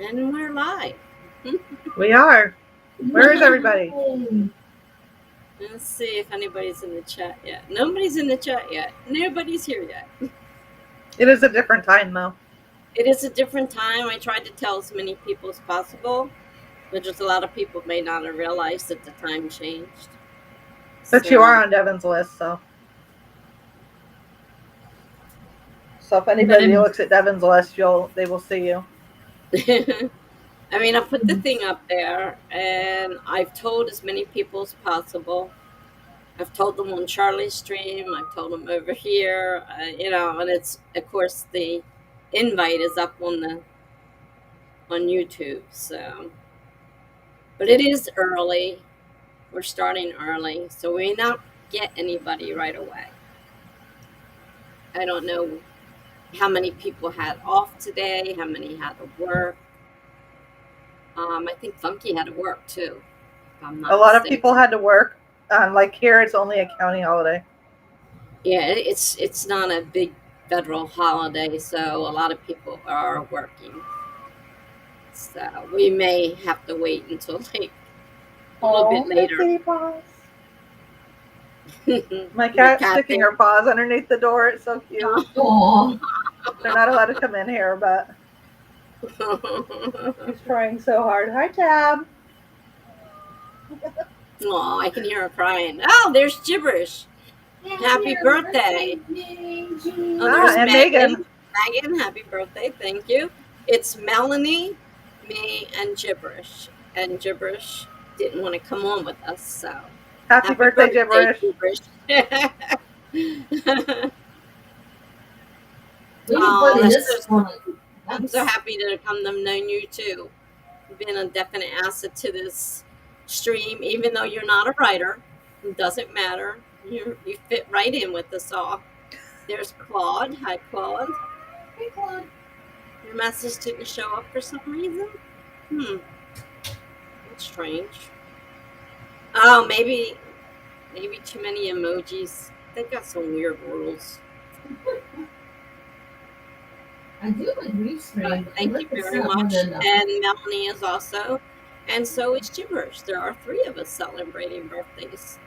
And we're live. We are. Where is everybody? Let's see if anybody's in the chat yet. Nobody's in the chat yet. Nobody's here yet. It is a different time, though. It is a different time. I tried to tell as many people as possible, but just a lot of people may not have realized that the time changed. But you are So, on Devin's list, so if But anybody I'm looks at Devin's list, they will see you. I mean, I put the thing up there, and I've told as many people as possible. I've told them on Charlie's stream. I've told them over here. And it's of course the invite is up on YouTube. So, but it is early. We're starting early, so we may not get anybody right away. I don't know how many people had off today. How many had to work? I think Funky had to work too. If I'm not A lot of mistaken. people had to work. Like here, it's only a county holiday. Yeah, it's not a big federal holiday, so a lot of people are working. So we may have to wait until like a little bit later. Kitty paws. My Your cat's cat sticking there. her paws underneath the door. It's so cute. aw. They're not allowed to come in here, but she's trying so hard. Hi, Tab. Oh, I can hear her crying. Oh, there's gibberish. Happy birthday. Oh, there's And Megan. Megan. Megan, happy birthday. Thank you. It's Melanie, me, and Gibberish. And Gibberish didn't want to come on with us, so Happy birthday, Gibberish. I'm so happy to come to know you too. You've been a definite asset to this stream, even though you're not a writer. It doesn't matter. You fit right in with us all. There's Claude. Hi, Claude. Hey, Claude. Your message didn't show up for some reason? That's strange. Oh, maybe too many emojis. They've got some weird rules. I do agree, Spring. Thank you very much. And Melanie is also. And so is Gibberish. There are 3 of us celebrating birthdays.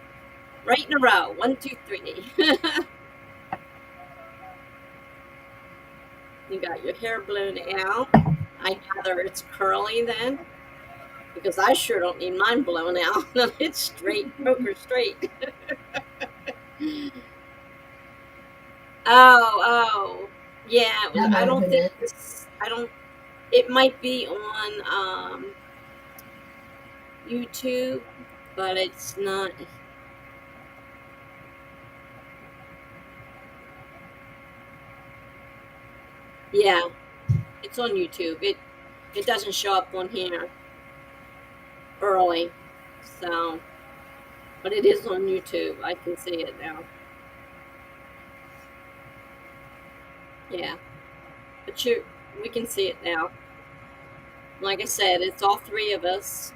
Right in a row. 1, 2, 3. You got your hair blown out. I gather it's curly then. Because I sure don't need mine blown out. It's straight, poker straight. Oh. Yeah, I don't think it might be on YouTube, but it's not. Yeah, it's on YouTube. It doesn't show up on here early, so, but it is on YouTube. I can see it now. Yeah, but we can see it now. Like I said, it's all 3 of us.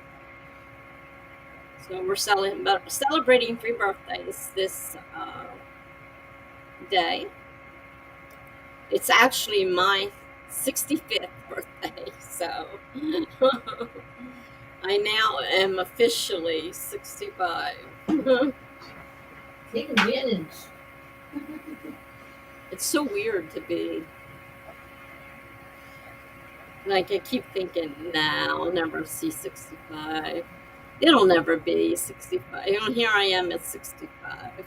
So we're celebrating 3 birthdays this day. It's actually my 65th birthday, so I now am officially 65. Take advantage. It's so weird to be. Like, I keep thinking, nah, I'll never see 65. It'll never be 65. And here I am at 65.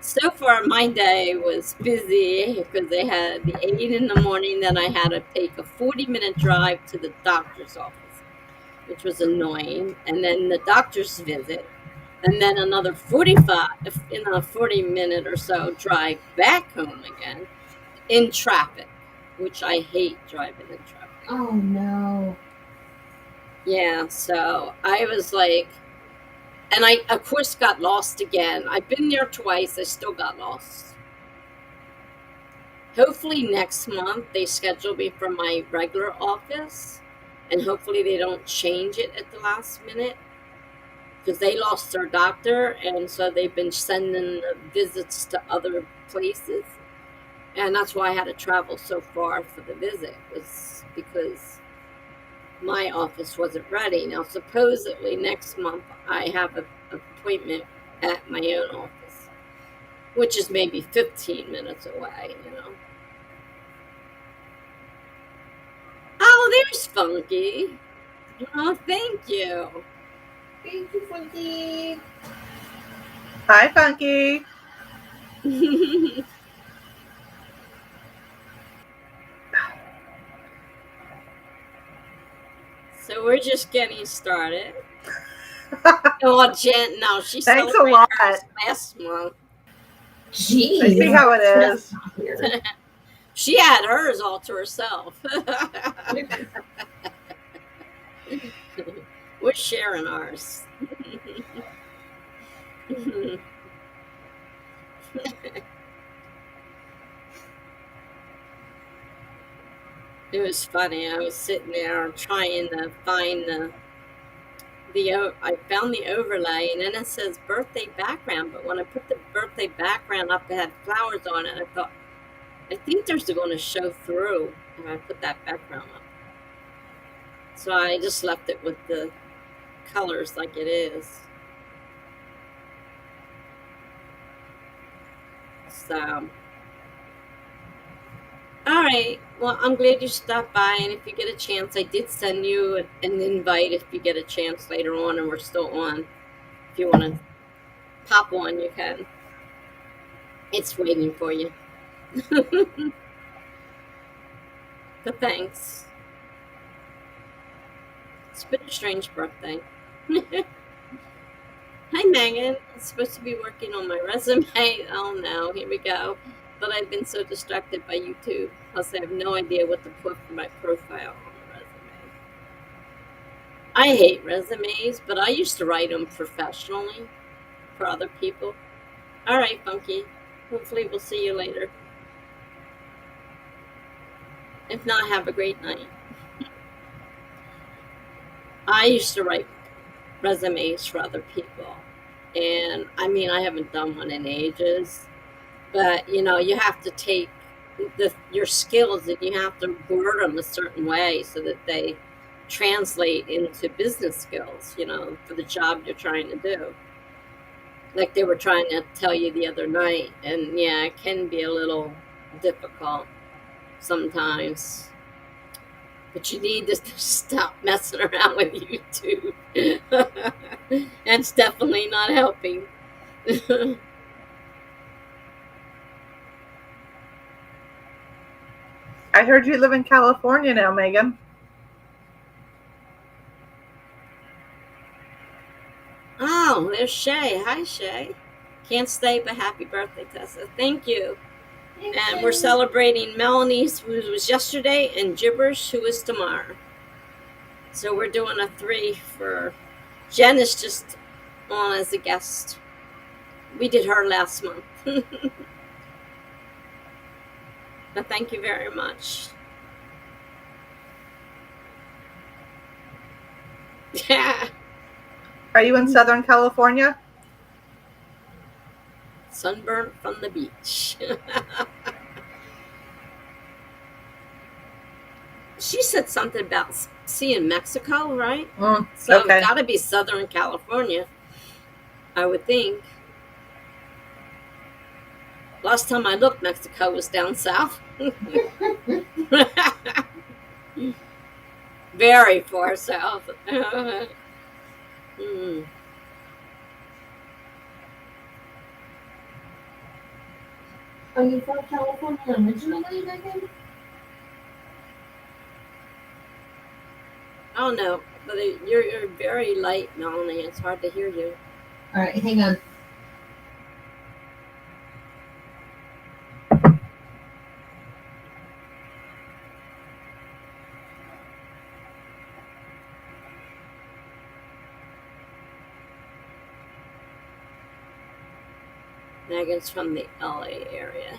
So far, my day was busy because they had the 8 in the morning. Then I had to take a 40-minute drive to the doctor's office, which was annoying. And then the doctor's visit. And then another 40-minute or so drive back home again in traffic, which I hate driving in traffic. Oh, no. Yeah, so I was like, and I, of course, got lost again. I've been there twice. I still got lost. Hopefully next month they schedule me for my regular office, and hopefully they don't change it at the last minute, because they lost their doctor, and so they've been sending visits to other places. And that's why I had to travel so far for the visit, was because my office wasn't ready. Now, supposedly next month I have an appointment at my own office, which is maybe 15 minutes away, you know. Oh, there's Funky. Oh, thank you. Thank you, Funky. Hi, Funky. So we're just getting started. Oh, Jen, no, she Thanks a celebrated lot. hers last month. Jeez. I see how it Tess is. not here. She had hers all to herself. We're sharing ours. It was funny. I was sitting there trying to find I found the overlay, and then it says birthday background. But when I put the birthday background up, it had flowers on it. I thought, I think they're going to show through if I put that background up. So I just left it with the colors like it is. So, all right. Well, I'm glad you stopped by, and if you get a chance, I did send you an invite if you get a chance later on, and we're still on. If you want to pop on, you can. It's waiting for you. But thanks. It's been a strange birthday. Hi, Megan. I'm supposed to be working on my resume. Oh no, here we go. But I've been so distracted by YouTube. Plus, I have no idea what to put for my profile on the resume. I hate resumes, but I used to write them professionally for other people. All right, Funky. Hopefully, we'll see you later. If not, have a great night. I used to write resumes for other people. And I mean, I haven't done one in ages, but you know, you have to take your skills and you have to word them a certain way so that they translate into business skills, you know, for the job you're trying to do. Like they were trying to tell you the other night. And yeah, it can be a little difficult sometimes. But you need to stop messing around with YouTube. That's definitely not helping. I heard you live in California now, Megan. Oh, there's Shay. Hi, Shay. Can't stay, but happy birthday, Tessa. Thank you. And we're celebrating Melanie's, who was yesterday, and Gibberish, who is tomorrow. So we're doing a 3 for Jen is just on as a guest. We did her last month. But thank you very much. Yeah. Are you in Southern California? Sunburnt from the beach. She said something about seeing Mexico, right? So Okay. it's got to be Southern California, I would think. Last time I looked, Mexico was down south. Very far south. Hmm. Are you from California originally, Megan? Oh no, but you're very light, Melanie. It's hard to hear you. All right, hang on. Megan's from the LA area.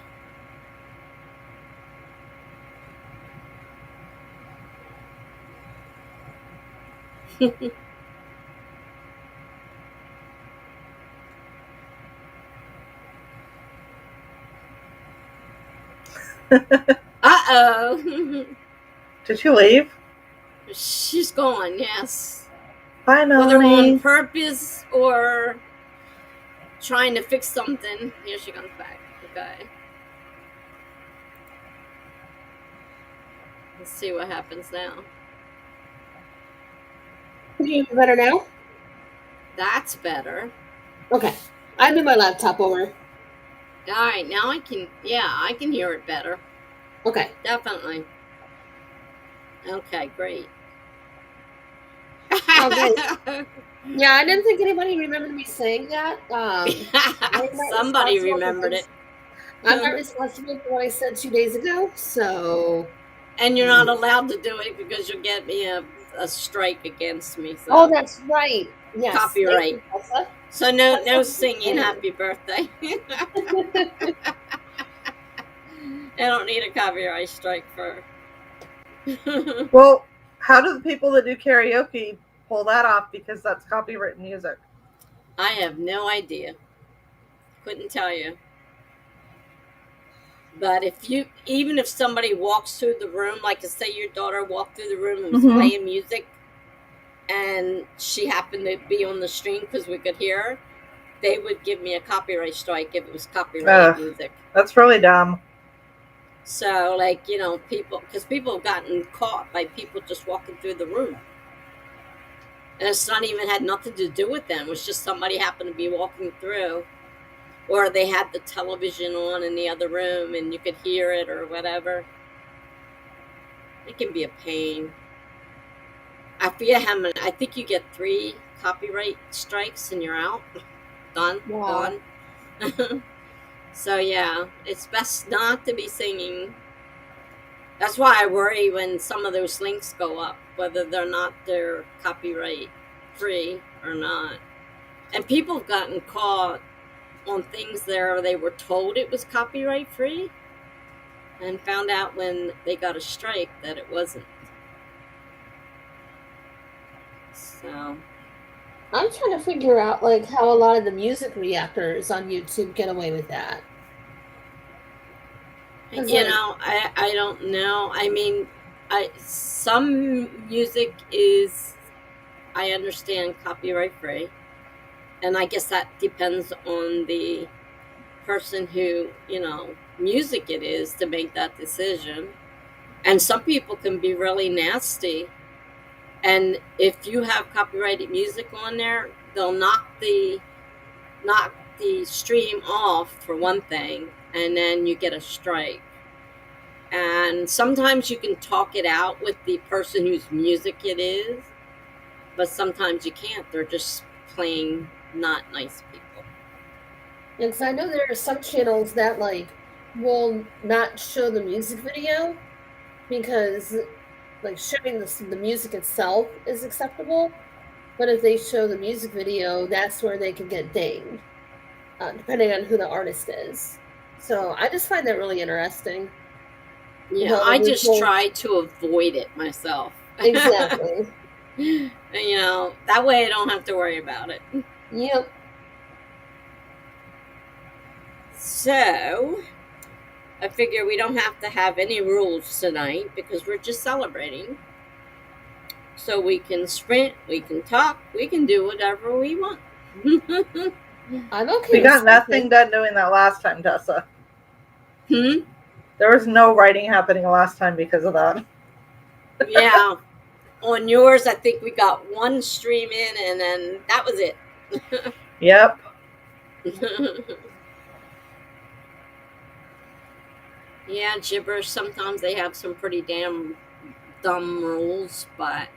Uh-oh. Did you leave? She's gone, yes. Bye, Whether on Melanie. purpose or trying to fix something. Here she comes back. Okay. Let's see what happens now. Can you hear me better now? That's better. Okay. I moved my laptop over. All right, now I can hear it better. Okay. Definitely. Okay, great. Okay. Yeah, I didn't think anybody remembered me saying that. Somebody remembered it. I'm not responsible for what I said 2 days ago, so. And you're not allowed to do it because you'll get me a strike against me. So. Oh, that's right. Yes. Copyright. Thank you, Tessa. So no singing happy birthday. I don't need a copyright strike for. Well, how do the people that do karaoke pull that off? Because that's copyrighted music. I have no idea. Couldn't tell you. But even if somebody walks through the room, like say your daughter walked through the room and was playing music, and she happened to be on the stream because we could hear her, they would give me a copyright strike if it was copyrighted music. That's really dumb. So, like, people have gotten caught by people just walking through the room. And it's not even had nothing to do with them. It was just somebody happened to be walking through. Or they had the television on in the other room and you could hear it or whatever. It can be a pain. I forget how many. I think you get 3 copyright strikes and you're out. Done. Wow. Gone. So, yeah, it's best not to be singing. That's why I worry when some of those links go up, whether they're copyright free or not. And people have gotten caught on things there they were told it was copyright free and found out when they got a strike that it wasn't. So I'm trying to figure out like how a lot of the music reactors on YouTube get away with that. I don't know. I mean, some music is, I understand, copyright free. And I guess that depends on the person who, music it is to make that decision. And some people can be really nasty. And if you have copyrighted music on there, they'll knock the stream off for one thing, and then you get a strike. And sometimes you can talk it out with the person whose music it is, but sometimes you can't. They're just plain not nice people. Because I know there are some channels that like will not show the music video because like showing the music itself is acceptable, but if they show the music video, that's where they can get dinged, depending on who the artist is. So I just find that really interesting. Yeah, I just try to avoid it myself. Exactly. That way I don't have to worry about it. Yep. So, I figure we don't have to have any rules tonight because we're just celebrating. So we can sprint, we can talk, we can do whatever we want. I'm okay. We got nothing done doing that last time, Tessa. There was no writing happening last time because of that. Yeah. On yours, I think we got 1 stream in and then that was it. Yep. Yeah, gibberish. Sometimes they have some pretty damn dumb rules, but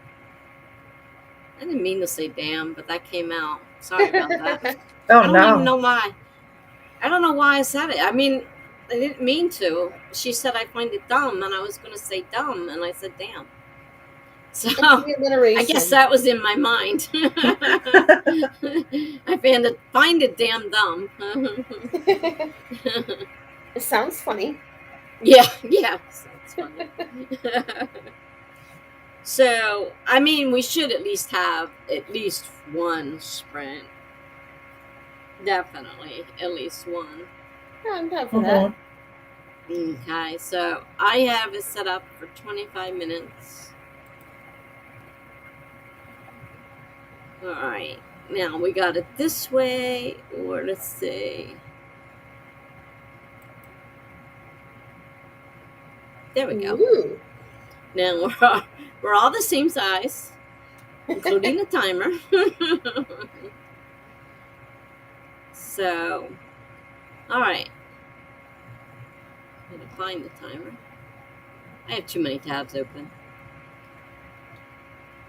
I didn't mean to say damn, but that came out. Sorry about that. Oh, I don't even know why. I don't know why I said it. I mean, I didn't mean to. She said I find it dumb, and I was going to say dumb, and I said damn. So I guess that was in my mind. I find it damn dumb. It sounds funny. Yeah, sounds funny. So, I mean, we should at least have at least 1 sprint. Definitely, at least 1. Yeah, I'm down for that. Okay, so I have it set up for 25 minutes. All right, now we got it this way, or let's see. There we go. Ooh. Now we're all the same size, including the timer. So, all right. I'm gonna find the timer. I have too many tabs open.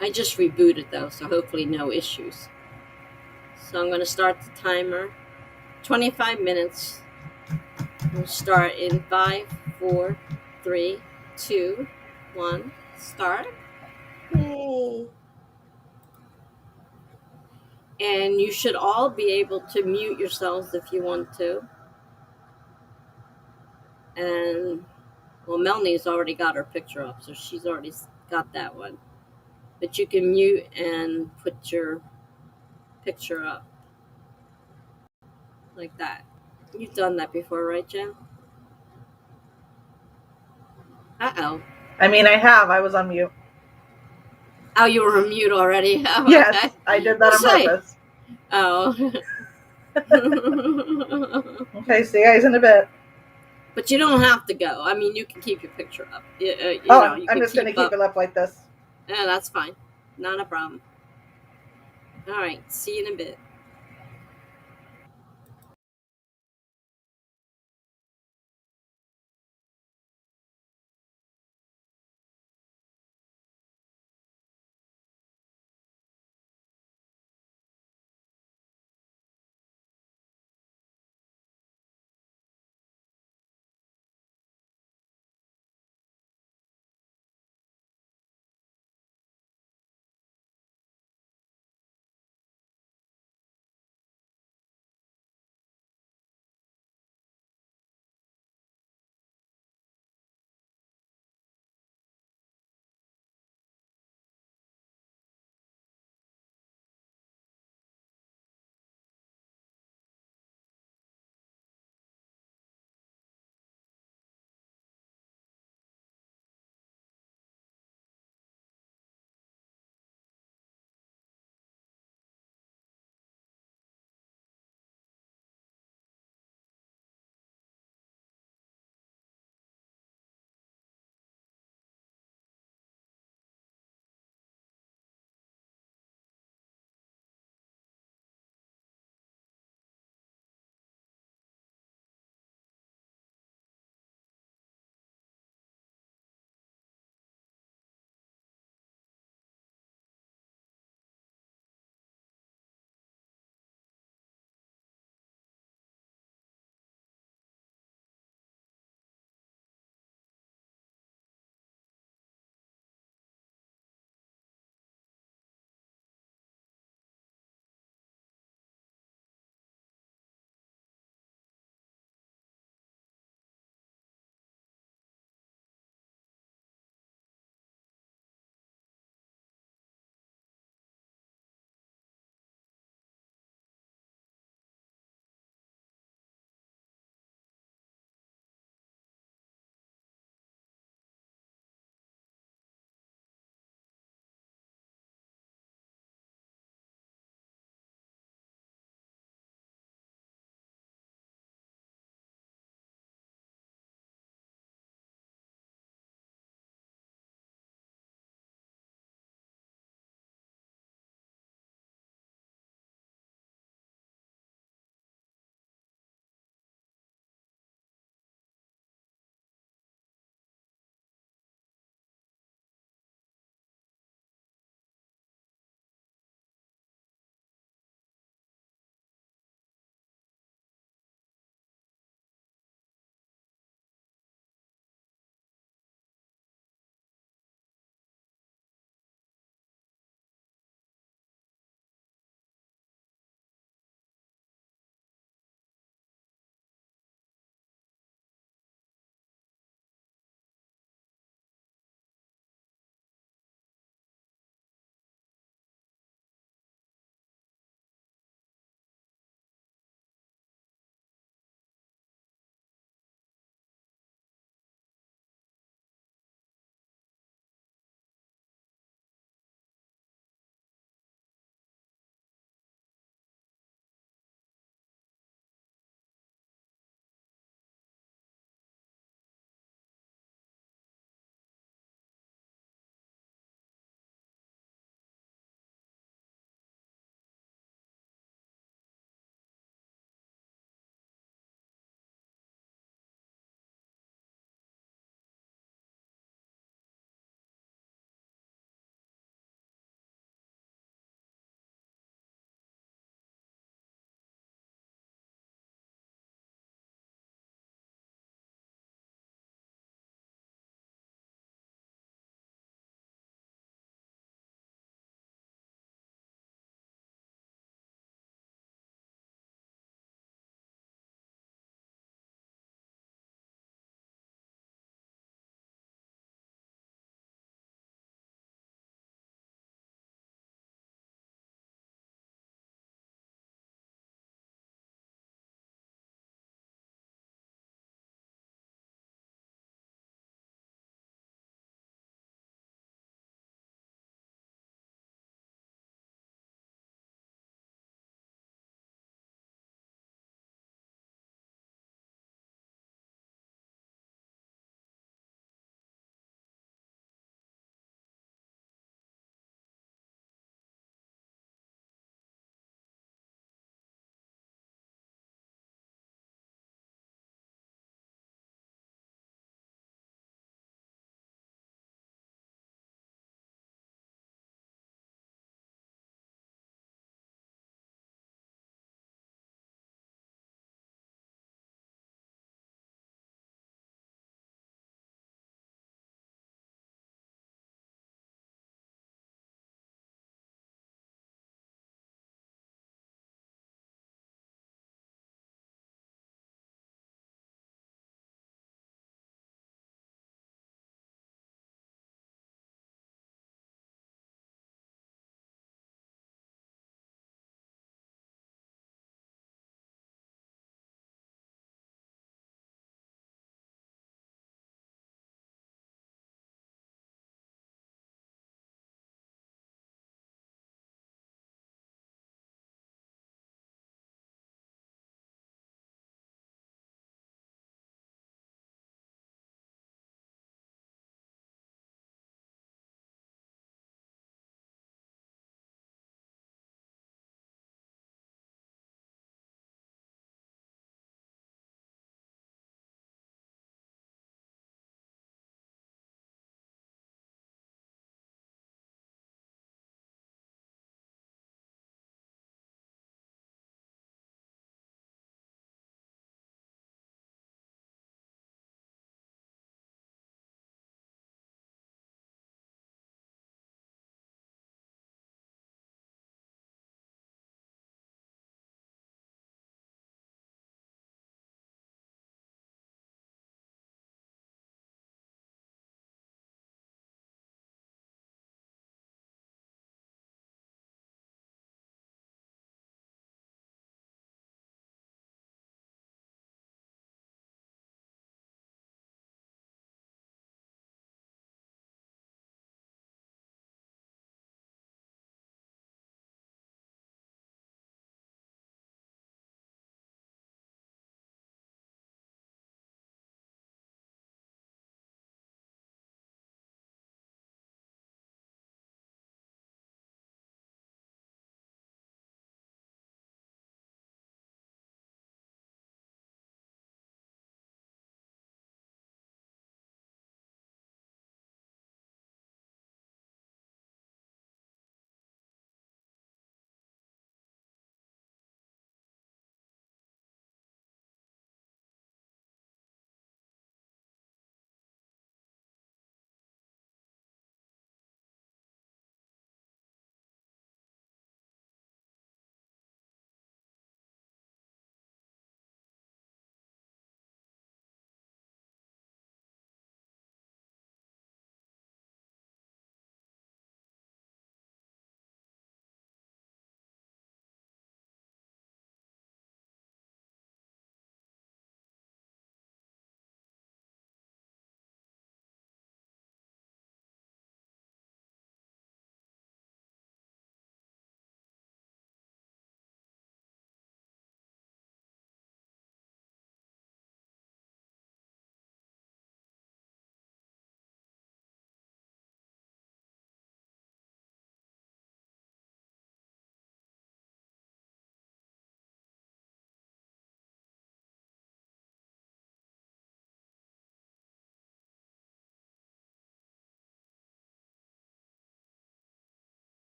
I just rebooted though, so hopefully no issues. So I'm gonna start the timer. 25 minutes. We'll start in 5, 4, 3, 2, 1. Start. Yay. And you should all be able to mute yourselves if you want to. And well, Melanie's already got her picture up, so she's already got that one. But you can mute and put your picture up like that. You've done that before, right, Jen? Uh-oh. I mean, I have. I was on mute. Oh, you were on mute already? Oh, Yes, okay. I did that We'll on see. purpose. Oh. Okay, see you guys in a bit. But you don't have to go. I mean, you can keep your picture up. You know, you I'm can just going to keep keep up. it up like this. Yeah, that's fine. Not a problem. All right. See you in a bit.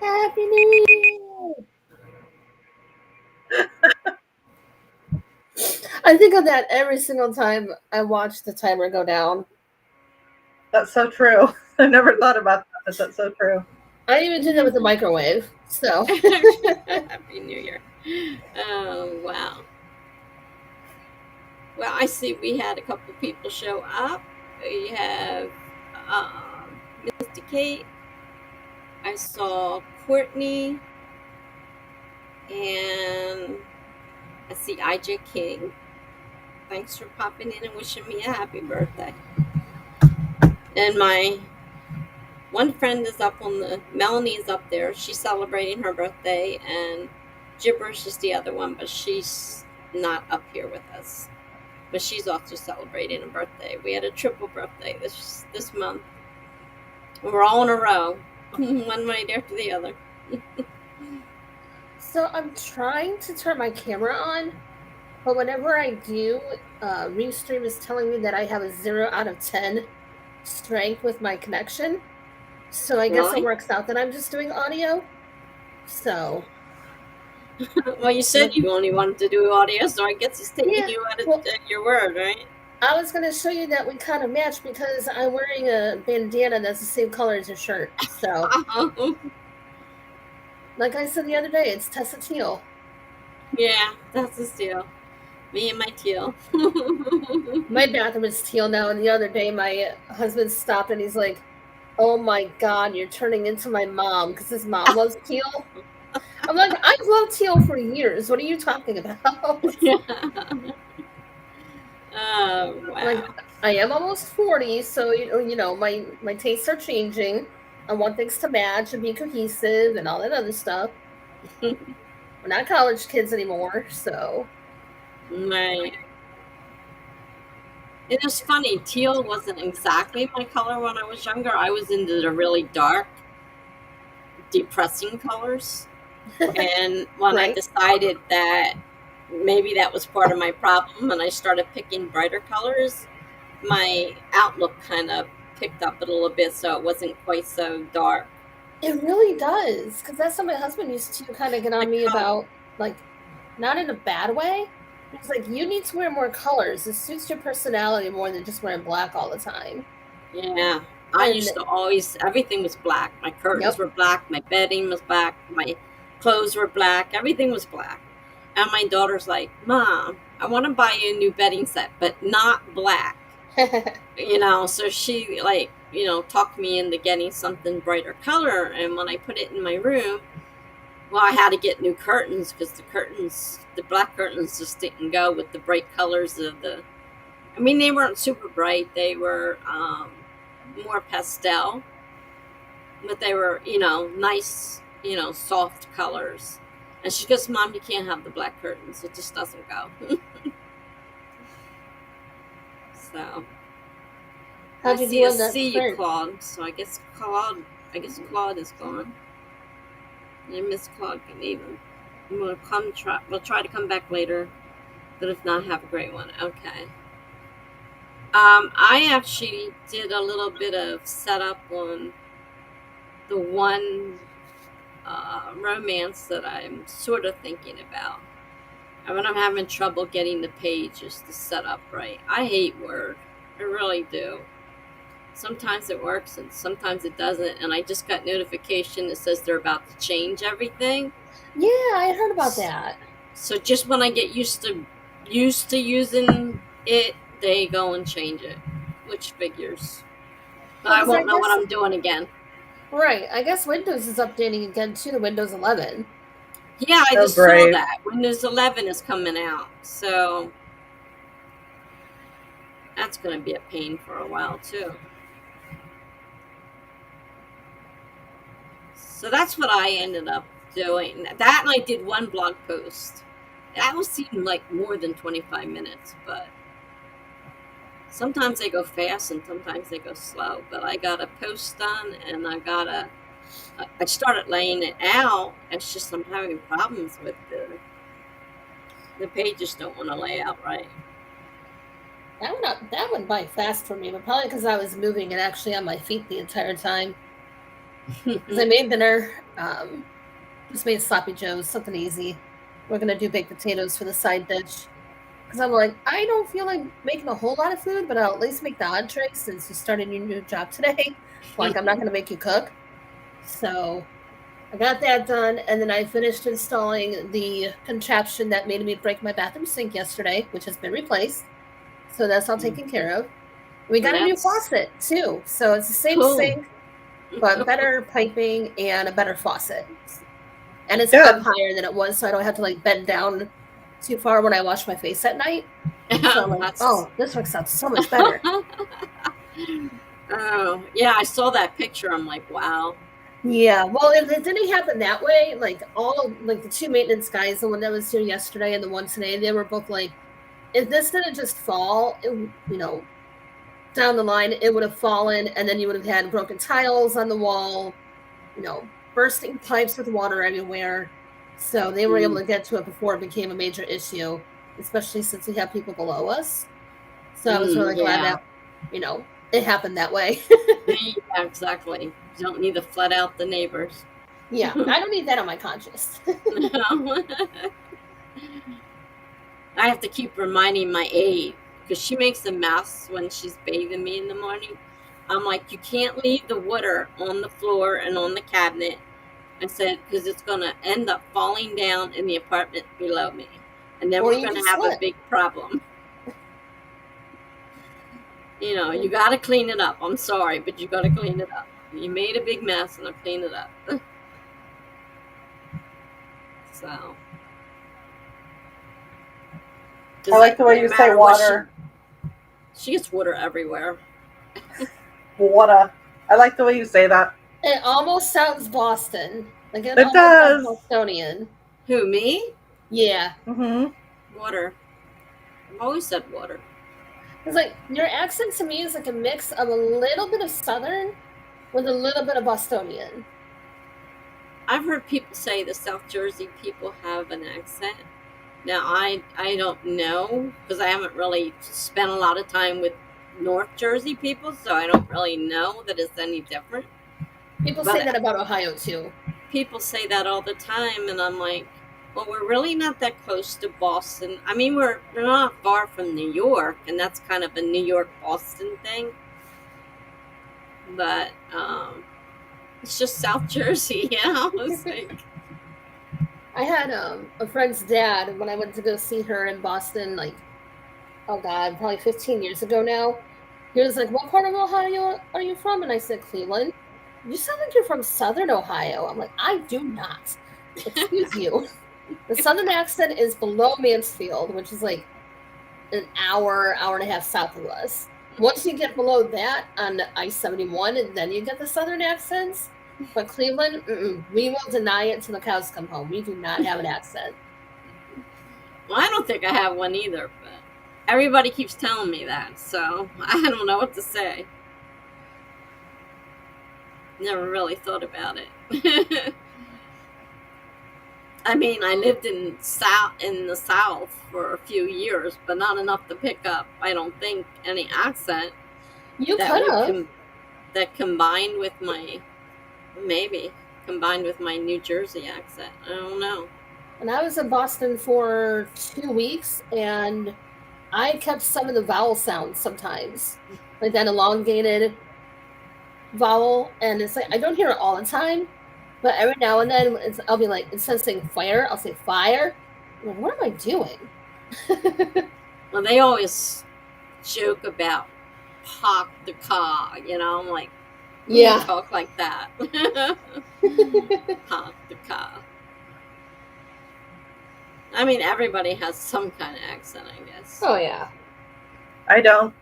Happy New Year! I think of that every single time I watch the timer go down. That's so true. I never thought about that, but that's so true. I even do that with the microwave. So Happy New Year. Oh, wow. Well, I see we had a couple people show up. We have Mr. Kate. I saw Courtney. And I see IJ King. Thanks for popping in and wishing me a happy birthday. And my one friend is up on Melanie is up there. She's celebrating her birthday, and Gibberish is the other one, but she's not up here with us. But she's also celebrating a birthday. We had a triple birthday this month. We're all in a row, one right after the other. So I'm trying to turn my camera on, but whenever I do, Restream is telling me that I have a 0 out of 10 strength with my connection. So I guess it Really? works out that I'm just doing audio. So Well, you said you only wanted to do audio, so I guess it's taking yeah, you at well, your word, right? I was gonna show you that we kind of match because I'm wearing a bandana that's the same color as your shirt. So, like I said the other day, it's Tessa teal. Yeah, that's the deal. Me and my teal. My bathroom is teal now, and the other day my husband stopped and he's like, "Oh my God, you're turning into my mom," because his mom loves teal. I'm like, I've loved teal for years. What are you talking about? Yeah. Oh, Like, wow. I am almost 40, so my tastes are changing. I want things to match and be cohesive and all that other stuff. We're not college kids anymore, so Right. It is funny. Teal wasn't exactly my color when I was younger. I was into the really dark, depressing colors. And when I right. decided that maybe that was part of my problem and I started picking brighter colors, my outlook kind of picked up a little bit so it wasn't quite so dark. It really does, because that's what my husband used to kind of get The on me color, about, like, not in a bad way. He's like, you need to wear more colors. It suits your personality more than just wearing black all the time. yeah. I And used to always, everything was black. My curtains yep, were black, my bedding was black, my clothes were black, everything was black. And my daughter's like, Mom, I want to buy you a new bedding set, but not black. So she, like, talked me into getting something brighter color. And when I put it in my room, well, I had to get new curtains because the black curtains just didn't go with the bright colors of I mean, they weren't super bright. They were more pastel, but they were, nice, soft colors. And she goes, Mom, you can't have the black curtains. It just doesn't go. So I how'd you do on that see you, print? Claude. So I guess Claude is gone. And Miss Claude can even. We'll try to come back later. But if not, have a great one. Okay. I actually did a little bit of setup on the one romance that I'm sort of thinking about. I mean, I'm having trouble getting the pages to set up right. I hate Word. I really do. Sometimes it works and sometimes it doesn't. And I just got notification that says they're about to change everything. Yeah, I heard about that. So just when I get used to using it, they go and change it, which figures. But Well, I because I won't know what guess I'm doing again. right, I guess Windows is updating again too to Windows 11. Yeah, I Oh, just saw great. that Windows 11 is coming out, so that's going to be a pain for a while too. So that's what I ended up doing. That and I did one blog post. That was seemed like more than 25 minutes, but sometimes they go fast and sometimes they go slow. But I got a post done and I started laying it out. It's just I'm having problems with the pages don't want to lay out right. That went by fast for me, but probably because I was moving and actually on my feet the entire time. Because I made dinner. Just made sloppy joes, something easy. We're gonna do baked potatoes for the side dish. Because I'm like, I don't feel like making a whole lot of food, but I'll at least make the entree since you started your new job today. Like, I'm not gonna make you cook. So I got that done, and then I finished installing the contraption that made me break my bathroom sink yesterday, which has been replaced. So that's all taken care of. We Well, got a new that's faucet too. So it's the same cool. sink, but better piping and a better faucet. And it's up Good. higher than it was, so I don't have to like bend down too far when I wash my face at night. So I'm like, That's oh, this works out so much better. oh yeah, I saw that picture. I'm like, wow. Yeah, well, it didn't happen that way. Like like the two maintenance guys, the one that was here yesterday and the one today, they were both like, if this didn't just fall, down the line, it would have fallen, and then you would have had broken tiles on the wall, bursting pipes with water everywhere. So they were able Mm. to get to it before it became a major issue, especially since we have people below us. So I was really glad Yeah. that, it happened that way. Yeah, exactly. You don't need to flood out the neighbors. Yeah, I don't need that on my conscience. No. I have to keep reminding my aide because she makes a mess when she's bathing me in the morning. I'm like, you can't leave the water on the floor and on the cabinet. I said, because it's going to end up falling down in the apartment below me. And then Or we're you going could to have a slip. big problem. You got to clean it up. I'm sorry, but you got to clean it up. You made a big mess and I cleaned it up. So. I like the way you say water. She gets water everywhere. Water. I like the way you say that. It almost sounds Boston. Like it It almost sounds does. Bostonian. Who, me? Yeah. Mm-hmm. Water. I've always said water. It's like your accent to me is like a mix of a little bit of Southern with a little bit of Bostonian. I've heard people say the South Jersey people have an accent. Now, I don't know because I haven't really spent a lot of time with North Jersey people, so I don't really know that it's any different. People say But that about Ohio too. people say that all the time, and I'm like, well, we're really not that close to Boston. I mean, we're not far from New York, and that's kind of a New York Boston thing. But it's just South Jersey, It's like, I had a friend's dad when I went to go see her in Boston, like, oh God, probably 15 years ago now. He was like, what part of Ohio are you from? And I said, Cleveland. You sound like you're from Southern Ohio. I'm like, I do not. Excuse you. The Southern accent is below Mansfield, which is like an hour and a half south of us. Once you get below that on I-71, and then you get the Southern accents. But Cleveland, we will deny it till the cows come home. We do not have an accent. well, I don't think I have one either, but everybody keeps telling me that, so I don't know what to say. Never really thought about it. I mean, I lived in the South for a few years, but not enough to pick up, I don't think, any accent You that could have. that combined with my New Jersey accent. I don't know. And I was in Boston for 2 weeks, and I kept some of the vowel sounds sometimes, like that elongated vowel. And it's like I don't hear it all the time, but every now and then I'll be like, instead of saying fire, I'll say fire. I'm like, what am I doing? Well, they always joke about park the car, I'm like, Yeah. talk like that. Park the car. I mean, everybody has some kind of accent, I guess. Oh yeah. I don't.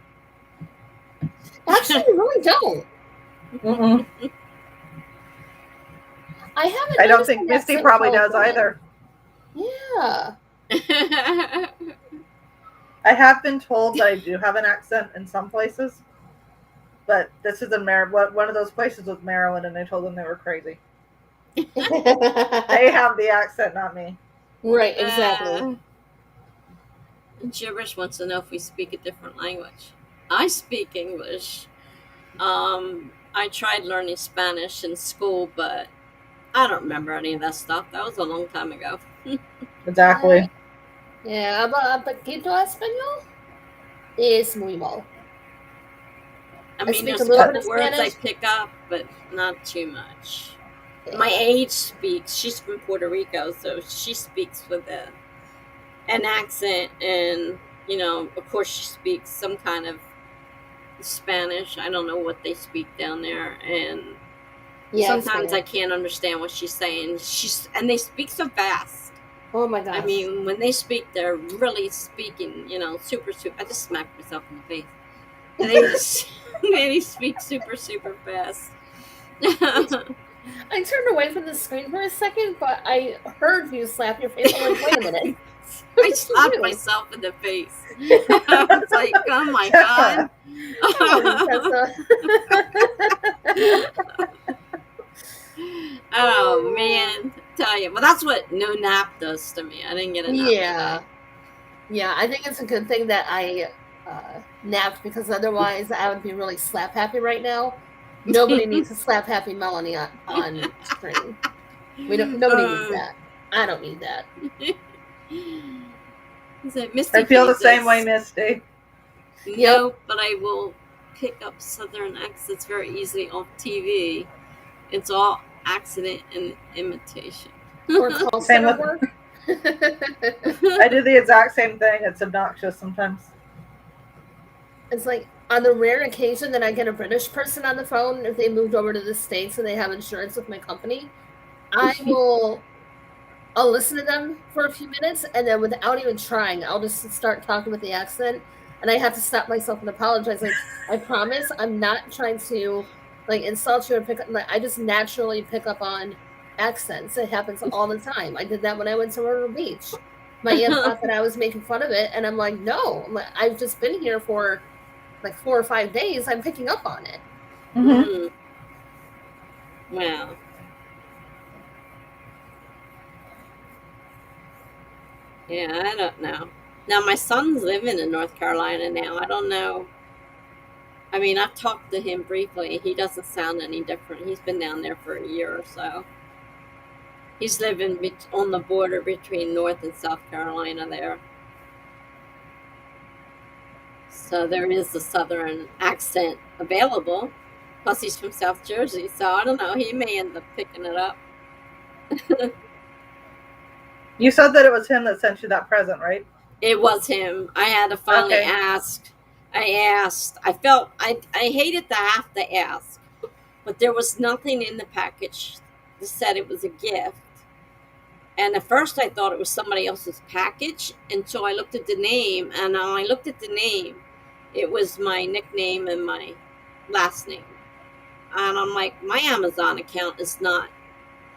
Actually, you really don't. Mm-mm. I haven't. I don't think Misty probably does either. Yeah. I have been told that I do have an accent in some places, but this is one of those places with Maryland, and I told them they were crazy. They have the accent, not me. Right, exactly. Gibberish wants to know if we speak a different language. I speak English. I I tried learning Spanish in school, but I don't remember any of that stuff. That was a long time ago. Exactly. Yeah, poquito español es muy mal. I I mean, speak a there's a little bit couple of words I Spanish. pick up, but not too much. My Yeah. age speaks. She's from Puerto Rico, so she speaks with an accent, and of course, she speaks some kind of Spanish. I don't know what they speak down there, and Yeah, sometimes I Spanish. can't understand what she's saying. And they speak so fast. Oh my I gosh. mean, when they speak, they're really speaking, super, super. I just smacked myself in the face. And they speak super, super fast. I turned away from the screen for a second, but I heard you slap your face. I'm like, wait a minute. I What did you slapped do? myself in the face. It's like, oh my God. Come on, Tessa. Oh man, tell you. Well, that's what no nap does to me. I didn't get a nap Yeah. today. Yeah, I think it's a good thing that I napped because otherwise I would be really slap happy right now. Nobody needs to slap happy Melanie on screen. Nobody needs Uh, that. I don't need that. Misty I feel the Face same way, says, Misty. Yep. no, but I will pick up Southern accents very easily off TV. It's all accident and imitation. Or call Same center with. work. I do the exact same thing. It's obnoxious sometimes. It's like on the rare occasion that I get a British person on the phone, if they moved over to the States and they have insurance with my company, I'll listen to them for a few minutes and then without even trying, I'll just start talking with the accent and I have to stop myself and apologize. Like, I promise I'm not trying to like insult you or pick up like I just naturally pick up on accents. It happens all the time. I did that when I went to Myrtle Beach. My aunt thought that I was making fun of it, and I'm like, no, I've just been here for like 4 or 5 days. I'm picking up on it. Mm-hmm. Wow. Yeah, I don't know. Now my son's living in North Carolina now. I don't know. I mean, I've talked to him briefly. He doesn't sound any different. He's been down there for a year or so. He's living on the border between North and South Carolina there. So there is a Southern accent available. Plus, he's from South Jersey. So I don't know. He may end up picking it up. You said that it was him that sent you that present, right? It was him. I had to finally Okay. ask. I asked. I felt I hated to have to ask, but there was nothing in the package that said it was a gift. And at first, I thought it was somebody else's package, and so I looked at the name. And when I looked at the name, it was my nickname and my last name. And I'm like, my Amazon account is not.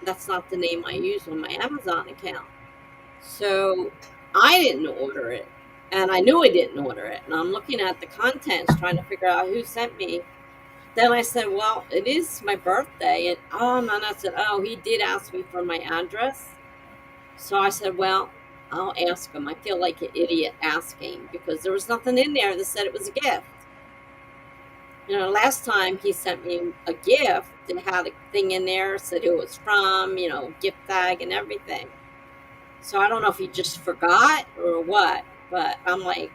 That's not the name I use on my Amazon account. So I didn't order it. And I knew I didn't order it. And I'm looking at the contents, trying to figure out who sent me. Then I said, well, it is my birthday. And and I said, oh, he did ask me for my address. So I said, well, I'll ask him. I feel like an idiot asking because there was nothing in there that said it was a gift. Last time he sent me a gift, it had a thing in there, said who it was from, gift tag and everything. So I don't know if he just forgot or what, but I'm like,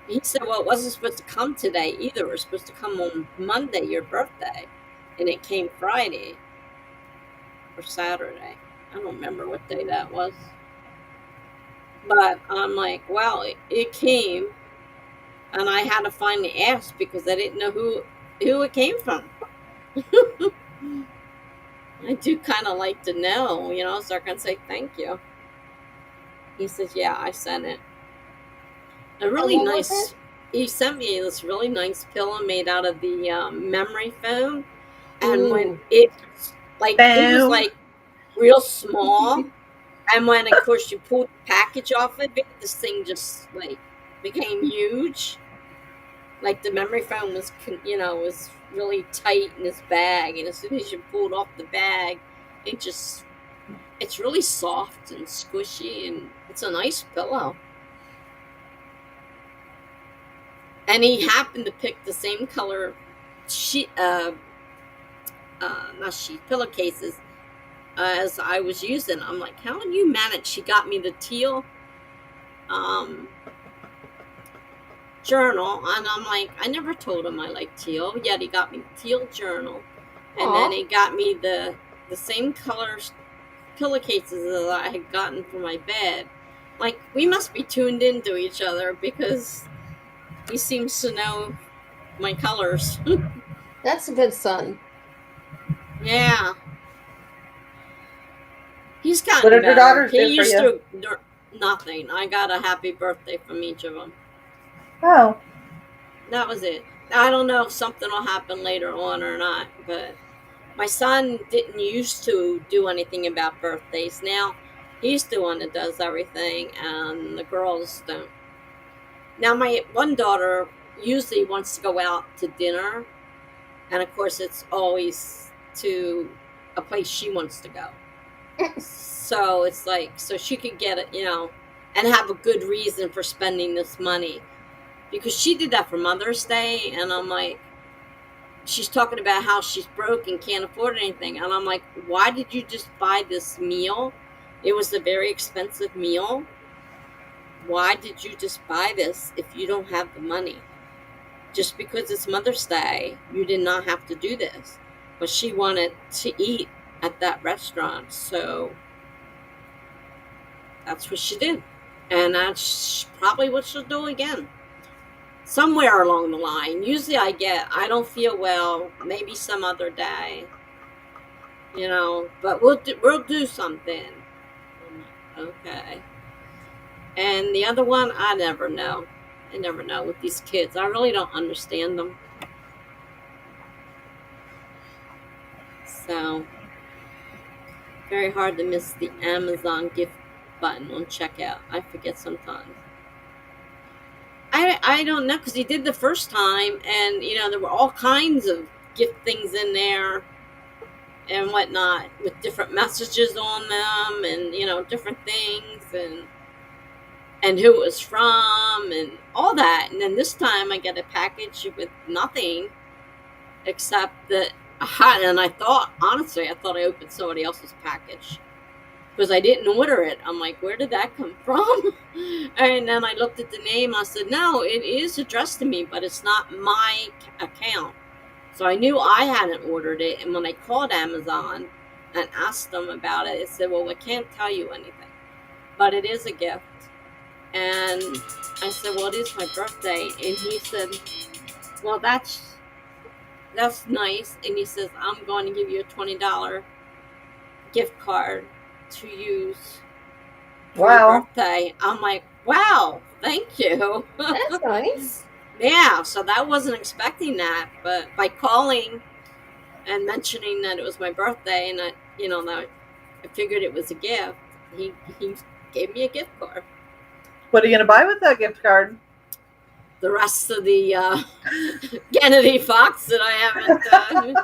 he said, well, it wasn't supposed to come today either. It was supposed to come on Monday, your birthday. And it came Friday or Saturday. I don't remember what day that was. But I'm like, well, it came. And I had to finally ask because I didn't know who it came from. I do kind of like to know, so I can say thank you. He says, yeah, I sent it. A How really long was nice. it? He sent me this really nice pillow made out of the memory foam, and when Ooh. it was Boom. like real small, and when of course you pulled the package off of it, this thing just like became huge. Like the memory foam was really tight in this bag, and as soon as you pulled off the bag, it's really soft and squishy, and it's a nice pillow. And he happened to pick the same color sheet, not sheet, pillowcases as I was using. I'm like, how did you manage? She got me the teal um, journal, and I'm like, I never told him I like teal, yet he got me the teal journal, and then he got me the same color pillowcases that I had gotten for my bed. Like, we must be tuned into each other because he seems to know my colors. That's a good son. Yeah. He's What gotten did your better. daughters He do for used you? to nothing. I got a happy birthday from each of them. Oh. That was it. I don't know if something will happen later on or not, but my son didn't used to do anything about birthdays. Now he's the one that does everything, and the girls don't. Now my one daughter usually wants to go out to dinner, and of course it's always to a place she wants to go. So it's like, so she could get it, and have a good reason for spending this money. Because she did that for Mother's Day, and I'm like, she's talking about how she's broke and can't afford anything. And I'm like, why did you just buy this meal? It was a very expensive meal. Why did you just buy this if you don't have the money? Just because it's Mother's Day, you did not have to do this. But she wanted to eat at that restaurant, so that's what she did. And that's probably what she'll do again. Somewhere along the line. Usually I don't feel well, maybe some other day. But we'll do something. Okay. And the other one, I never know. I never know with these kids. I really don't understand them. So, very hard to miss the Amazon gift button on checkout. I forget sometimes. I don't know, because he did the first time, and there were all kinds of gift things in there and whatnot with different messages on them, and different things, and who it was from and all that. And then this time I get a package with nothing except that, and I thought, honestly, I thought I opened somebody else's package because I didn't order it. I'm like, where did that come from? And then I looked at the name. I said, no, it is addressed to me, but it's not my account. So I knew I hadn't ordered it. And when I called Amazon and asked them about it, it said, well, we can't tell you anything, but it is a gift. And I said, well, it is my birthday. And he said, well, that's nice. And he says, I'm going to give you a $20 gift card to use for your birthday. I'm like, wow, thank you. That's nice. Yeah, so I wasn't expecting that, but by calling and mentioning that it was my birthday, and that I figured it was a gift, he gave me a gift card. What are you going to buy with that gift card? The rest of the Kennedy Fox that I haven't done.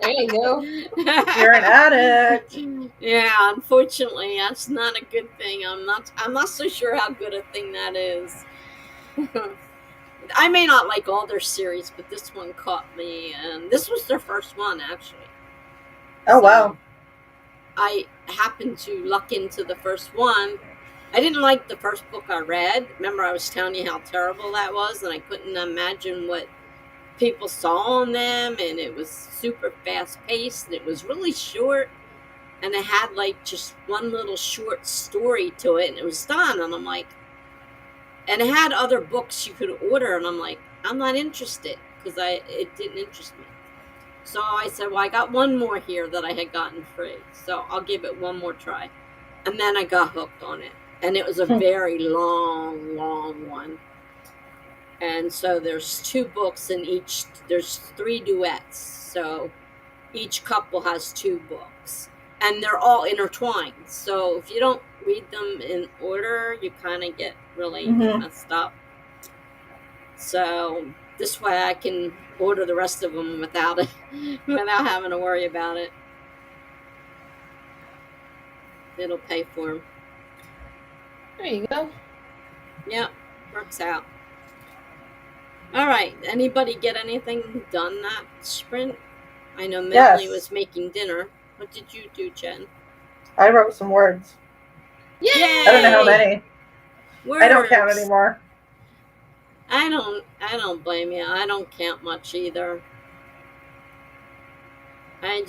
There you go. You're an addict. Yeah, unfortunately, that's not a good thing. I'm not so sure how good a thing that is. I may not like all their series, but this one caught me, and this was their first one, actually. Oh, wow. I happened to luck into the first one. I didn't like the first book I read. Remember, I was telling you how terrible that was, and I couldn't imagine what people saw in them, and it was super fast-paced, and it was really short, and it had, like, just one little short story to it, and it was done, and I'm like, and it had other books you could order, and I'm like, I'm not interested, because it didn't interest me. So I said, well, I got one more here that I had gotten free, so I'll give it one more try. And then I got hooked on it, and it was a very long one. And so there's 2 books in each, there's 3 duets, so each couple has 2 books, and they're all intertwined. So if you don't read them in order, you kind of get really messed up. So this way I can order the rest of them without having to worry about it. It'll pay for them. There you go. Yep, works out. All right. Anybody get anything done that sprint? I know Melanie Yes. was making dinner. What did you do, Jen? I wrote some words. Yay! I don't know how many. Words. I don't count anymore. I don't blame you. I don't count much either. I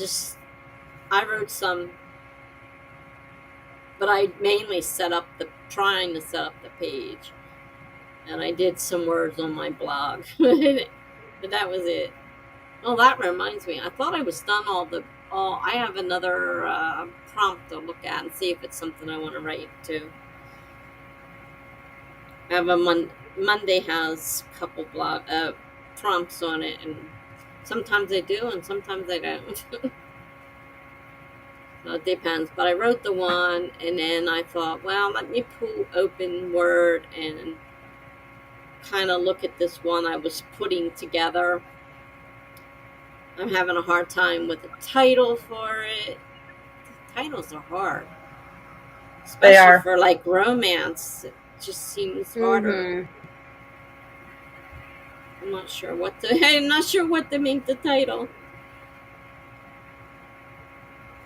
wrote some, but I mainly trying to set up the page. And I did some words on my blog. But that was it. Oh, that reminds me. I thought I was done I have another prompt to look at and see if it's something I want to write too. I have Monday has a couple blog prompts on it, and sometimes I do and sometimes I don't. So it depends. But I wrote the one, and then I thought, well, let me pull open Word and kind of look at this one I was putting together. I'm having a hard time with the title for it. Titles are hard, especially for like romance. It just seems harder. I'm not sure what to make the title.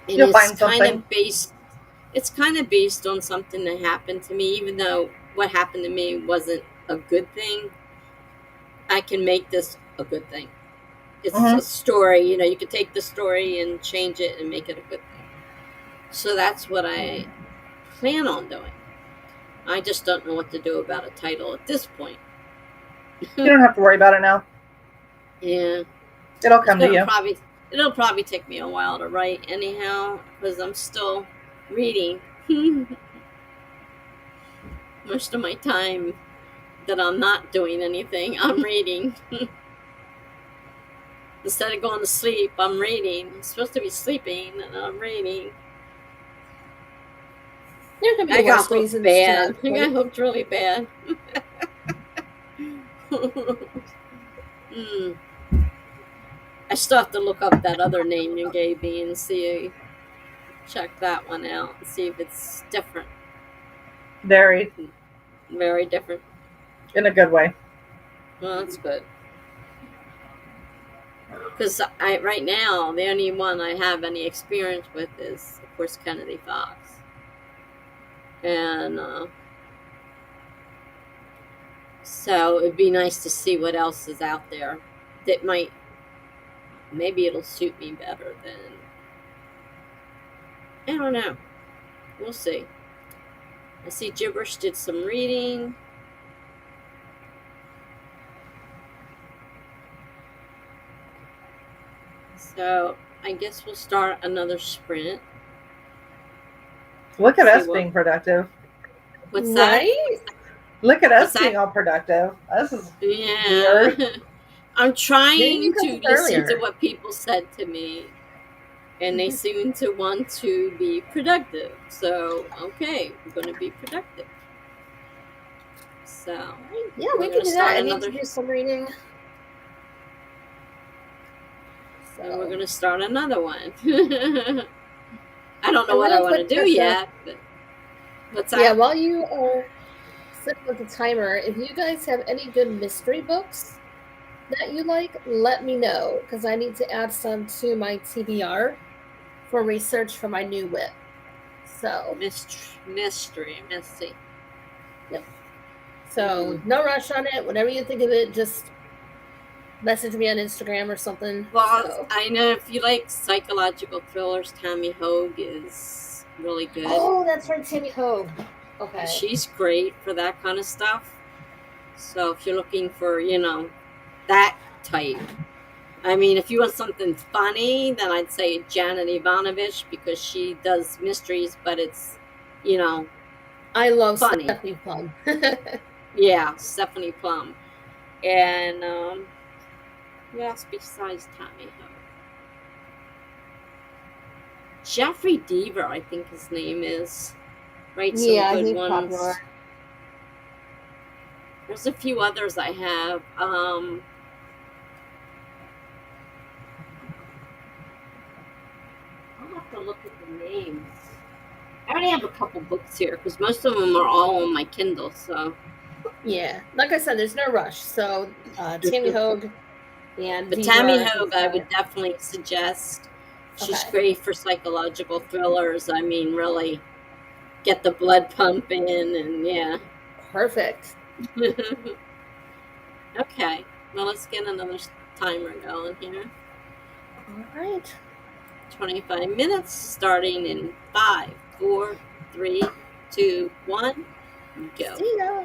And You'll find something. It's kind of based on something that happened to me, even though what happened to me wasn't a good thing. I can make this a good thing. It's a story, you could take the story and change it and make it a good thing. So that's what I plan on doing. I just don't know what to do about a title at this point. You don't have to worry about it now. Yeah. It'll come to you. It'll probably take me a while to write anyhow, because I'm still reading. Most of my time that I'm not doing anything, I'm reading. Instead of going to sleep, I'm reading. I'm supposed to be sleeping, and I'm reading. There could be worse reasons. Bad. I got hooked really bad. I still have to look up that other name you gave me and check that one out and see if it's different. Very different. In a good way. Well, that's good. Because right now, the only one I have any experience with is, of course, Kennedy Fox. And so it'd be nice to see what else is out there that maybe it'll suit me better than, I don't know. We'll see. I see Gibberish did some reading. So I guess we'll start another sprint. Look at us being productive. What's that? Look at us being all productive. This is weird. I'm trying to listen to what people said to me, and they seem to want to be productive. So, okay, we're going to be productive. So, yeah, we can do that. I need to do some reading. So we're going to start another one. I don't know what I want to do yet, but what's that? Yeah, while you are sitting with the timer, if you guys have any good mystery books that you like, let me know, because I need to add some to my TBR for research for my new whip. So mystery. Yep. So no rush on it. Whatever you think of it, just message me on Instagram or something. Well, I know if you like psychological thrillers, Tammy Hogue is really good. Oh, that's right, Tammy Hogue. Okay. She's great for that kind of stuff. So if you're looking for, that type. I mean, if you want something funny, then I'd say Janet Ivanovich, because she does mysteries, but it's, I love funny. Stephanie Plum. Yeah, Stephanie Plum. And who else besides Tammy Hogue? Jeffrey Deaver, I think his name is. Right, some good ones. Popular. There's a few others I have. I'll have to look at the names. I already have a couple books here because most of them are all on my Kindle. So yeah, like I said, there's no rush. So Tammy Hogue, And But Tammy Viva Hogue, is I would definitely suggest. She's okay. great for psychological thrillers. I mean, really get the blood pumping and yeah. Perfect. Okay, well, let's get another timer going here. All right. 25 minutes starting in 5, 4, 3, 2, 1, go. See ya.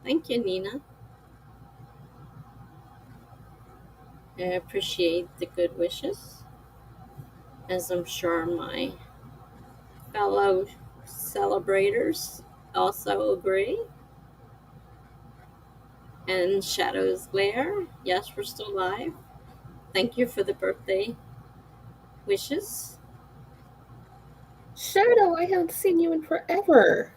Thank you, Nina. I appreciate the good wishes, as I'm sure my fellow celebrators also agree. And Shadows Glare, yes, we're still live. Thank you for the birthday wishes. Shadow, I haven't seen you in forever.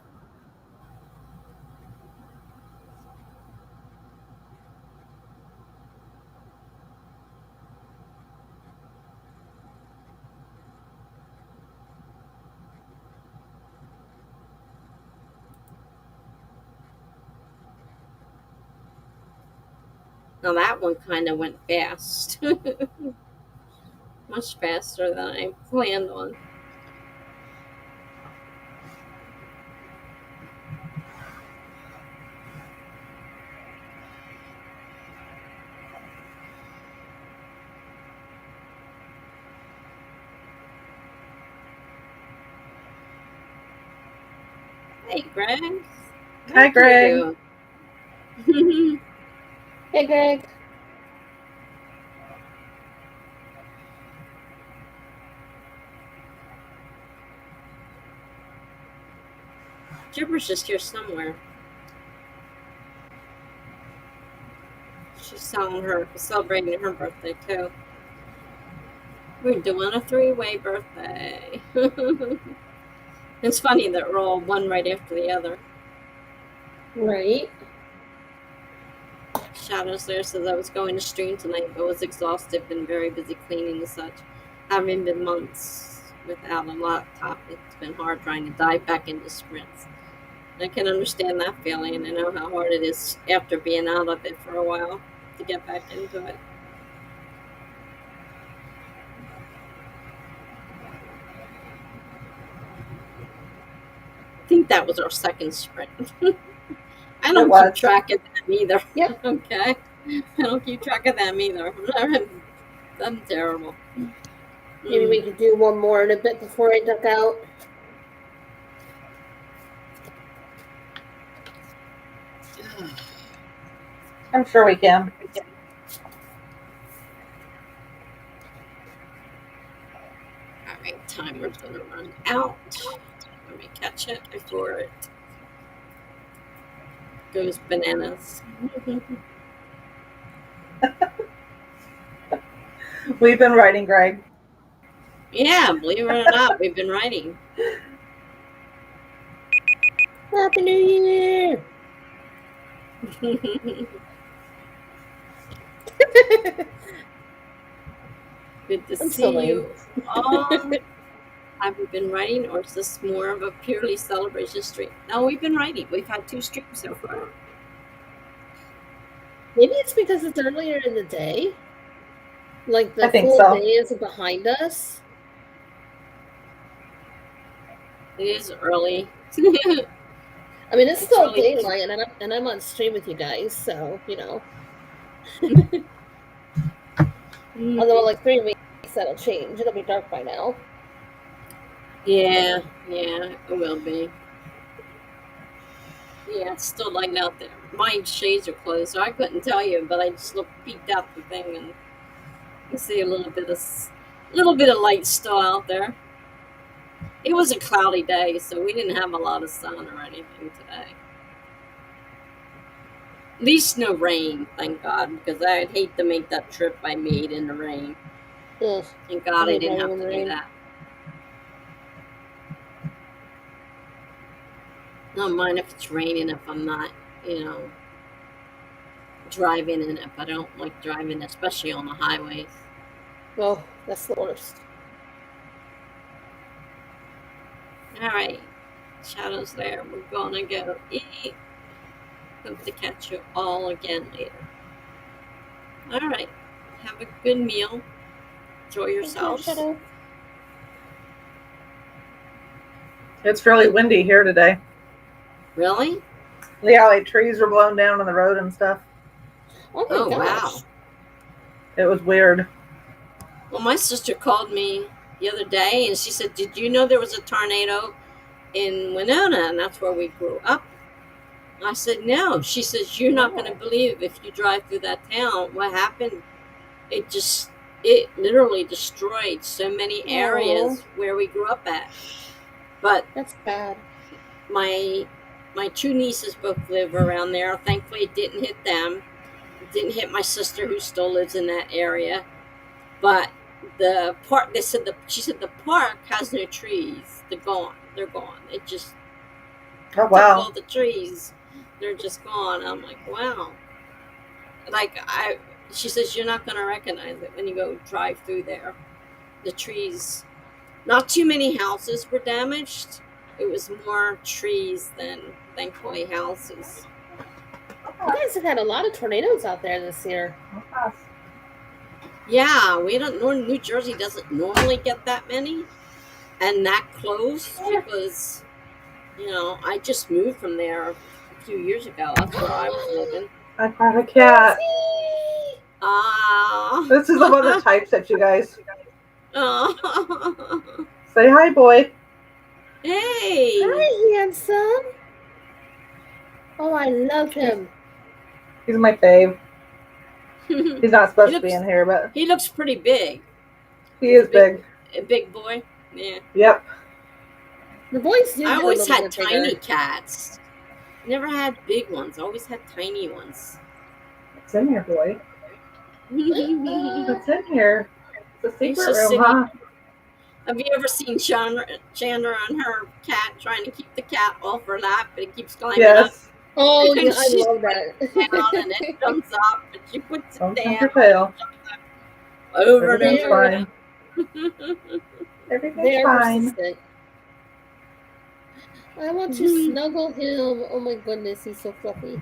Now that one kind of went fast. Much faster than I planned on. Hey, Greg. Hi, What Greg. you do? Hey, Greg. Jibber's just here somewhere. She's celebrating her birthday too. We're doing a three-way birthday. It's funny that we're all one right after the other. Right. Shadows there says I was going to stream tonight, but was exhausted, been very busy cleaning and such. Having been months without a laptop, it's been hard trying to dive back into sprints. I can understand that feeling, and I know how hard it is after being out of it for a while to get back into it. I think that was our second sprint. I don't keep track of them either. Yep. Okay. I don't keep track of them either. I'm terrible. Maybe we could do one more in a bit before I duck out. I'm sure we can. Alright, timer's gonna run out. Let me catch it before it goes bananas. We've been writing, Greg. Yeah, believe it or not, we've been writing. Happy New Year! Good to see you all. Have we been writing, or is this more of a purely celebration stream? No, we've been writing. We've had 2 streams so far. Maybe it's because it's earlier in the day. Like the I think full so. day is behind us. It is early. I mean, it's still early. daylight, and I'm on stream with you guys, so you know. Although, like 3 weeks, that'll change. It'll be dark by now. Yeah, it will be. Yeah, it's still light out there. My shades are closed, so I couldn't tell you, but I just peeked out the thing and you see a little bit of light still out there. It was a cloudy day, so we didn't have a lot of sun or anything today. At least no rain, thank God, because I'd hate to make that trip I made in the rain. Ugh, Thank God I didn't have to do that. I don't mind if it's raining if I'm not, driving in it, but I don't like driving, especially on the highways. Oh, that's the worst. Alright, Shadow's there. We're gonna go eat. Hope to catch you all again later. Alright, have a good meal. Enjoy yourselves. It's really windy here today. Really? Yeah, like trees were blown down on the road and stuff. Oh, gosh. Wow. It was weird. Well, my sister called me the other day and she said, "Did you know there was a tornado in Winona?" And that's where we grew up. I said, no. She says, you're not going to believe if you drive through that town what happened. It literally destroyed so many areas where we grew up at. But That's bad. my two nieces both live around there. Thankfully, it didn't hit them. It didn't hit my sister, who still lives in that area. But the park, she said the park has no trees. They're gone. They're gone. It just Oh took wow. all the trees. They're just gone. I'm like, wow. Like she says, you're not going to recognize it when you go drive through there. The trees. Not too many houses were damaged. It was more trees than, thankfully, houses. You guys have had a lot of tornadoes out there this year. Yeah, we don't. New Jersey doesn't normally get that many, and that close because, I just moved from there a few years ago. That's where I was living. I got a cat. Ah. This is the one that types at you guys. Oh. Say hi, boy. Hey. Hi, handsome. Oh, I love him. He's my fave. He's not supposed to be in here, but he looks pretty big. He is big. A big boy. Yeah. Yep. The boys do. I always had tiny cats. Never had big ones. Always had tiny ones. What's in here, boy? What's in here? It's a secret room, huh? Have you ever seen Chandra and her cat trying to keep the cat off her lap, but it keeps climbing up? Oh, yeah, I love that. Down and it jumps up, and she puts it down. Your tail. Over and over again. Everything's fine. I want to snuggle him. Oh my goodness, he's so fluffy.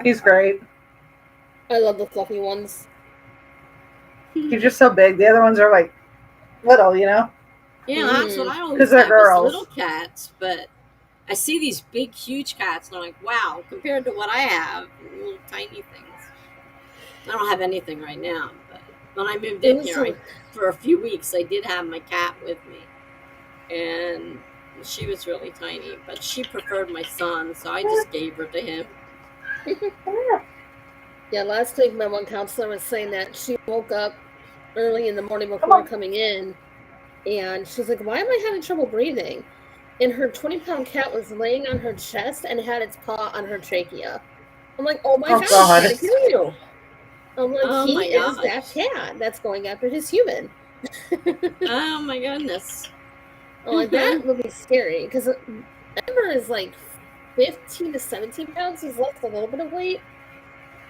He's great. I love the fluffy ones. He's just so big. The other ones are like little, Yeah, that's what I always because they're girls. Little cats, but I see these big, huge cats, and I'm like, wow, compared to what I have, little tiny things. I don't have anything right now, but when I moved in here, for a few weeks, I did have my cat with me, and she was really tiny, but she preferred my son, so I just gave her to him. Yeah, last week my one counselor was saying that she woke up early in the morning before coming in, and she was like, why am I having trouble breathing? And her 20-pound cat was laying on her chest and had its paw on her trachea. I'm like, oh my God, I can't kill you. I'm like, he is that cat that's going after his human. Oh my goodness. Oh, like, that would be scary, because Ember is like 15 to 17 pounds. He's lost a little bit of weight.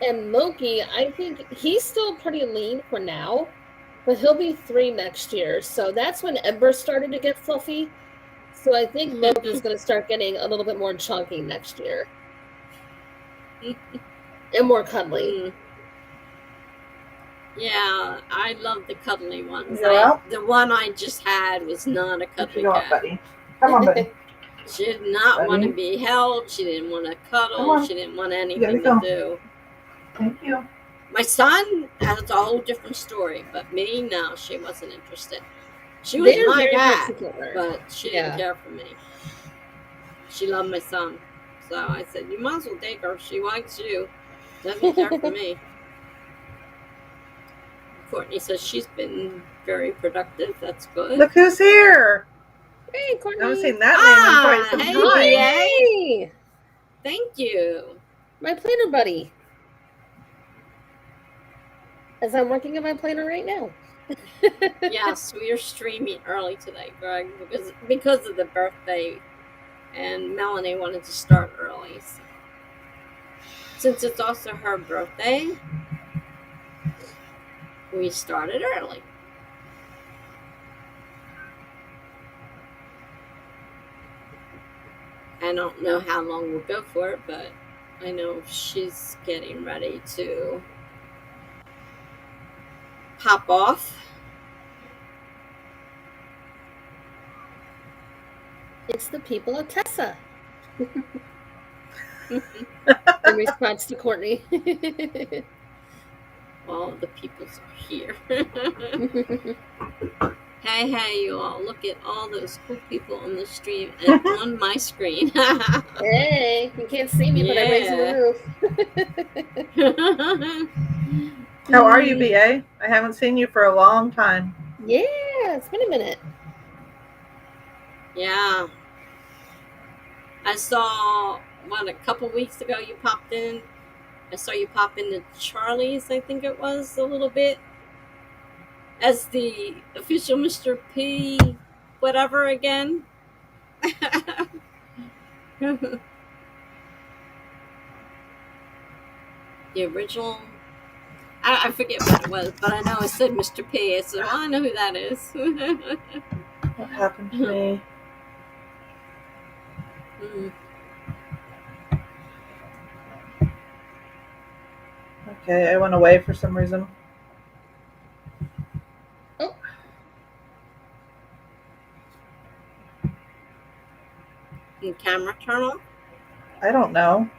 And Loki, I think he's still pretty lean for now, but he'll be 3 next year. So that's when Ember started to get fluffy. So I think Loki's going to start getting a little bit more chunky next year. And more cuddly. Yeah, I love the cuddly ones. The one I just had was not a cuddly cat. Buddy. Come on, buddy. She did not want to be held. She didn't want to cuddle. She didn't want anything to do. Thank you. My son has a whole different story, but me, no, she wasn't interested. She was my cat, but she didn't care for me. She loved my son. So I said, you might as well take her. She likes you. Doesn't care for me. Courtney says she's been very productive. That's good. Look who's here. Hey, Courtney. I haven't seen that name in quite some time. Hey. Thank you. My planner buddy. As I'm working on my planner right now. Yes, we are streaming early today, Greg, because of the birthday, and Melanie wanted to start early. So. Since it's also her birthday, we started early. I don't know how long we'll go for it, but I know she's getting ready to pop off. It's the people of Tessa. In response to Courtney. All the peoples are here. Hey, hey, you all! Look at all those cool people on the stream and on my screen. Hey, you can't see me, but I'm raising the Yeah. roof. How are you, BA? I haven't seen you for a long time. Yeah, it's been a minute. Yeah. I saw, what, a couple weeks ago you popped in. I saw you pop into Charlie's, I think it was, a little bit. As the official Mr. P whatever again. The original. I forget what it was, but I know it said Mr. P. I said, well, I know who that is. What happened to me? Okay, I went away for some reason. Oh, And camera turn off. I don't know.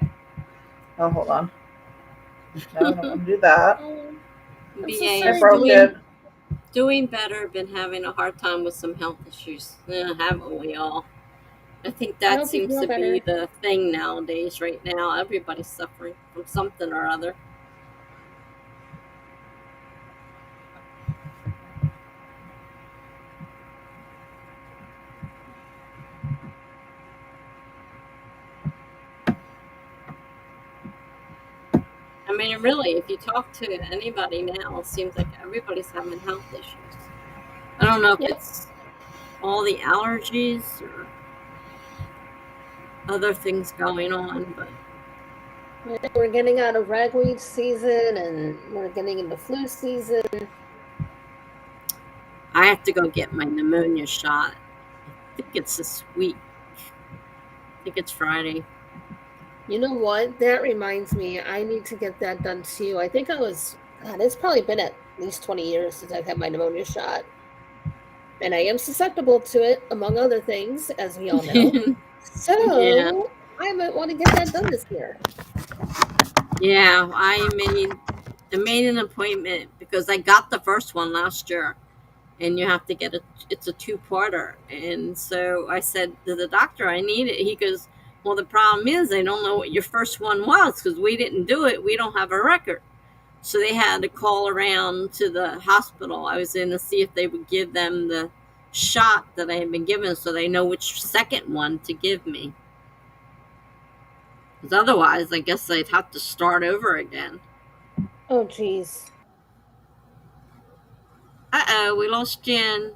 Oh, hold on. No, I don't want to do that. I'm so BA I sorry, is broke BA. it. doing better. Been having a hard time with some health issues. Haven't we all? I think I that hope you seems feel to be better. the thing nowadays. Right now, everybody's suffering from something or other. I mean, really, if you talk to anybody now, it seems like everybody's having health issues. I don't know if Yep. it's all the allergies or other things going on, but We're getting out of ragweed season and we're getting into flu season. I have to go get my pneumonia shot. I think it's this week. I think it's Friday. You know what? That reminds me, I need to get that done too. I think God, it's probably been at least 20 years since I've had my pneumonia shot. And I am susceptible to it, among other things, as we all know. Yeah. So I might want to get that done this year. Yeah, I made an appointment because I got the first one last year, and you have to get it's a two-parter. And so I said to the doctor, I need it. He goes, well, the problem is they don't know what your first one was because we didn't do it. We don't have a record. So they had to call around to the hospital I was in to see if they would give them the shot that I had been given so they know which second one to give me. Because otherwise, I guess I'd have to start over again. Oh, geez. Uh-oh, we lost Jen.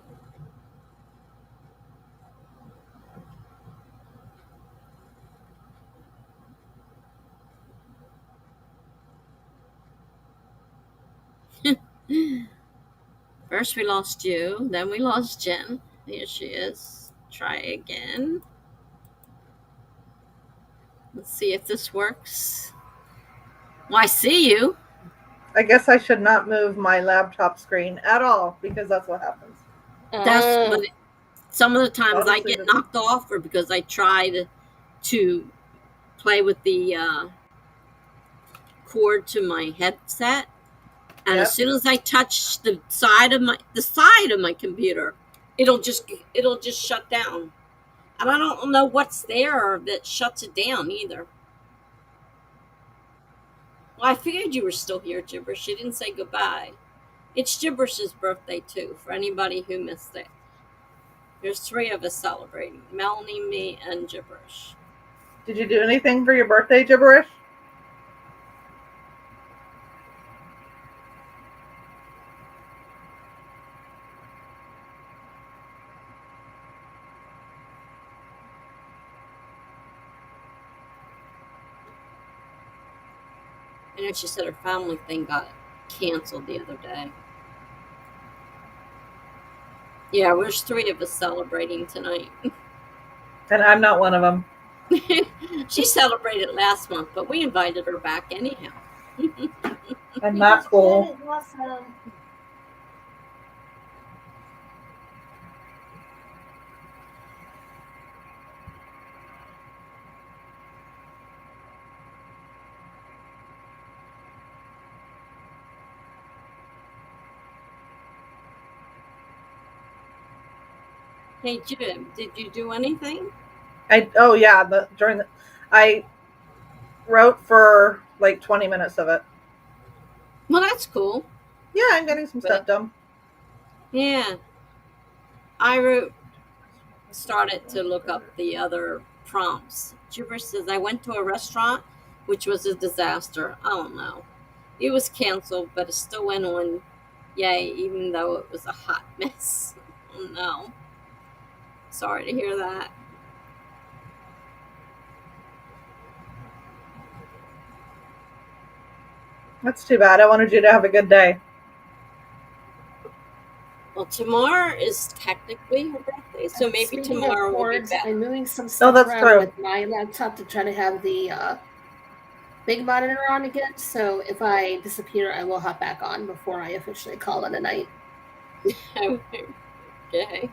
First we lost you, then we lost Jen. Here she is. Try again. Let's see if this works. Well, I see you. I guess I should not move my laptop screen at all because that's what happens. But some of the I'll times I just leave get it. knocked off or because I try to play with the cord to my headset, and as Yep. soon as I touch the side of my computer, it'll just shut down. And I don't know what's there that shuts it down either. Well, I figured you were still here, Gibberish. You didn't say goodbye. It's Gibberish's birthday, too, for anybody who missed it. There's three of us celebrating. Melanie, me, and Gibberish. Did you do anything for your birthday, Gibberish? I know she said her family thing got canceled the other day. Yeah, there's three of us celebrating tonight. And I'm not one of them. She celebrated last month, but we invited her back anyhow. I'm not cool. Hey Jim, did you do anything? I wrote for like 20 minutes of it. Well, that's cool. Yeah, I'm getting some But stuff done. yeah, I wrote started to look up the other prompts. Gibber says I went to a restaurant, which was a disaster. I don't know. It was canceled, but it still went on. Yay, even though it was a hot mess. Oh no. Sorry to hear that. That's too bad. I wanted you to have a good day. Well, tomorrow is technically her birthday, so maybe Speaking of tomorrow will be cords, better. I'm moving some No, stuff that's around true. with my laptop to try to have the big monitor on again. So if I disappear, I will hop back on before I officially call it a night. Okay.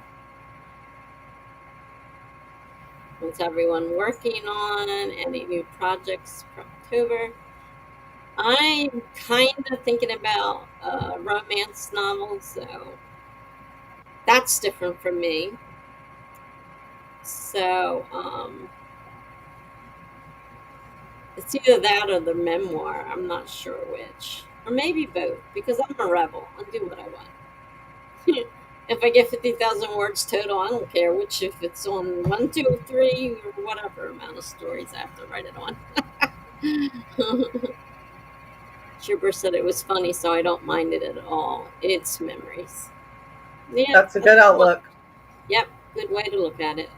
What's everyone working on? Any new projects for October? I'm kind of thinking about a romance novel, so that's different from me. So it's either that or the memoir. I'm not sure which, or maybe both, because I'm a rebel. I'll do what I want. If I get 50,000 words total, I don't care which, if it's on one, two, three, or whatever amount of stories I have to write it on. Trooper said it was funny, so I don't mind it at all. It's memories. Yeah, That's a good outlook. Yep, good way to look at it.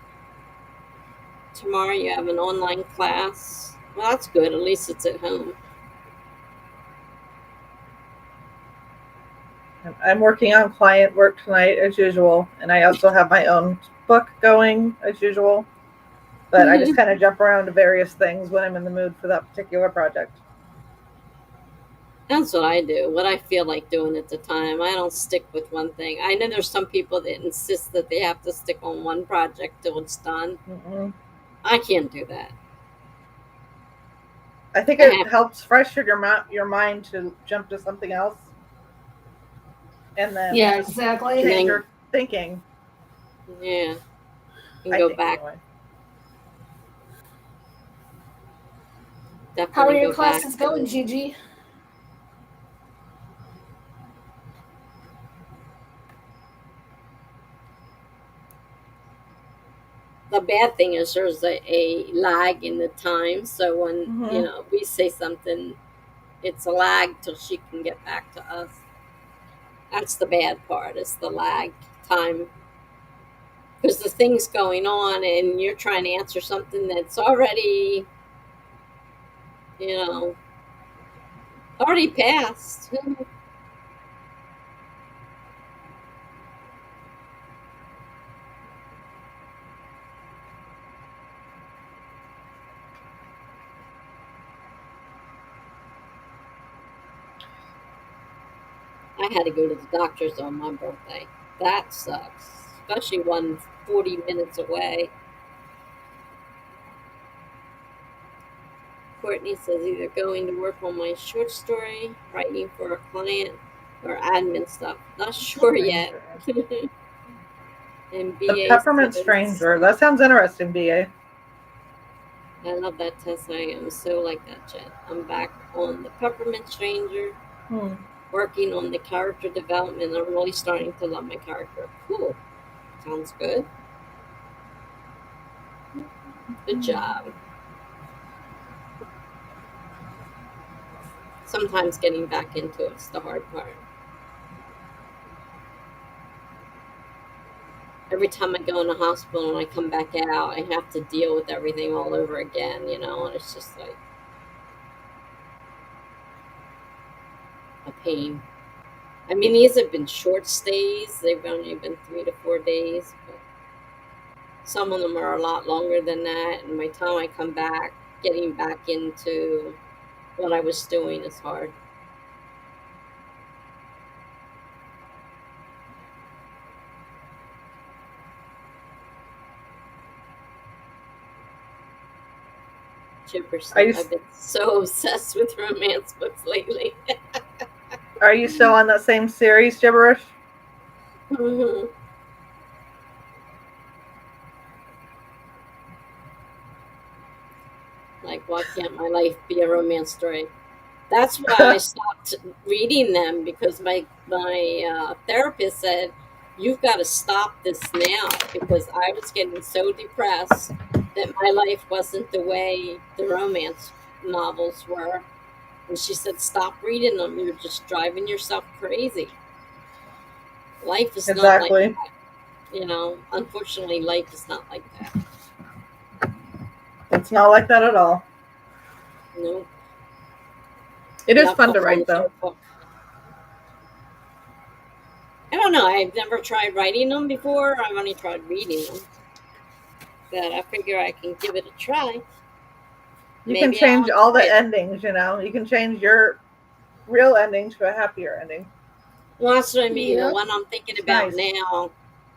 Tomorrow you have an online class. Well, that's good. At least it's at home. I'm working on client work tonight as usual, and I also have my own book going as usual. But I just kind of jump around to various things when I'm in the mood for that particular project. That's what I do. What I feel like doing at the time. I don't stick with one thing. I know there's some people that insist that they have to stick on one project till it's done. Mm-mm. I can't do that. I think I it have. helps freshen your mind to jump to something else, and then Yeah, just exactly. And change then, your thinking. yeah, and I go think back. anyway. How are Definitely your go back classes going, to. Gigi? The bad thing is there's a lag in the time. So when Mm-hmm. we say something, it's a lag till she can get back to us. That's the bad part. Is the lag time, because the thing's going on and you're trying to answer something that's you know already passed. I had to go to the doctor's on my birthday. That sucks, especially one 40 minutes away. Courtney says either going to work on my short story, writing for a client, or admin stuff. Not sure yet. Stranger. And The BA Peppermint says, Stranger. That sounds interesting, BA. I love that, Tessa. I am so like that, Jen. I'm back on the Peppermint Stranger, Hmm. working on the character development. I'm really starting to love my character. Cool. Sounds good. Good job. Sometimes getting back into it's the hard part. Every time I go in the hospital and I come back out, I have to deal with everything all over again, and it's just like a pain. I mean, these have been short stays. They've only been 3 to 4 days, but some of them are a lot longer than that. And by the time I come back, getting back into what I was doing is hard. Chipper Are said, you I've been so obsessed with romance books lately. are you still on that same series, Gibberish? Mhm. like, why can't my life be a romance story? That's why I stopped reading them, because my therapist said, "You've got to stop this now," because I was getting so depressed that my life wasn't the way the romance novels were. And she said, "Stop reading them. You're just driving yourself crazy. Life is not like Exactly. that. Unfortunately, life is not like that. It's not like that at all. Nope. It is Not fun to going on write, to though. a book. I don't know. I've never tried writing them before. I've only tried reading them. But I figure I can give it a try. You can Maybe I'll change all enjoy the it. endings, you know. You can change your real ending to a happier ending. Well, that's what I mean. The Yep. one I'm thinking It's about nice. now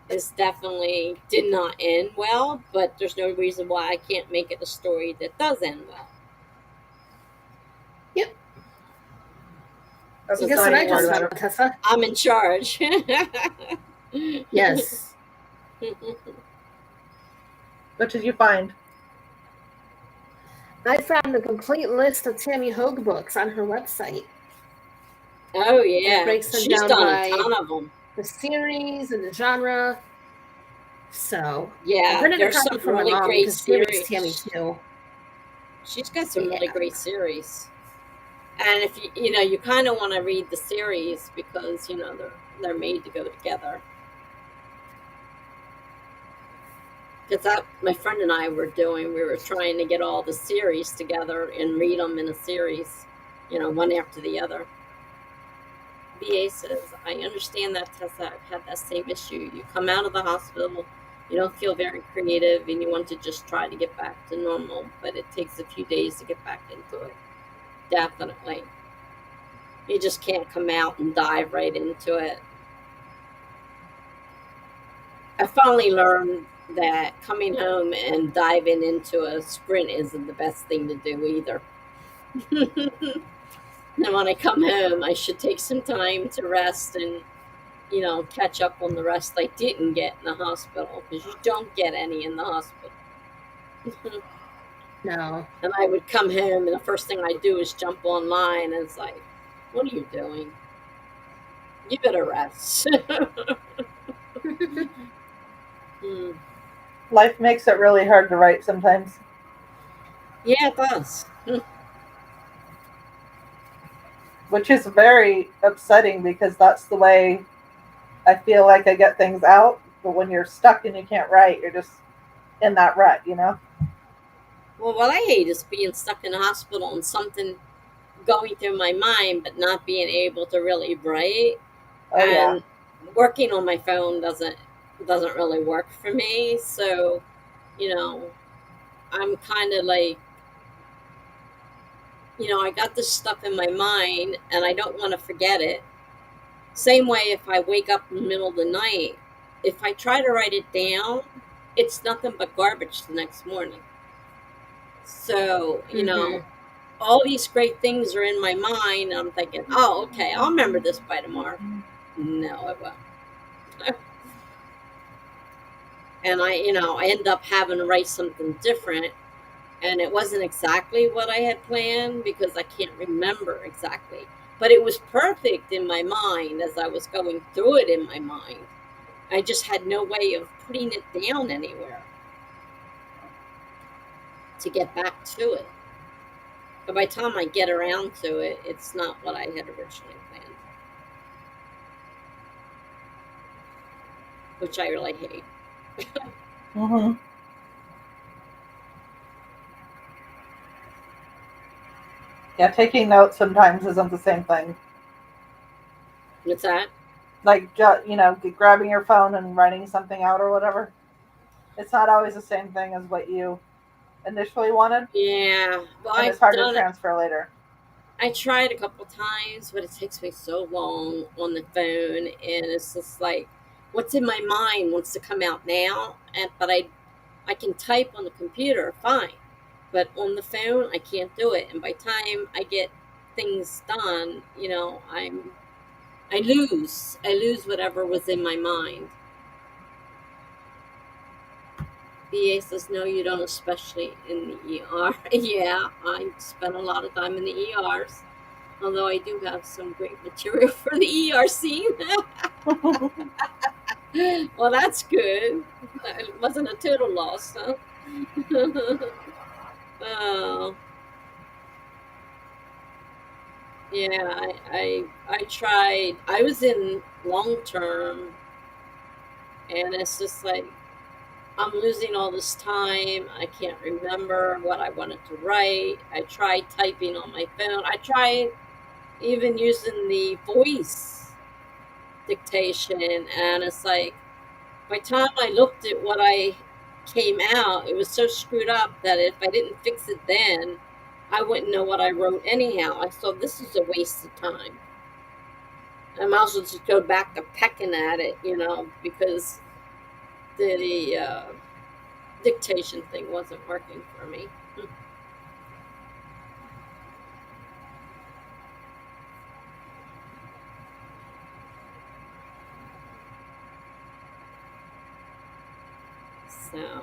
is definitely did not end well, but there's no reason why I can't make it a story that does end well. Yep. That's So a Since guess what nice I word just about found, it. Tessa? I'm in charge. Yes. What did you find? I found a complete list of Tammy Hogue books on her website. Oh, And it yeah. breaks them She's down done a by ton of them. the series and the genre. So I Yeah, printed a there's copy some for my really mom great because she likes Tammy series. too. She's got some really Yeah. great series. And if you kind of want to read the series because they're made to go together. Because that my friend and I we were trying to get all the series together and read them in a series, one after the other. BA says, "I understand that, Tessa. I've had that same issue. You come out of the hospital, you don't feel very creative, and you want to just try to get back to normal, but it takes a few days to get back into it. Definitely. You just can't come out and dive right into it." I finally learned that coming home and diving into a sprint isn't the best thing to do either. And when I come home, I should take some time to rest and, catch up on the rest I didn't get in the hospital, because you don't get any in the hospital. No. And I would come home, and the first thing I do is jump online, and it's like, what are you doing? You better rest. Hmm. Life makes it really hard to write sometimes, Yeah, it does. which is very upsetting because that's the way I feel like I get things out. But when you're stuck and you can't write, you're just in that rut, you know? Well, what I hate is being stuck in the hospital and something going through my mind, but not being able to really write. Oh, yeah. And working on my phone doesn't really work for me. So, you know, I'm kind of like, I got this stuff in my mind, and I don't want to forget it. Same way, if I wake up in the middle of the night, if I try to write it down, it's nothing but garbage the next morning. So, Mm-hmm. all these great things are in my mind. And I'm thinking, oh, okay, I'll remember this by tomorrow. No, I won't. And I end up having to write something different. And it wasn't exactly what I had planned because I can't remember exactly. But it was perfect in my mind as I was going through it in my mind. I just had no way of putting it down anywhere to get back to it. But by the time I get around to it, it's not what I had originally planned, which I really hate. Hmm. Yeah, taking notes sometimes isn't the same thing. What's that? Like, grabbing your phone and writing something out or whatever. It's not always the same thing as what you initially wanted, Yeah. Well, and it's I've hard to done it. transfer later. I tried a couple times, but it takes me so long on the phone, and it's just like what's in my mind wants to come out now, and but I can type on the computer fine, but on the phone I can't do it. And by the time I get things done, I lose whatever was in my mind. BA says, no, you don't, especially in the ER. Yeah, I spent a lot of time in the ERs, although I do have some great material for the ER scene. Well, that's good. It wasn't a total loss, huh? Oh, yeah, I tried. I was in long term, and it's just like I'm losing all this time. I can't remember what I wanted to write. I tried typing on my phone. I tried even using the voice dictation, and it's like by the time I looked at what I came out, it was so screwed up that if I didn't fix it then, I wouldn't know what I wrote anyhow. I thought this is a waste of time. I might as well just go back to pecking at it, because the dictation thing wasn't working for me. So,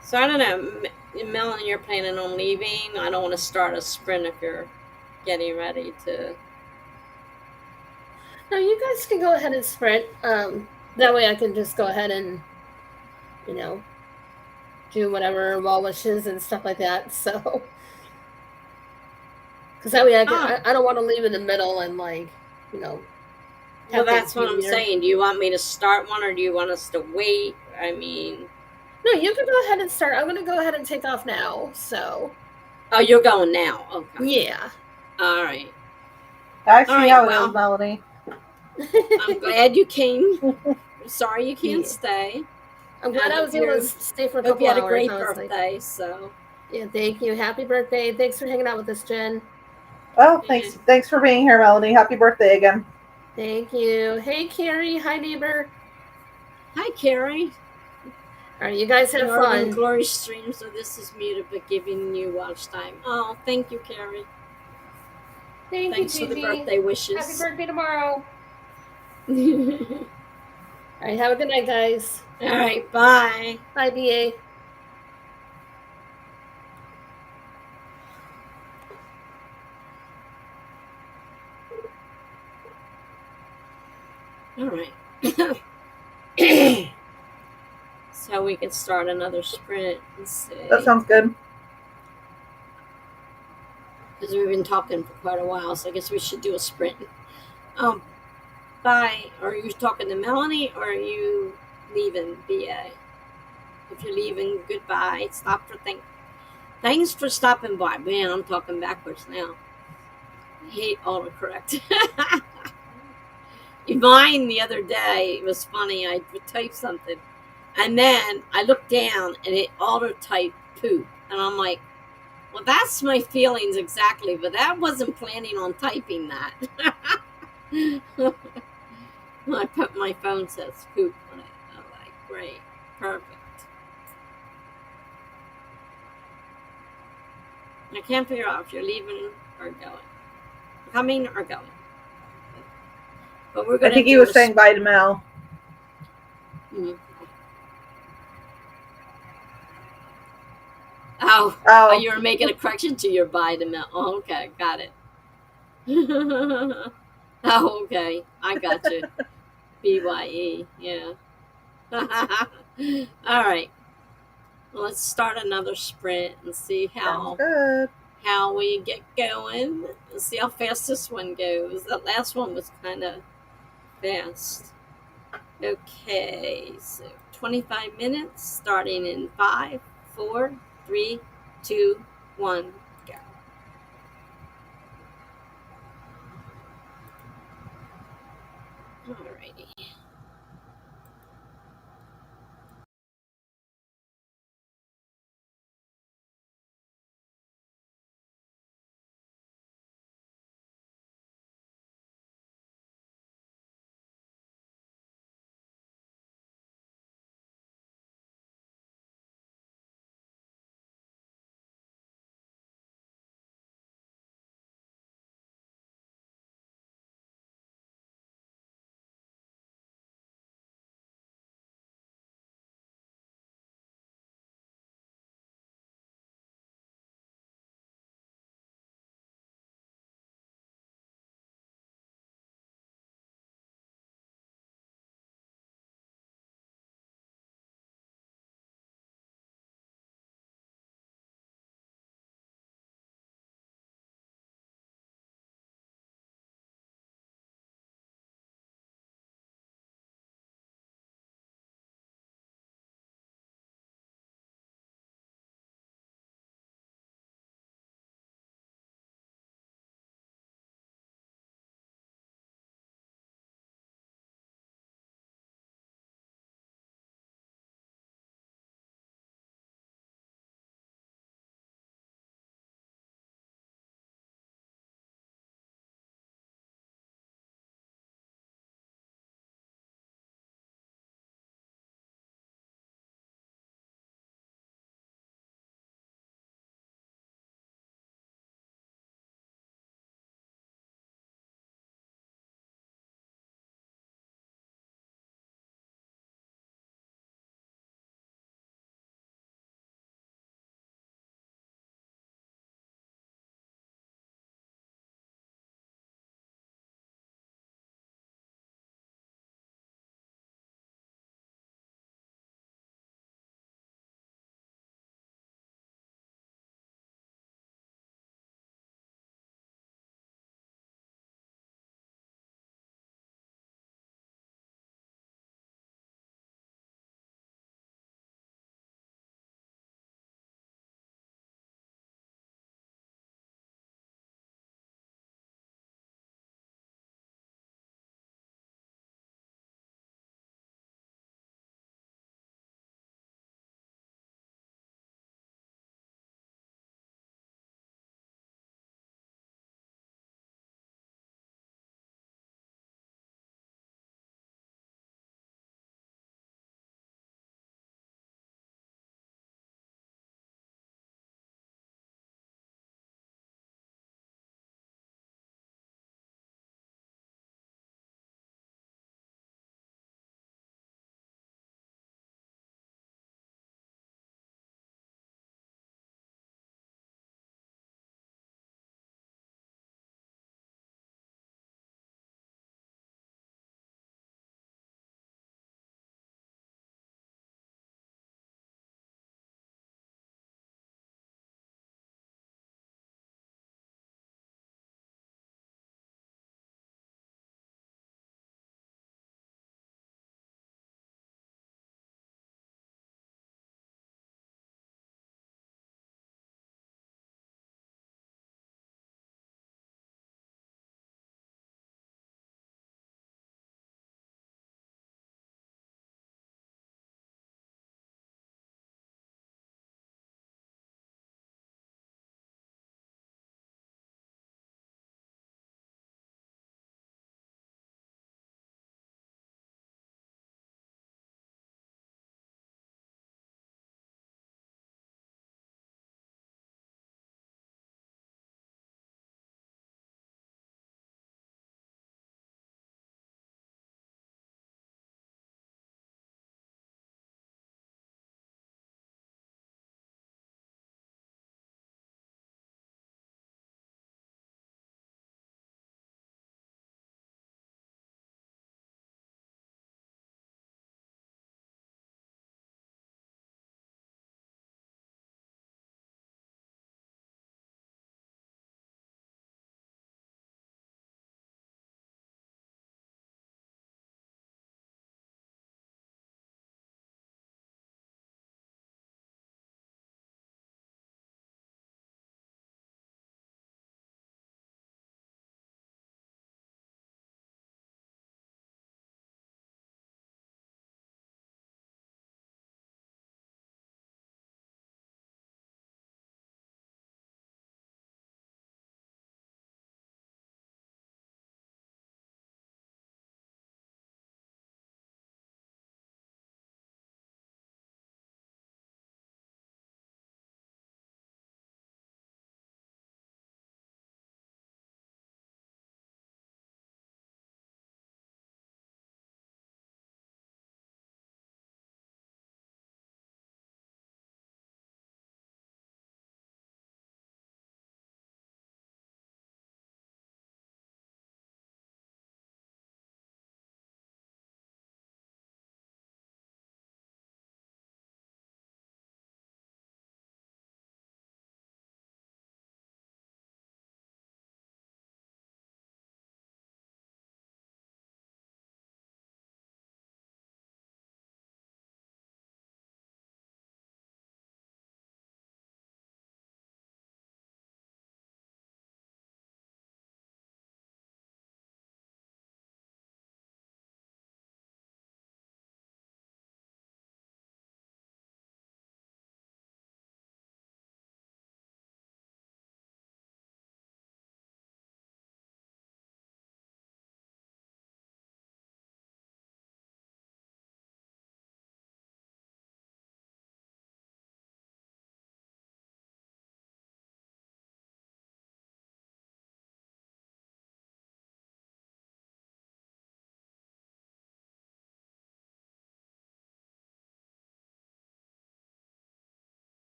so I don't know, Melanie, you're planning on leaving. I don't want to start a sprint if you're getting ready to. No, you guys can go ahead and sprint. That way I can just go ahead and, you know, do whatever wall wishes and stuff like that. So, because that way Oh, I don't want to leave in the middle and like, you know, well, have things that's what be I'm weird. saying. Do you want me to start one, or do you want us to wait? I mean, No, you can go ahead and start. I'm going to go ahead and take off now. So, oh, you're going now. Okay. yeah. All right. I All see right. how it is, Well, Melanie. I'm glad you came. Sorry you can't Yeah. stay. I'm I glad I was able to stay for a hope you couple had a hours. great I was like, birthday. So, yeah, thank you. Happy birthday. Thanks for hanging out with us, Jen. Oh, yeah. thanks for being here, Melanie. Happy birthday again. Thank you. Hey, Carrie. Hi, neighbor. Hi, Carrie. All right, you guys have Northern fun. Glory stream, so this is muted, but giving you watch time. Oh, thank you, Carrie. Thank you, Thanks for the Gigi. birthday Happy wishes. birthday tomorrow. All All right, have a good night, guys. right, bye. Bye, BA. All right. So we can start another sprint and That see. sounds good. Because we've been talking for quite a while, so I guess we should do a sprint. Um, bye. Are you talking to Melanie, or are you leaving, BA? If you're leaving, goodbye. Stop for think. Thanks for stopping by. Man, I'm talking backwards now. I hate autocorrect. Mine the other day, it was funny. I would type something, and then I looked down, and it auto typed poop, and I'm like, well, that's my feelings exactly, but that wasn't planning on typing that. I put my phone says poop on it. I'm like, great, perfect. I can't figure out if you're leaving or going, coming or going. But we're I gonna think he do was a. saying bye to Mel. Mm. Oh, Oh, you were making a correction to your bye to Mel. Oh, okay, got it. Oh, okay, I got you. BYE, yeah. All right, well, let's start another sprint and see sounds good. how we get going. Let's see how fast this one goes. That last one was kind of fast. Okay, so 25 minutes starting in 5, 4, 3, 2, 1, go. Alrighty.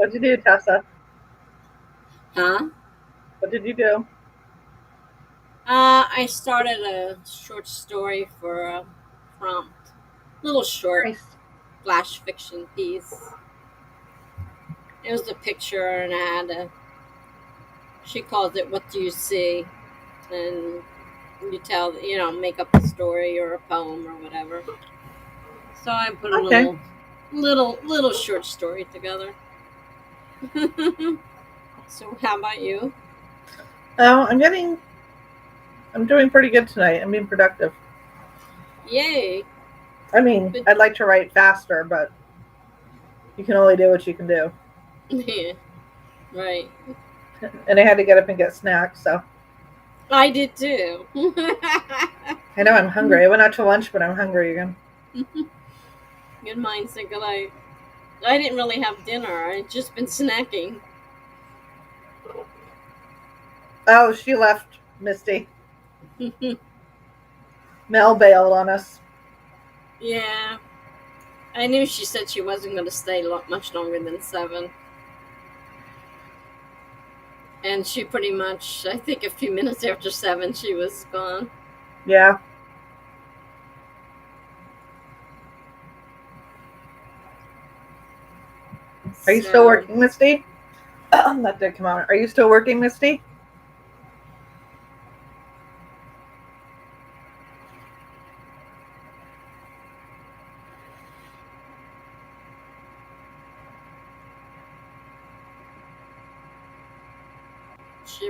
What'd you do, Tessa? Huh? What did you do? I started a short story for a prompt. Little short Nice. flash fiction piece. It was a picture and I had a, she calls it "What Do You See?" and you tell, make up a story or a poem or whatever. So I put a Okay. little short story together. So how about you? Oh, I'm doing pretty good tonight. I'm being productive. Yay! I mean, Good. I'd like to write faster, but you can only do what you can do. Yeah, right. And I had to get up and get snacks, so I did too. I know I'm hungry. I went out to lunch, but I'm hungry again. Good mind, think alike. I didn't really have dinner. I'd just been snacking. Oh, she left, Misty. Mel bailed on us. Yeah, I knew she said she wasn't going to stay much longer than 7. And she pretty much, I think a few minutes after 7, she was gone. Yeah. Are you still So, working, Misty? That did come out. Are you still working, Misty?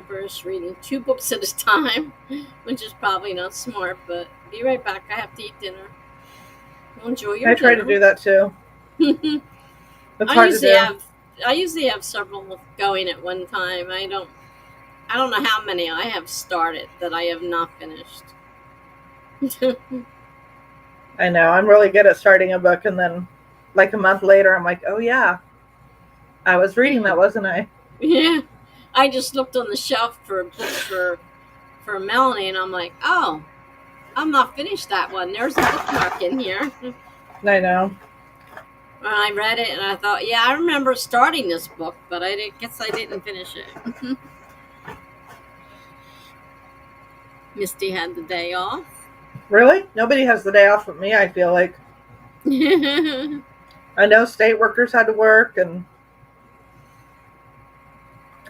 gibberish reading 2 books at a time, which is probably not smart, but be right back. I have to eat dinner. Well, enjoy your I try to dinner. do that too. It's hard to do. I usually have several going at one time. I don't know how many I have started that I have not finished. I know. I'm really good at starting a book, and then like a month later, I'm like, oh yeah, I was reading that, wasn't I? Yeah. I just looked on the shelf for books for Melanie, and I'm like, oh, I'm not finished that one. There's a bookmark in here. I know. And I read it, and I thought, yeah, I remember starting this book, but guess I didn't finish it. Misty had the day off. Really? Nobody has the day off with me, I feel like. I know state workers had to work and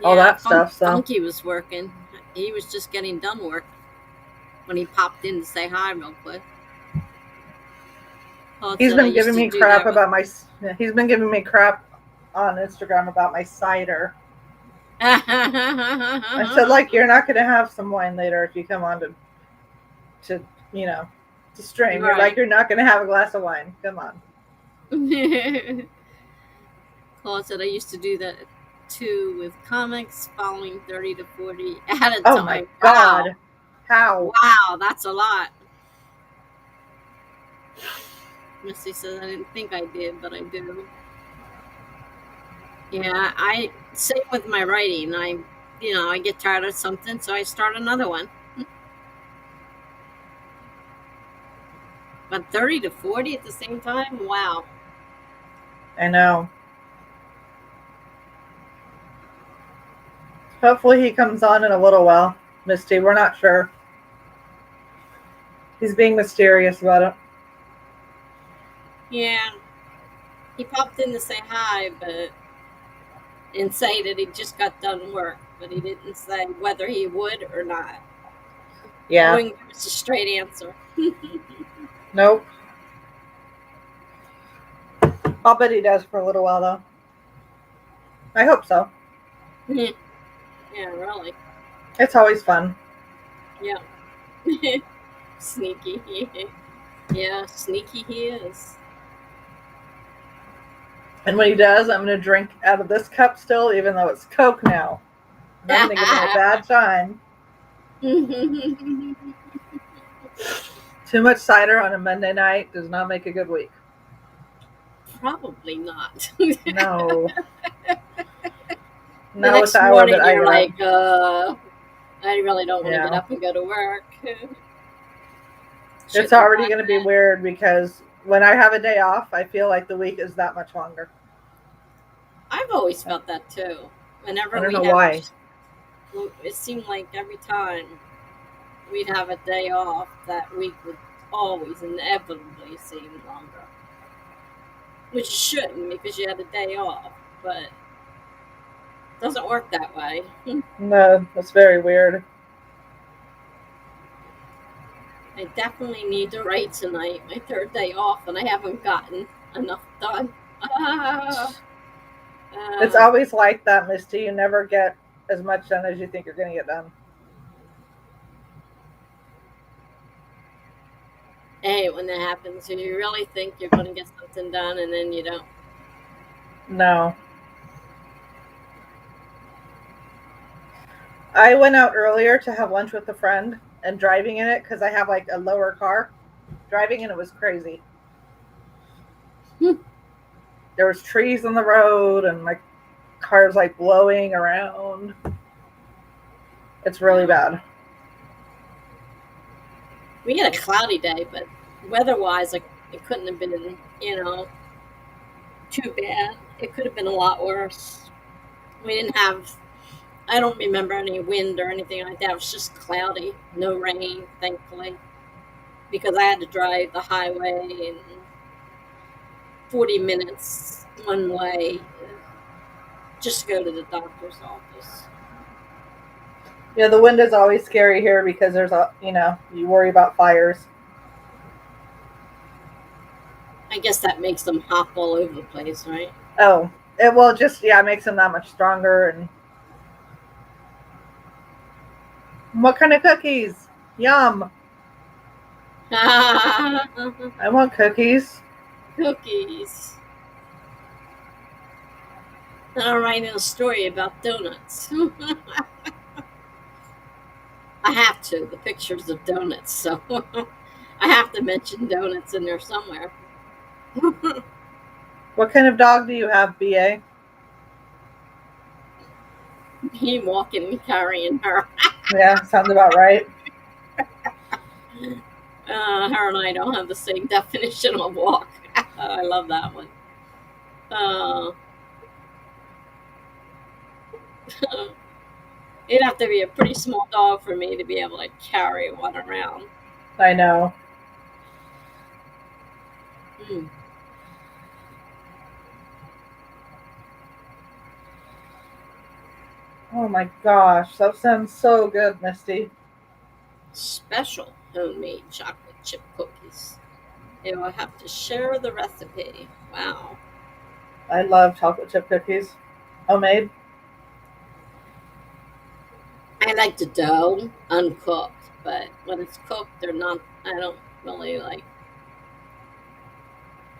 all that stuff, so. Funky was working. He was just getting done work when he popped in to say hi real quick. He's been giving me crap about he's been giving me crap on Instagram about my cider. I said, like, you're not going to have some wine later if you come on to stream. Right. You're like, you're not going to have a glass of wine. Come on. Claude said I used to do that too with comics, following 30 to 40 at a time. Oh my God. Wow. How? Wow, that's a lot. Missy says I didn't think I did, but I do. Yeah, same with my writing. I get tired of something, so I start another one. But 30 to 40 at the same time? Wow. I know. Hopefully he comes on in a little while, Misty. We're not sure. He's being mysterious about it. Yeah. He popped in to say hi, and say that he just got done work, but he didn't say whether he would or not. Yeah. He wouldn't give us a straight answer. Nope. I'll bet he does for a little while, though. I hope so. Yeah, really. It's always fun. Yeah. Sneaky. Yeah, sneaky he is. And when he does, I'm going to drink out of this cup still, even though it's Coke now. I'm going to give him a bad time. Too much cider on a Monday night does not make a good week. Probably not. No. The next morning you're like, I really don't want to get up and go to work. It's already going to be weird because when I have a day off, I feel like the week is that much longer. I've always felt that too. I Whenever don't we know have, why. it seemed like every time we'd have a day off, that week would always inevitably seem longer. Which it shouldn't, because you had a day off, but it doesn't work that way. No, that's very weird. I definitely need to write tonight, my third day off, and I haven't gotten enough done. It's Uh, always like that, Misty. You never get as much done as you think you're going to get done. hey, when that happens, when you really think you're going to get something done and then you don't. No. I went out earlier to have lunch with a friend, and driving in it, because I have like a lower car, driving in it was crazy. There was trees on the road, and my car's like blowing around. It's really bad. We had a cloudy day, but weather-wise, like, it couldn't have been, too bad. It could have been a lot worse. We didn't have, I don't remember any wind or anything like that. It was just cloudy, no rain, thankfully, because I had to drive the highway and 40 minutes one way just to go to the doctor's office. Yeah, the wind is always scary here because there's you worry about fires. I guess that makes them hop all over the place, right? Oh, it will just, makes them that much stronger. And what kind of cookies? Yum. I want cookies. Cookies. And I'm writing a story about donuts. I have to. The pictures of donuts, so I have to mention donuts in there somewhere. What kind of dog do you have, BA? Me walking and carrying her. Yeah, sounds about right. Her and I don't have the same definition of walk. I love that one. It'd have to be a pretty small dog for me to be able to carry one around. I know. Mm. Oh my gosh, that sounds so good, Misty. Special homemade chocolate chip cookies. You will have to share the recipe. Wow. I love chocolate chip cookies. Homemade. I like the dough uncooked, but when it's cooked, they're not. I don't really like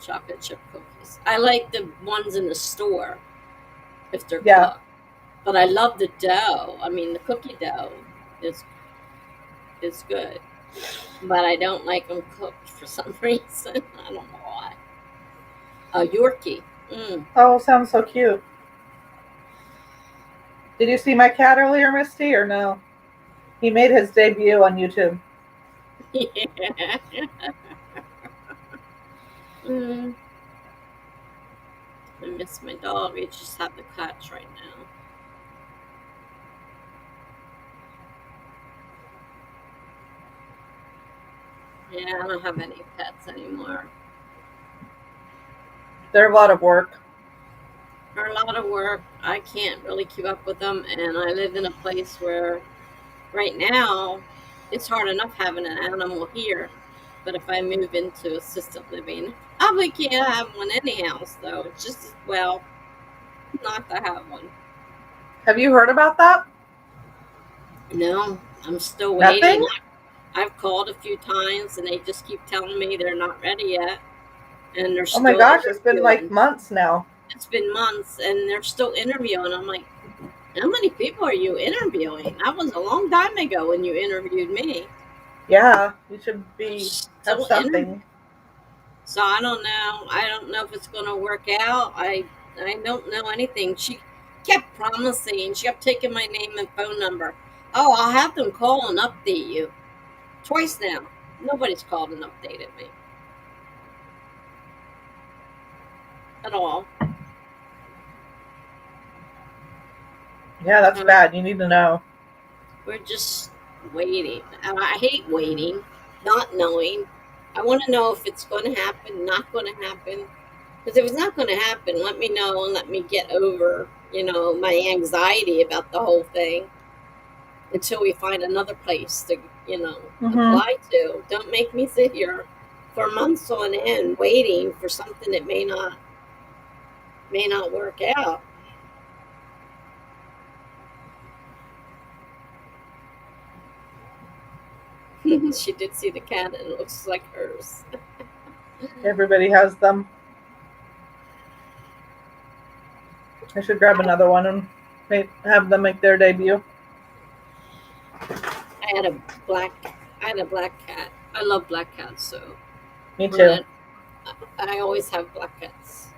chocolate chip cookies. I like the ones in the store if they're Yeah. cooked, but I love the dough. I mean, the cookie dough is good, but I don't like them cooked for some reason. I don't know why. A Yorkie. Mm. Oh, sounds so cute. Did you see my cat earlier, Misty, or no? He made his debut on YouTube. Yeah. Mm. I miss my dog. We just have the cats right now. Yeah, I don't have any pets anymore. They're a lot of work. They're a lot of work. I can't really keep up with them, and I live in a place where right now it's hard enough having an animal here. But if I move into assisted living, I probably can't have one anyhow. So it's just as well not to have one. Have you heard about that? No, I'm still waiting. Nothing? I've called a few times, and they just keep telling me they're not ready yet, and they're Oh my still gosh, it's been like interviewing. months now. It's been months, and they're still interviewing. I'm like, how many people are you interviewing? That was a long time ago when you interviewed me. Yeah, you should have Still interviewing. something. So I don't know. I don't know if it's going to work out. I don't know anything. She kept promising. She kept taking my name and phone number. Oh, I'll have them call and update you. Twice now. Nobody's called and updated me. At all. Yeah, that's bad. You need to know. We're just waiting. And I hate waiting, not knowing. I want to know if it's going to happen, not going to happen. Because if it's not going to happen, let me know and let me get over, my anxiety about the whole thing until we find another place to, Mm-hmm. apply to. Don't make me sit here for months on end waiting for something that may not work out. She did see the cat and it looks like hers. Everybody has them. I should grab another one and have them make their debut. I had a black I had a black cat. I love black cats, so Me when too. I always have black cats.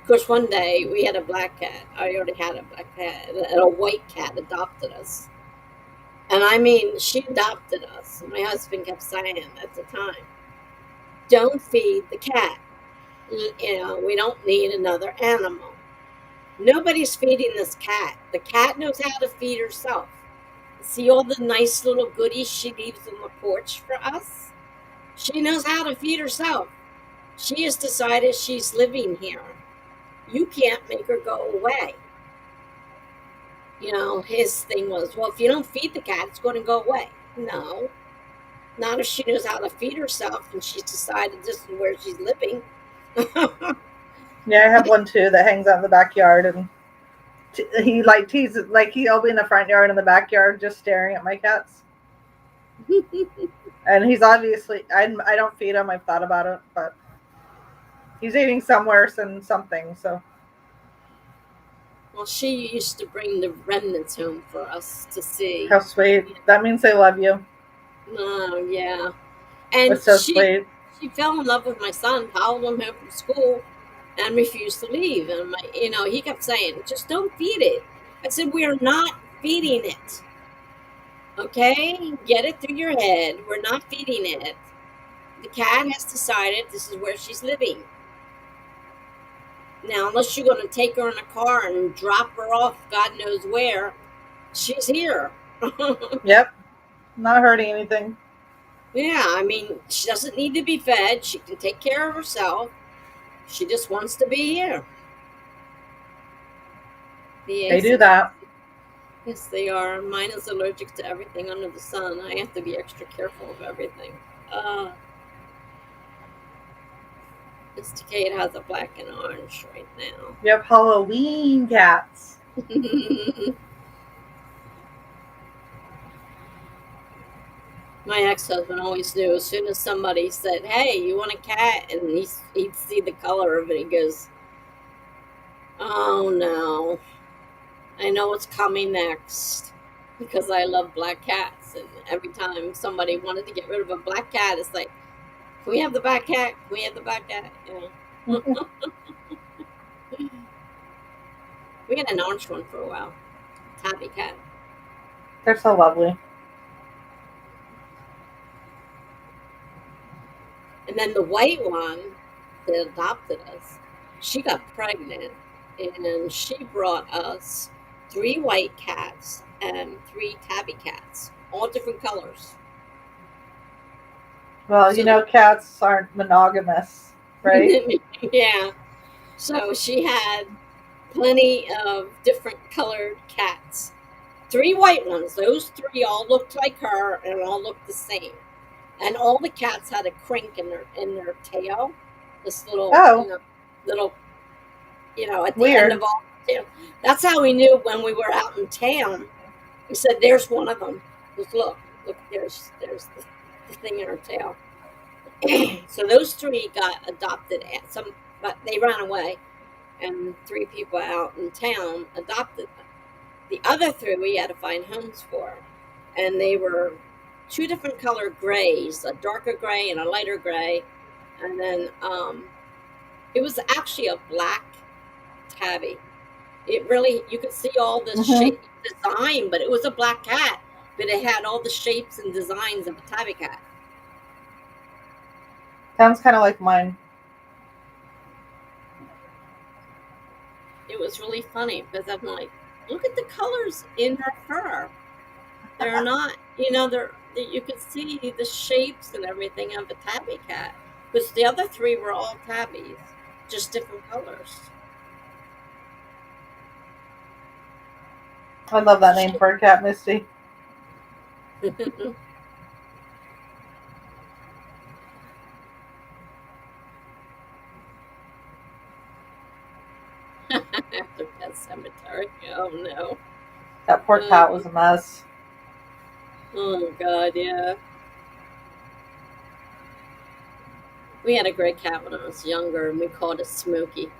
Of course, one day we had a black cat. I already had a black cat, and a white cat adopted us. And I mean, she adopted us. My husband kept saying at the time, "Don't feed the cat. We don't need another animal. Nobody's feeding this cat. The cat knows how to feed herself. See all the nice little goodies she leaves on the porch for us? She knows how to feed herself. She has decided she's living here. You can't make her go away." His thing was, well, if you don't feed the cat, it's going to go away. No, not if she knows how to feed herself and she's decided this is where she's living. Yeah, I have one too that hangs out in the backyard, and he like teases, like he'll be in the front yard and the backyard just staring at my cats. And he's obviously, I don't feed him. I've thought about it, but he's eating somewhere and something. So Well, she used to bring the remnants home for us to see. how sweet. That means they love you. Oh, yeah. And That's so sweet. she fell in love with my son, followed him home from school, and refused to leave. And he kept saying, "Just don't feed it." I said, "We are not feeding it. Okay, get it through your head. We're not feeding it. The cat has decided this is where she's living. Now, unless you're going to take her in a car and drop her off, God knows where, she's here." Yep, not hurting anything. Yeah, I mean, she doesn't need to be fed. She can take care of herself. She just wants to be here. The They do ACs. that. Yes, they are. Mine is allergic to everything under the sun. I have to be extra careful of everything. Mr. Kate has a black and orange right now. You have Halloween cats. My ex-husband always knew as soon as somebody said, "Hey, you want a cat?" and he'd see the color of it. He goes, "Oh no, I know what's coming next," because I love black cats. And every time somebody wanted to get rid of a black cat, it's like, "Can we have the black cat? Can we have the black cat?" We had an orange one for a while, tabby cat. They're so lovely. And then the white one that adopted us, she got pregnant and she brought us 3 white cats and 3 tabby cats, all different colors. Well, So cats aren't monogamous, right? yeah. So she had plenty of different colored cats. 3 white ones. Those 3 all looked like her and all looked the same. And all the cats had a crink in their tail. This little, Oh, little, at the end weird. of all the tail. That's how we knew when we were out in town. We said, "There's one of them. Just look, there's the thing in her tail." So those 3 got adopted at but they ran away, and 3 people out in town adopted them. The other 3 we had to find homes for, and they were 2 different color grays, a darker gray and a lighter gray, and then it was actually a black tabby. It really, you could see all the Mm-hmm. shape design, but it was a black cat, but it had all the shapes and designs of a tabby cat. Sounds kind of like mine. was really funny because I'm like, look at the colors in her fur. They're not, you could see the shapes and everything of a tabby cat. Because the other three were all tabbies, just different colors. I love that So name for a cat, Misty. after Pet Cemetery. Oh no. That poor Uh, cat was a mess. oh God, yeah. We had a gray cat when I was younger, and we called it Smokey.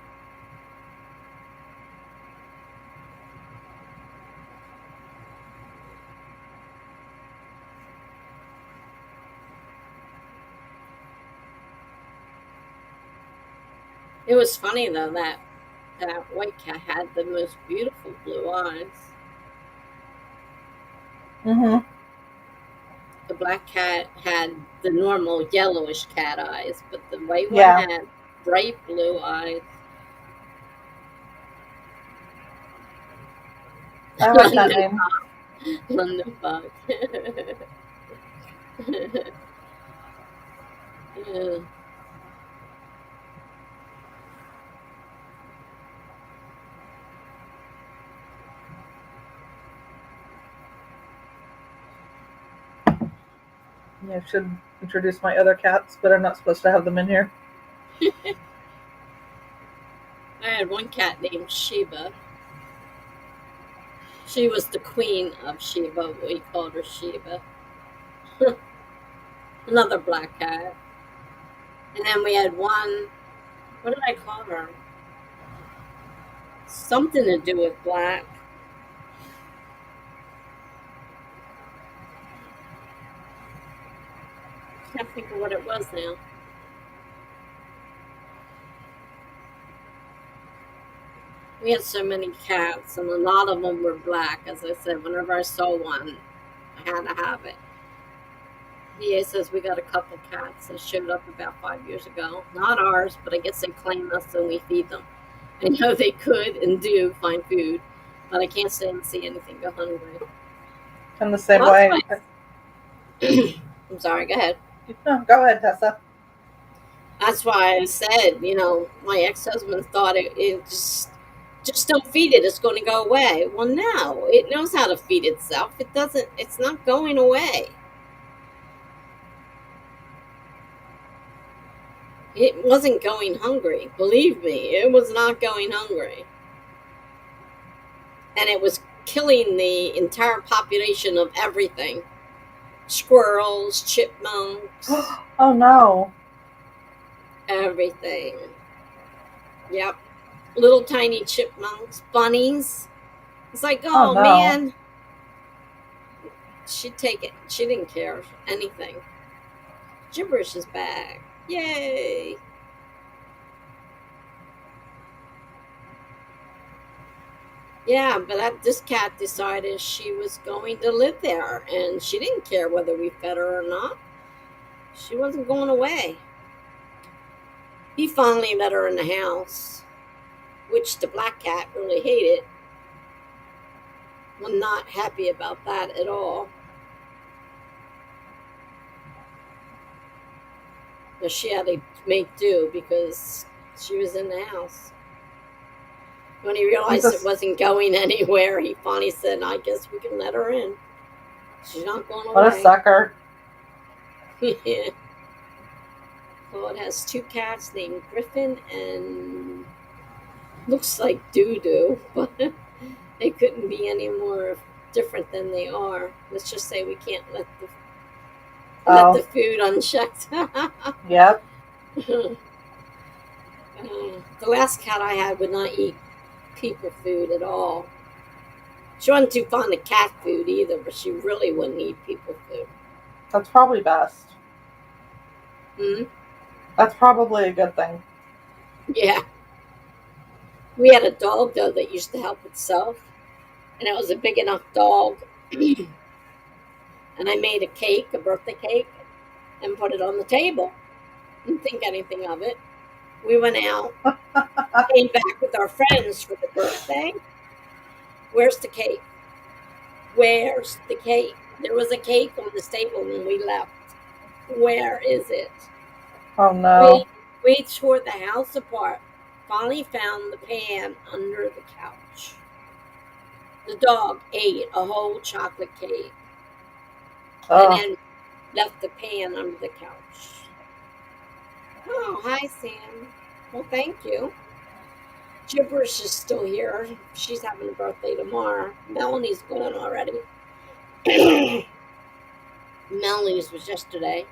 It was funny though that white cat had the most beautiful blue eyes. Mm-hmm. The black cat had the normal yellowish cat eyes, but the white one Yeah, had bright blue eyes. I like that London, name. London bug. Yeah. Yeah, I should introduce my other cats, but I'm not supposed to have them in here. I had one cat named Sheba. She was the queen of Sheba. We called her Sheba. Another black cat. And then we had one. What did I call her? Something to do with black. Can't think of what it was now. We had so many cats, and a lot of them were black. As I said, whenever I saw one, I had to have it. VA says we got a couple cats that showed up about 5 years ago. Not ours, but I guess they claim us and we feed them. I know they could and do find food, but I can't stand to see anything go hungry. I'm the same Well, that's way. why. I'm sorry. Go ahead. No, go ahead, Tessa. That's why I said, my ex-husband thought it just don't feed it. It's going to go away. Well, no, it knows how to feed itself. It doesn't. It's not going away. It wasn't going hungry. Believe me, it was not going hungry. And it was killing the entire population of everything. Squirrels, chipmunks, Oh no. everything. Yep. Little tiny chipmunks, bunnies. It's like, Oh oh no. man. She'd take it. She didn't care anything. Gibberish is back. Yay. Yeah, but this cat decided she was going to live there, and she didn't care whether we fed her or not. She wasn't going away. He finally let her in the house, which the black cat really hated. I'm not happy about that at all. But she had to make do because she was in the house. When he He's realized it a wasn't going anywhere, he finally said, I guess we can let her in. She's not going what a away. sucker. Yeah. Well, it has two cats named Griffin and looks like Doo Doo, but they couldn't be any more different than they are. Let's just say we can't let the Oh, food unchecked. yep. The last cat I had would not eat people food at all. She wasn't too fond of cat food either, but she really wouldn't eat people food. That's probably best. Hmm? That's probably a good thing. Yeah. We had a dog, though, that used to help itself, and it was a big enough dog. And I made a cake, a birthday cake, and put it on the table. Didn't think anything of it. We went out, came back with our friends for the birthday. Where's the cake? Where's the cake? There was a cake on the table when we left. Where is it? Oh no. We we tore the house apart. Finally found the pan under the couch. The dog ate a whole chocolate cake and Oh, then left the pan under the couch. Oh, hi, Sam. Well, thank you. Gibberish is still here. She's having a birthday tomorrow. Melanie's gone already. Melanie's was yesterday.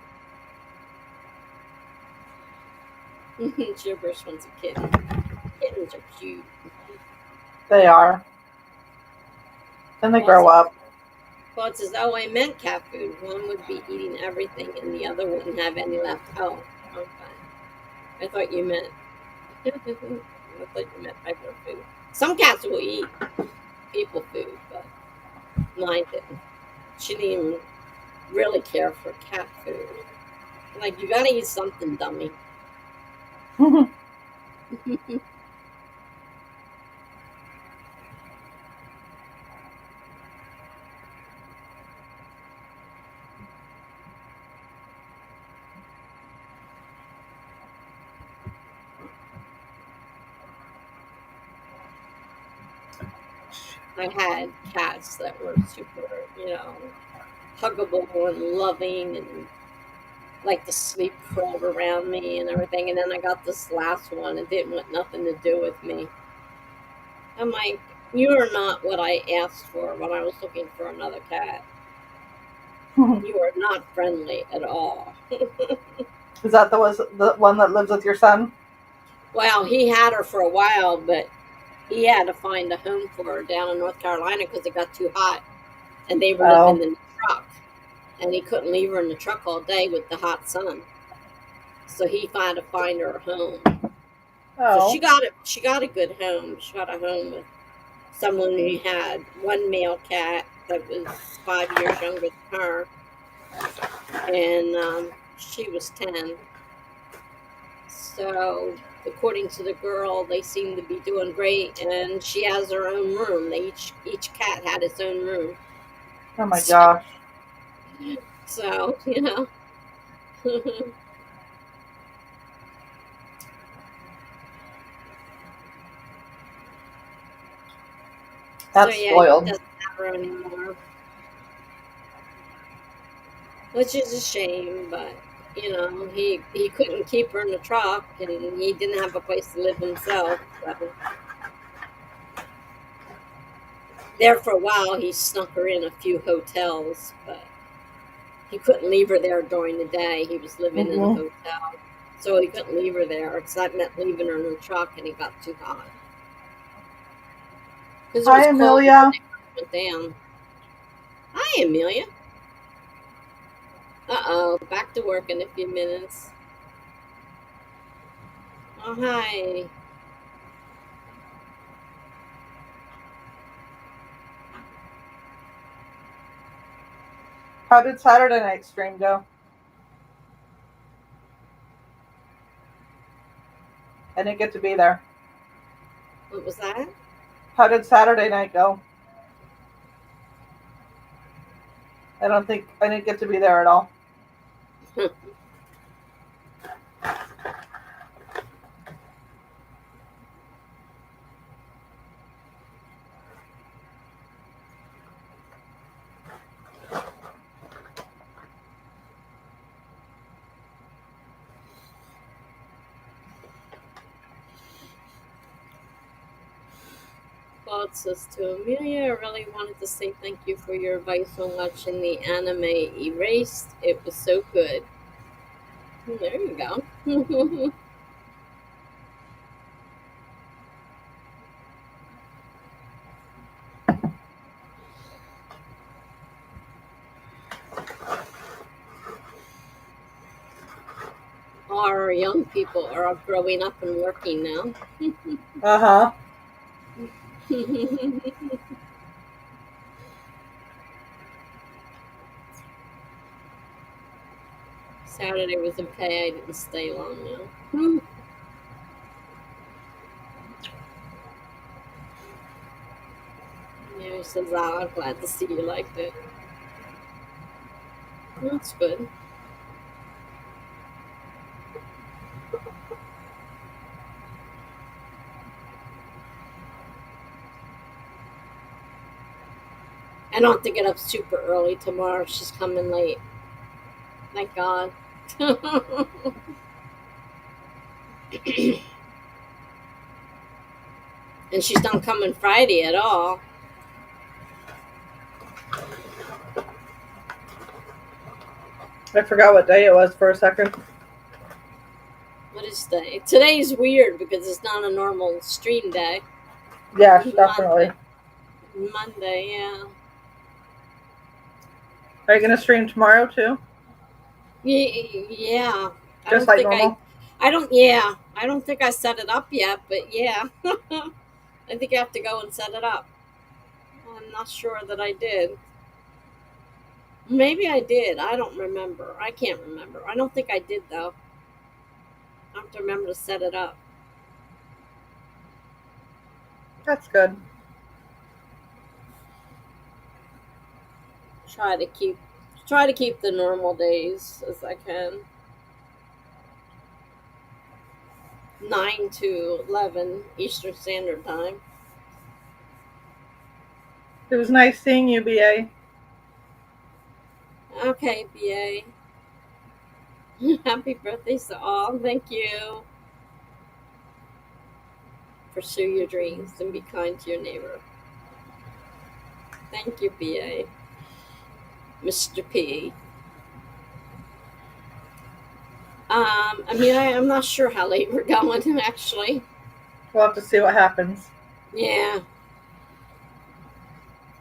Gibberish wants a kitten. Kittens are cute. they are. Then they Well, grow up. well, it says, oh, I meant cat food. One would be eating everything and the other wouldn't have any left. Oh, okay. I thought you meant. I thought you meant regular food. Some cats will eat people food, but mine didn't. She didn't even really care for cat food. Like, you gotta eat something, dummy. I had cats that were super, huggable and loving and like to sleep curled around me and everything. And then I got this last one and didn't want nothing to do with me. I'm like, you are not what I asked for when I was looking for another cat. You are not friendly at all. Is that the one that lives with your son? Well, he had her for a while, but he had to find a home for her down in North Carolina because it got too hot. And they were Oh. living in the truck. And he couldn't leave her in the truck all day with the hot sun. So he had to find her a home. So Oh. she got it. She got a good home. She got a home with someone who had one male cat that was 5 years younger than her, and she was 10. So according to the girl, they seem to be doing great, and she has her own room. They each cat had its own room. Oh my gosh. So So That's yeah, he spoiled. doesn't have her anymore, which is a shame. But he couldn't keep her in the truck, and he didn't have a place to live himself. So there for a while, he snuck her in a few hotels, but he couldn't leave her there during the day. He was living in a Mm-hmm. hotel, so he couldn't leave her there. Because that meant leaving her in the truck, and it got too hot. Because it Hi, was cold when Amelia. they went down. Hi, Amelia. Uh-oh, back to work in a few minutes. Oh, hi. How did Saturday night stream go? I didn't get to be there. What was that? How did Saturday night go? I don't think I didn't get to be there at all. Well, it says to Amelia, I really wanted to say thank you for your advice on watching the anime Erased. It was so good. There you go. Our young people are all growing up and working now. Uh-huh. Saturday was okay. I didn't stay long now. Yeah, he says, "Oh, I'm glad to see you liked it." That's good. I don't have to get up super early tomorrow. She's coming late. Thank God. And she's not coming Friday at all. I forgot what day it was for a second. What is today? Today's weird because it's not a normal stream day. Yes, definitely. Monday, yeah. Are you going to stream tomorrow too? Yeah. Just like normal? Yeah. I don't think I set it up yet, but yeah. I think I have to go and set it up. I'm not sure that I did. Maybe I did. I don't remember. I can't remember. I don't think I did, though. I have to remember to set it up. That's good. Try to keep the normal days as I can. 9 to 11 Eastern Standard Time. It was nice seeing you, BA. Okay, BA. Happy birthday to all. Thank you. Pursue your dreams and be kind to your neighbor. Thank you, BA. Mr. P. I'm not sure how late we're going, actually. We'll have to see what happens. Yeah.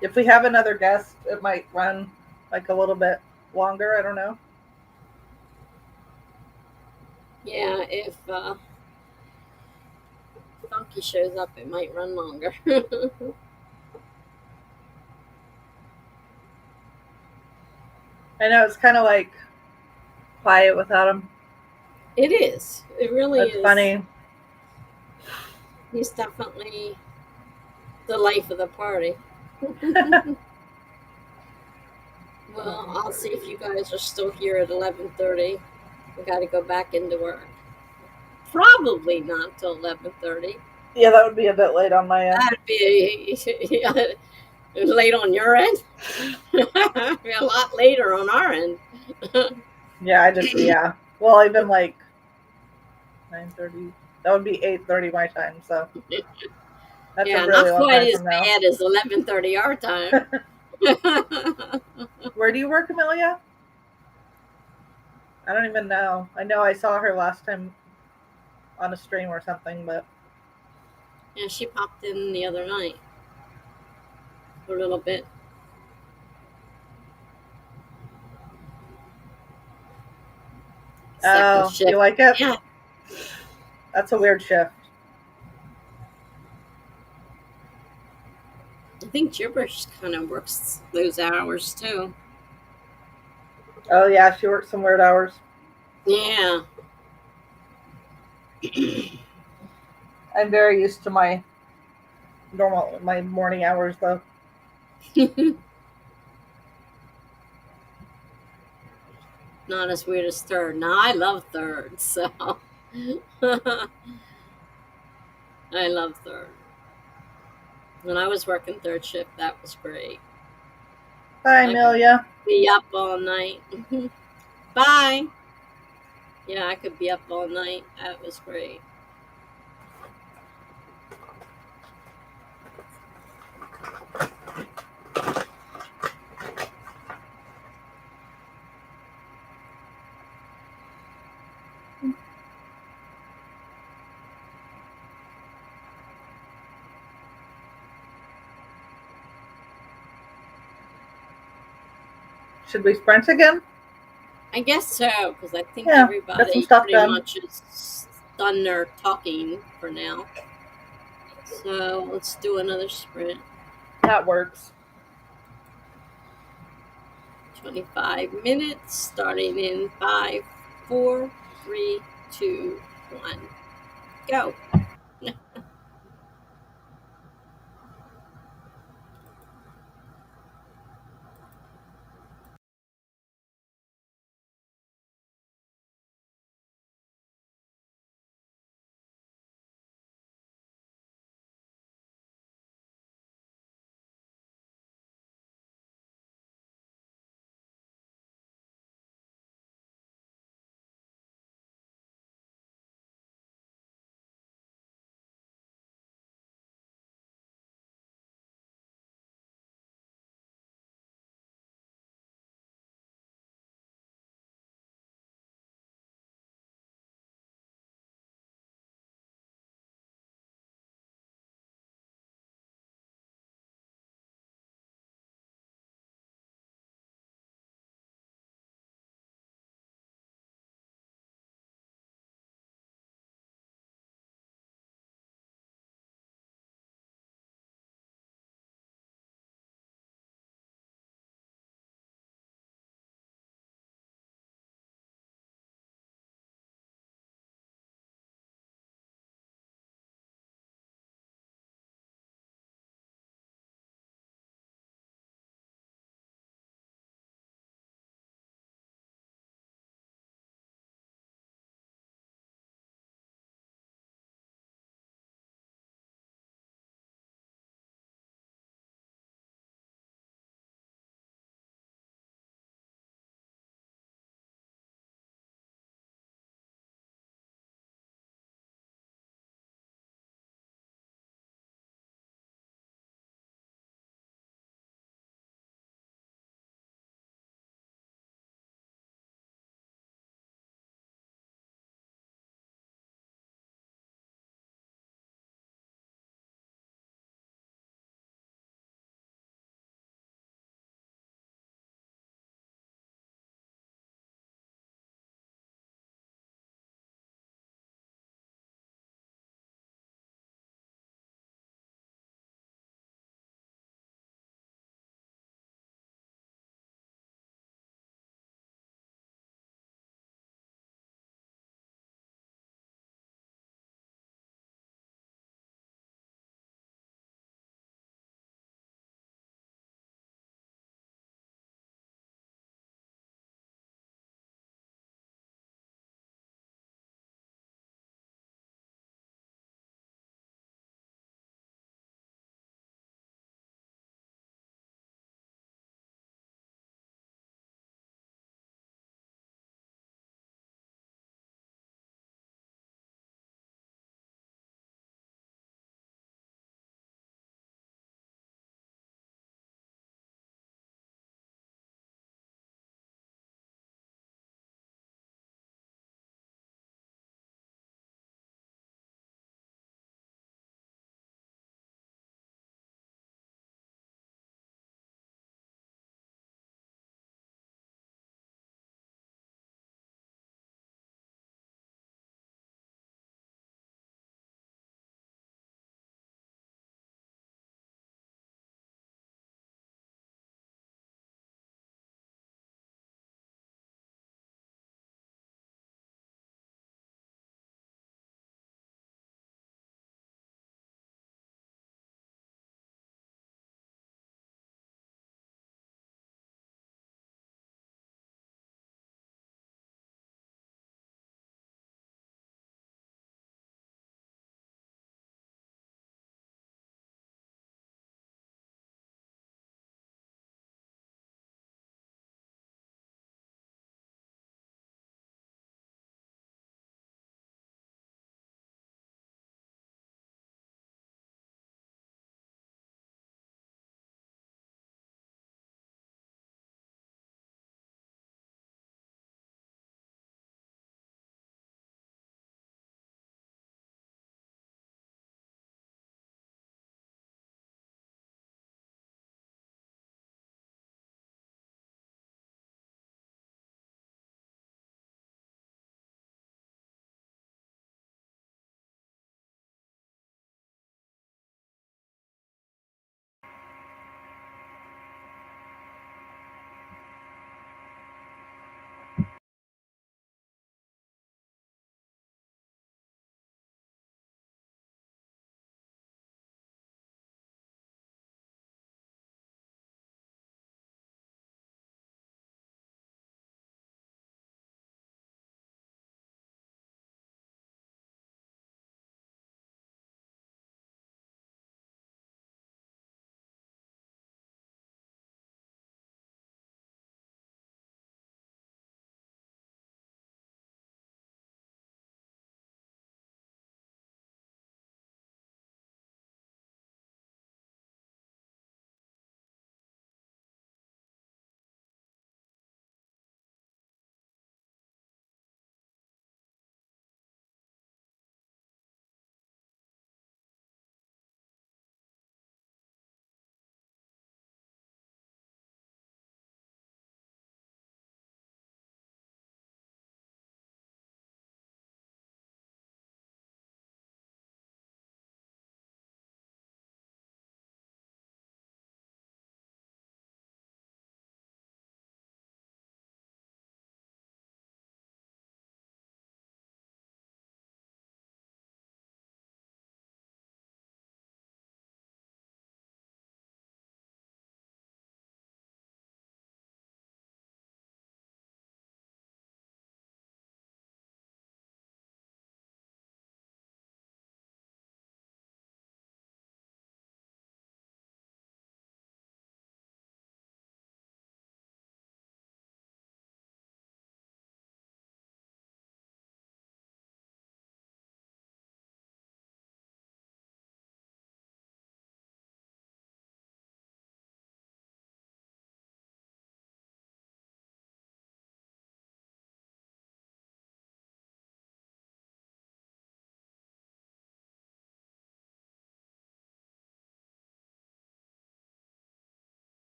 If we have another guest, it might run like a little bit longer. I don't know. Yeah, if Funky shows up, it might run longer. I know it's kind of like quiet without him. It is. It really That's is. funny. He's definitely the life of the party. Well, I'll see if you guys are still here at 11:30. We got to go back into work. Probably not till 11:30. Yeah, that would be a bit late on my end. That'd be late on your end. Be a lot later on our end. Yeah. Well, even like 9:30. That would be 8:30 my time. So that's Yeah, a really not long quite time as from now. bad as 11:30 our time. Where do you work, Amelia? I don't even know. I know I saw her last time on a stream or something, but Yeah, she popped in the other night a little bit. Second shift. You like it? Yeah. That's a weird shift. I think Gibberish kind of works those hours too. Oh yeah, she works some weird hours. Yeah. I'm very used to my morning hours though. Not as weird as third. Now I love third, so I love third. When I was working third shift, that was great. Bye, Amelia. Be up all night. Bye. Yeah, I could be up all night. That was great. Should we sprint again? I guess so, because I think Yeah, everybody got some stuff pretty done. much is done their talking for now. So let's do another sprint. That works. 25 minutes, starting in 5, 4, 3, 2, 1. Go.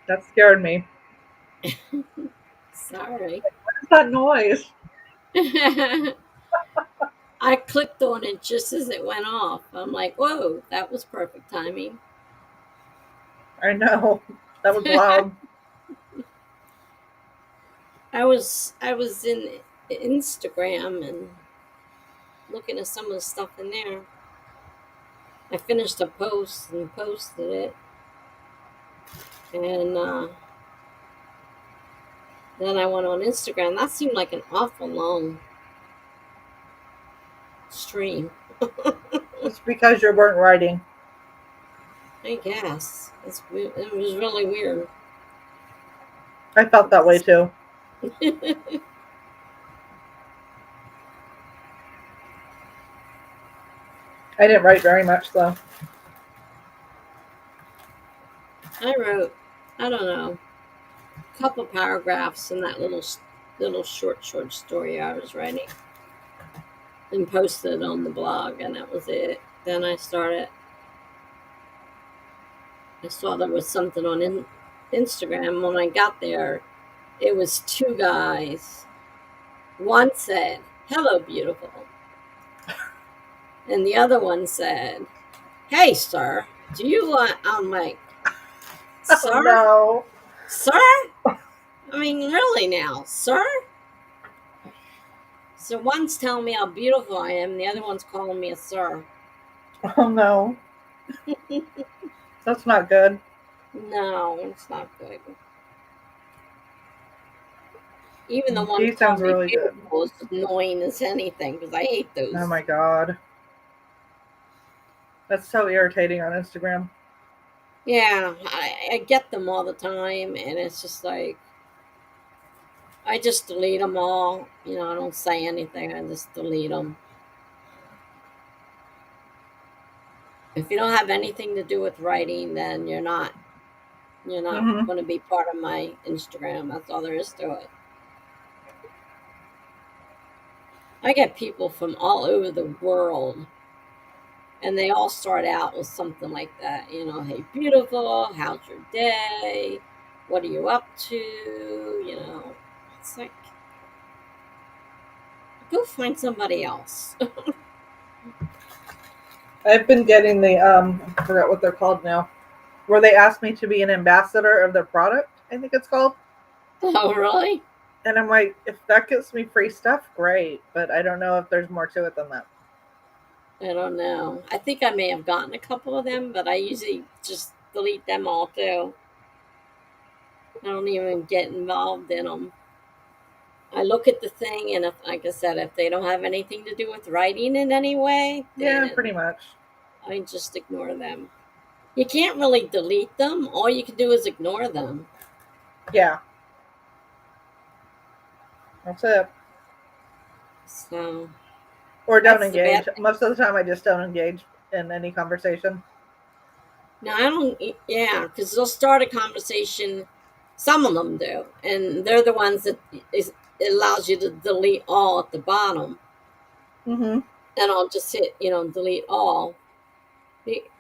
That scared me. Sorry. What is that noise? I clicked on it just as it went off. I'm like, whoa, that was perfect timing. I know. That was loud. I was in Instagram and looking at some of the stuff in there. I finished a post and posted it, and then I went on Instagram. That seemed like an awful long stream. It's because you weren't writing. I guess it was really weird. I felt that way too. I didn't write very much though. I wrote, I don't know, a couple paragraphs in that little short story I was writing, and posted it on the blog, and that was it. Then I saw there was something on Instagram. When I got there, it was two guys. One said, "Hello, beautiful," and the other one said, "Hey, sir, do you want?" I'm like, Oh "Sir, no. sir? I mean, really now, sir?" So one's telling me how beautiful I am, the other one's calling me a sir. Oh no. That's not good. No, it's not good. Even the one He calling sounds me really good. beautiful is annoying as anything because I hate those. Oh my god. That's so irritating on Instagram. Yeah, I get them all the time, and it's just like I just delete them all. I don't say anything. I just delete them. If you don't have anything to do with writing, then you're not Hmm. going to be part of my Instagram. That's all there is to it. I get people from all over the world, and they all start out with something like that. Hey, beautiful, how's your day? What are you up to? It's like, go find somebody else. I've been getting the I forgot what they're called now. Where they asked me to be an ambassador of their product, I think it's called. Oh, really? And I'm like, if that gets me free stuff, great. But I don't know if there's more to it than that. I don't know. I think I may have gotten a couple of them, but I usually just delete them all too. I don't even get involved in them. I look at the thing, and if, like I said, if they don't have anything to do with writing in any way, Yeah, then pretty much. I just ignore them. You can't really delete them. All you can do is ignore them. Yeah, that's it. So Or don't that's the engage. bad thing. Most of the time, I just don't engage in any conversation. Now I don't. Yeah, because they'll start a conversation. Some of them do, and they're the ones that it allows you to delete all at the bottom, Hmm. and I'll just hit delete all.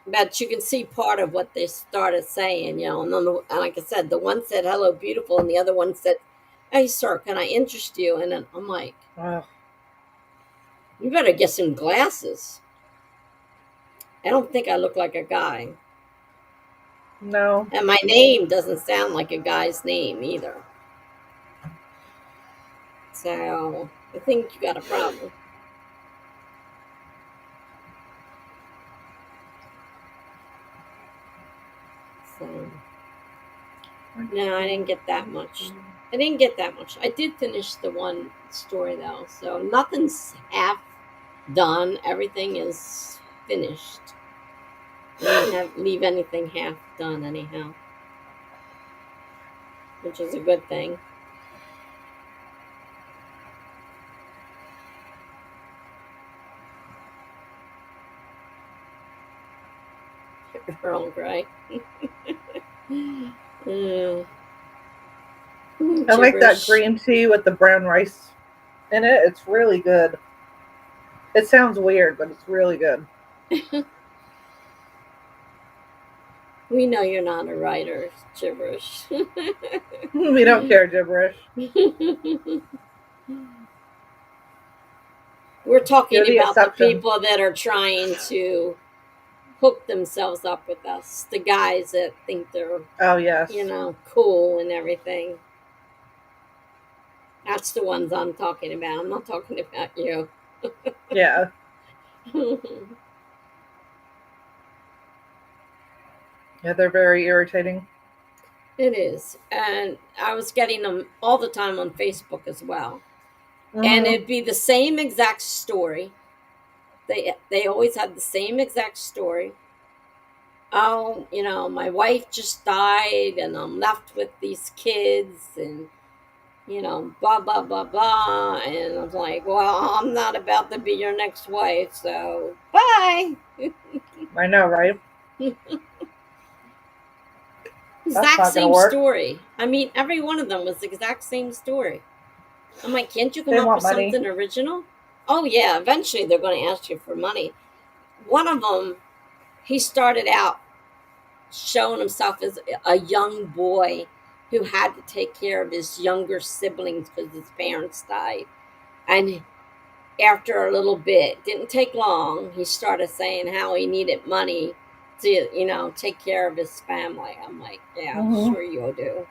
But you can see part of what they started saying, and then and like I said, the one said "hello, beautiful," and the other one said, "Hey, sir, can I interest you?" And then I'm like, Ugh, "You better get some glasses." I don't think I look like a guy. no. And my name doesn't sound like a guy's name either. So I think you got a problem. So no, I didn't get that much. I didn't get that much. I did finish the one story though, so nothing's half done. Everything is finished. I didn't leave anything half done anyhow, which is a good thing. Earl Grey. uh, I like that gibberish. green tea with the brown rice in it. It's really good. It sounds weird, but it's really good. We know you're not a writer, gibberish. We don't care gibberish. We're You're talking the about the exception. people that are trying to hook themselves up with us, the guys that think they're, Oh yes. cool and everything. That's the ones I'm talking about. I'm not talking about you. Yeah. Yeah, they're very irritating. It is. And I was getting them all the time on Facebook as well. And Mm-hmm. it'd be the same exact story. They always had the same exact story. Oh, my wife just died and I'm left with these kids and blah blah blah blah. And I'm like, well, I'm not about to be your next wife, so bye. I know, right? That's Exact not gonna same work. story. I mean, every one of them was the exact same story. I'm like, can't you come They up want with money. something original? Oh yeah, eventually they're going to ask you for money. One of them, he started out showing himself as a young boy who had to take care of his younger siblings because his parents died. And after a little bit, didn't take long, he started saying how he needed money to, take care of his family. I'm like, yeah, Mm-hmm. sure you do.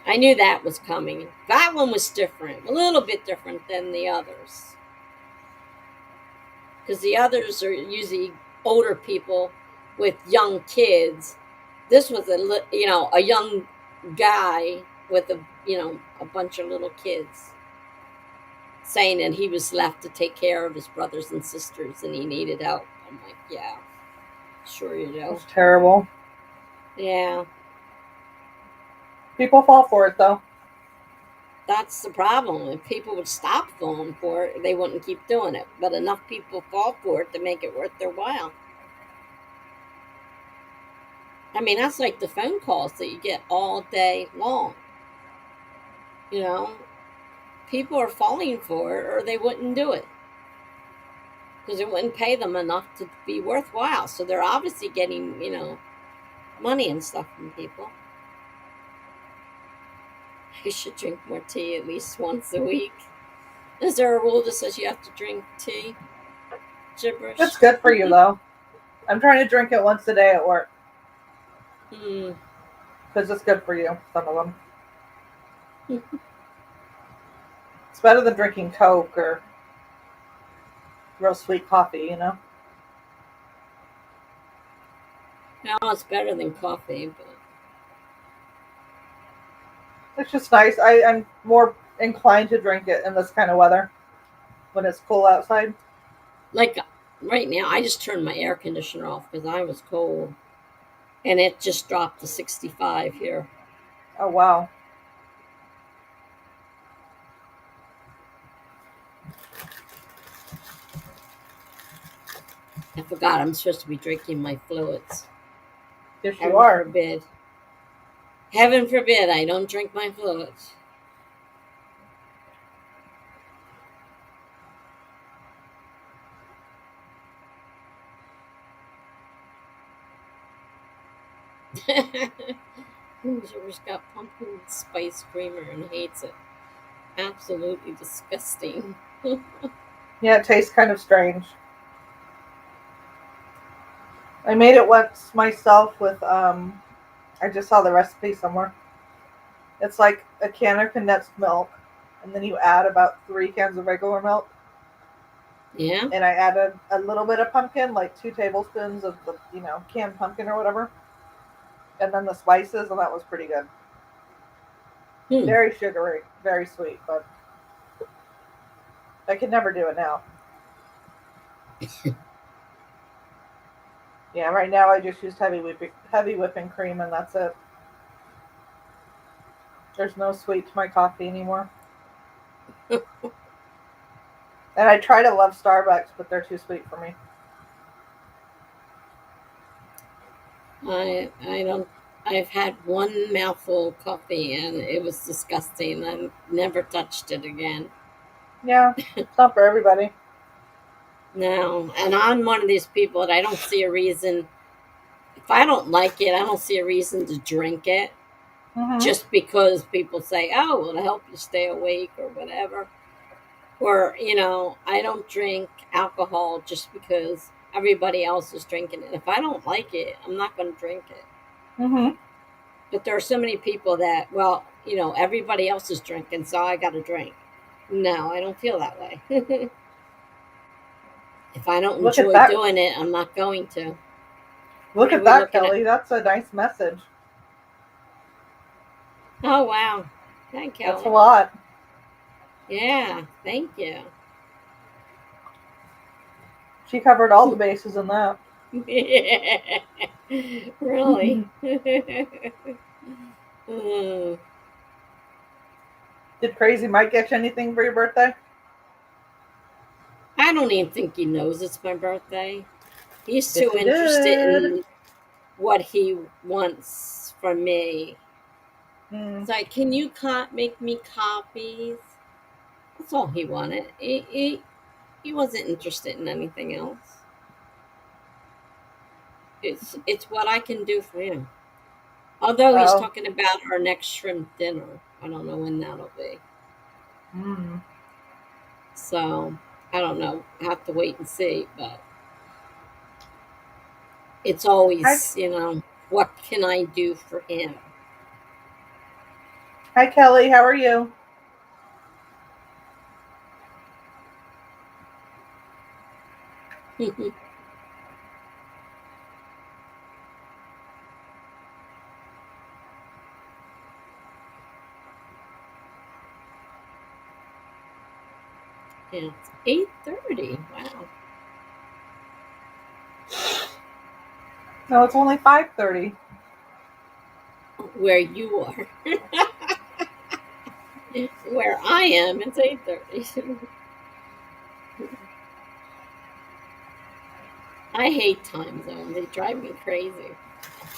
I knew that was coming. That one was different, a little bit different than the others. Because the others are usually older people with young kids. This was a young guy with a bunch of little kids saying that he was left to take care of his brothers and sisters and he needed help. I'm like, yeah, sure you do. It's terrible. Yeah, People fall for it though. that's the problem. If people would stop falling for it, they wouldn't keep doing it. But enough people fall for it to make it worth their while. I mean, that's like the phone calls that you get all day long. You know, people are falling for it or they wouldn't do it because it wouldn't pay them enough to be worthwhile. So they're obviously getting, money and stuff from people. You should drink more tea at least once a week. Is there a rule that says you have to drink tea? Gibberish. It's good for you though. I'm trying to drink it once a day at work Hmm. because it's good for you. Some of them. It's better than drinking Coke or real sweet coffee. No, it's better than coffee, but It's just nice. I'm more inclined to drink it in this kind of weather when it's cool outside. like right now, I just turned my air conditioner off because I was cold, and it just dropped to 65 here. Oh wow. I forgot I'm supposed to be drinking my fluids. Yes, you Heaven are. forbid. Heaven forbid I don't drink my fluids. Whoever's got pumpkin spice creamer and hates it. Absolutely disgusting. Yeah, it tastes kind of strange. I made it once myself with I just saw the recipe somewhere. It's like a can of condensed milk, and then you add about 3 cans of regular milk. Yeah? And I added a little bit of pumpkin, like 2 tablespoons of the canned pumpkin or whatever, and then the spices, and that was pretty good. Hmm. Very sugary, very sweet, but I could never do it now. Yeah, right now I just used heavy whipping cream, and that's it. There's no sweet to my coffee anymore. And I try to love Starbucks, but they're too sweet for me. I don't. I've had one mouthful of coffee and it was disgusting. I never touched it again. Yeah, it's not for everybody. No, and I'm one of these people that I don't see a reason If I don't like it, I don't see a reason to drink it Mm-hmm. just because people say, "Oh, it'll help you stay awake" or whatever. Or, I don't drink alcohol just because everybody else is drinking it. If I don't like it, I'm not going to drink it. Mm-hmm. But there are so many people that, well, everybody else is drinking, so I got to drink. No, I don't feel that way. If I don't Look at enjoy that. doing it, I'm not going to. Look What are at we that, looking at? Kelly. That's a nice message. Oh, wow. Thank That's a Kelly. lot. Yeah, thank you. She covered all the bases in that. Really? Mm. Did Crazy Mike get you anything for your birthday? I don't even think he knows it's my birthday. He's Yes, too he interested did. in what he wants from me. Mm. It's like, can you make me copies? That's all he wanted. He wasn't interested in anything else. It's what I can do for him. Although he's Oh. talking about our next shrimp dinner. I don't know when that'll be. Mm. So I don't know. I have to wait and see. But it's Hi, always, what can I do for him? hi, Kelly. How are you? It's 8:30. Wow. No, it's only 5:30. Where you are. Where I am, it's 8:30. I hate time zones. They drive me crazy.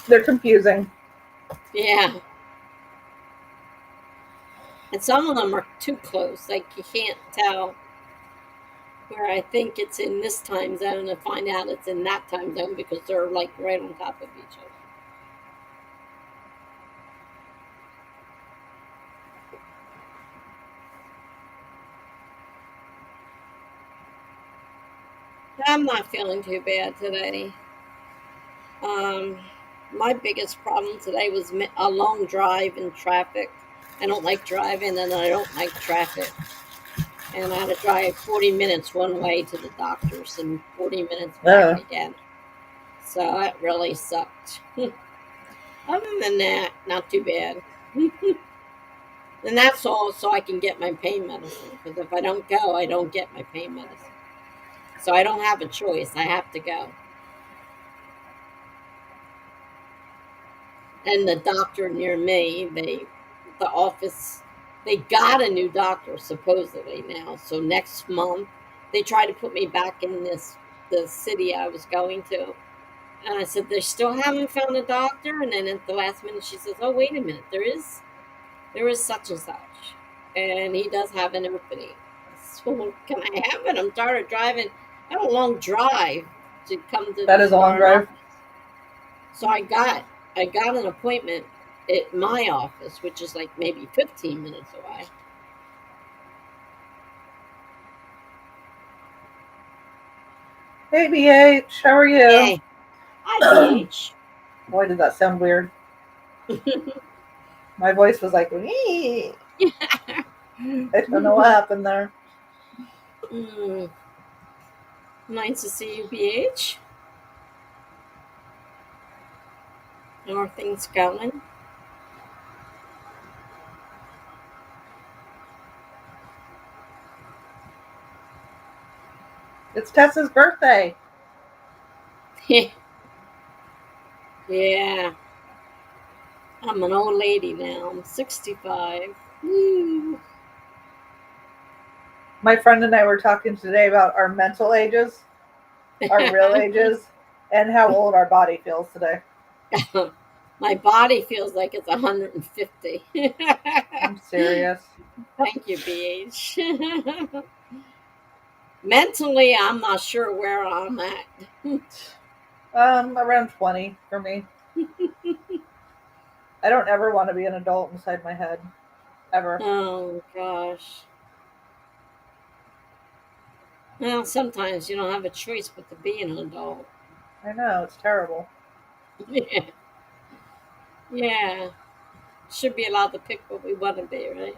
They're confusing. Yeah. And some of them are too close. Like you can't tell where I think it's in this time zone and find out it's in that time zone because they're like right on top of each other. I'm not feeling too bad today. Um, my biggest problem today was a long drive in traffic. I don't like driving and I don't like traffic. And I had to drive 40 minutes one way to the doctor's and 40 minutes back Ugh. again. So that really sucked. Other than that, not too bad. And that's all so I can get my pain medicine. Because if I don't go, I don't get my pain medicine. So I don't have a choice. I have to go. And the doctor near me, the office, they got a new doctor supposedly now. So next month, they try to put me back in the city I was going to. And I said, they still haven't found a doctor. And then at the last minute, she says, oh, wait a minute. There is such and such. And he does have an opening. So can I have it? I'm tired of driving. I have a long drive to come to That the is a long darn drive. office. So I got an appointment at my office, which is like maybe 15 minutes away. Hey, BH. How are you? Hey, hi, BH. Boy, did that sound weird. My voice was like, "Wee." I don't know what happened there. Mm, nice to see you, BH. How are things going? It's Tessa's birthday. Yeah, I'm an old lady now. I'm 65. Woo. My friend and I were talking today about our mental ages, our real ages, and how old our body feels today. My body feels like it's 150. I'm serious. Thank you, BH. Mentally, I'm not sure where I'm at. Around 20 for me. I don't ever want to be an adult inside my head. Ever. Oh gosh. Well, sometimes you don't have a choice but to be an adult. I know, it's terrible. Yeah. Yeah. Should be allowed to pick what we want to be, right?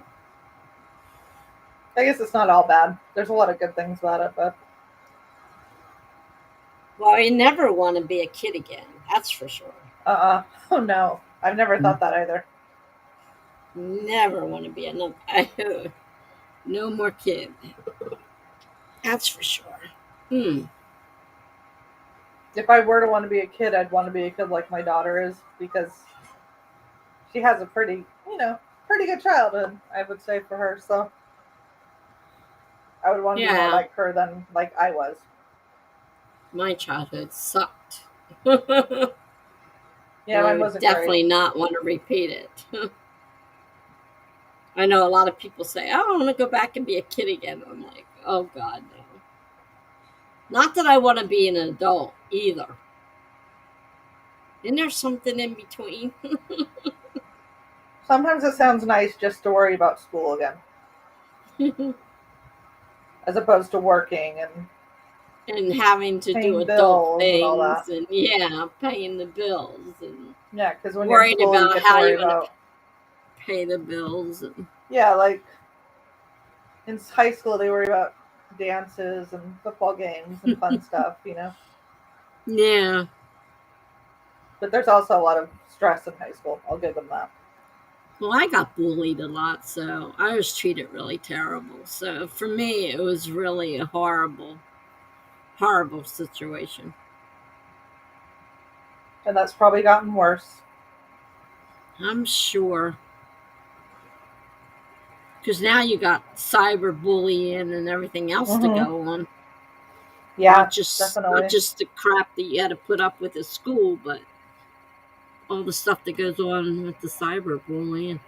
I guess it's not all bad. There's a lot of good things about it, but Well, I never want to be a kid again. That's for sure. Oh no. I've never thought that either. Never want to be another. No more kid. That's for sure. Hmm. If I were to want to be a kid, I'd want to be a kid like my daughter is because she has a pretty good childhood, I would say for her. So I would want to be more Yeah. like her than like I was. My childhood sucked. And Yeah, I mine would wasn't great. definitely not want to repeat it. I know a lot of people say, "Oh, I want to go back and be a kid again." I'm like, "Oh God, no." Not that I want to be an adult either. Isn't there something in between? Sometimes it sounds nice just to worry about school again, as opposed to working and And having to do paying adult bills and all things that. and yeah, paying the bills and Yeah, because when you're in worried school, you about get to how worry you're going to about, pay the bills and yeah, like in high school, they worry about dances and football games and fun stuff. yeah. But there's also a lot of stress in high school. I'll give them that. Well, I got bullied a lot, so I was treated really terrible. So for me, it was really a horrible, horrible situation. And that's probably gotten worse. I'm sure. Because now you got cyberbullying and everything else to Hmm. go on. Yeah, Not definitely. just the crap that you had to put up with at school, but all the stuff that goes on with the cyberbullying.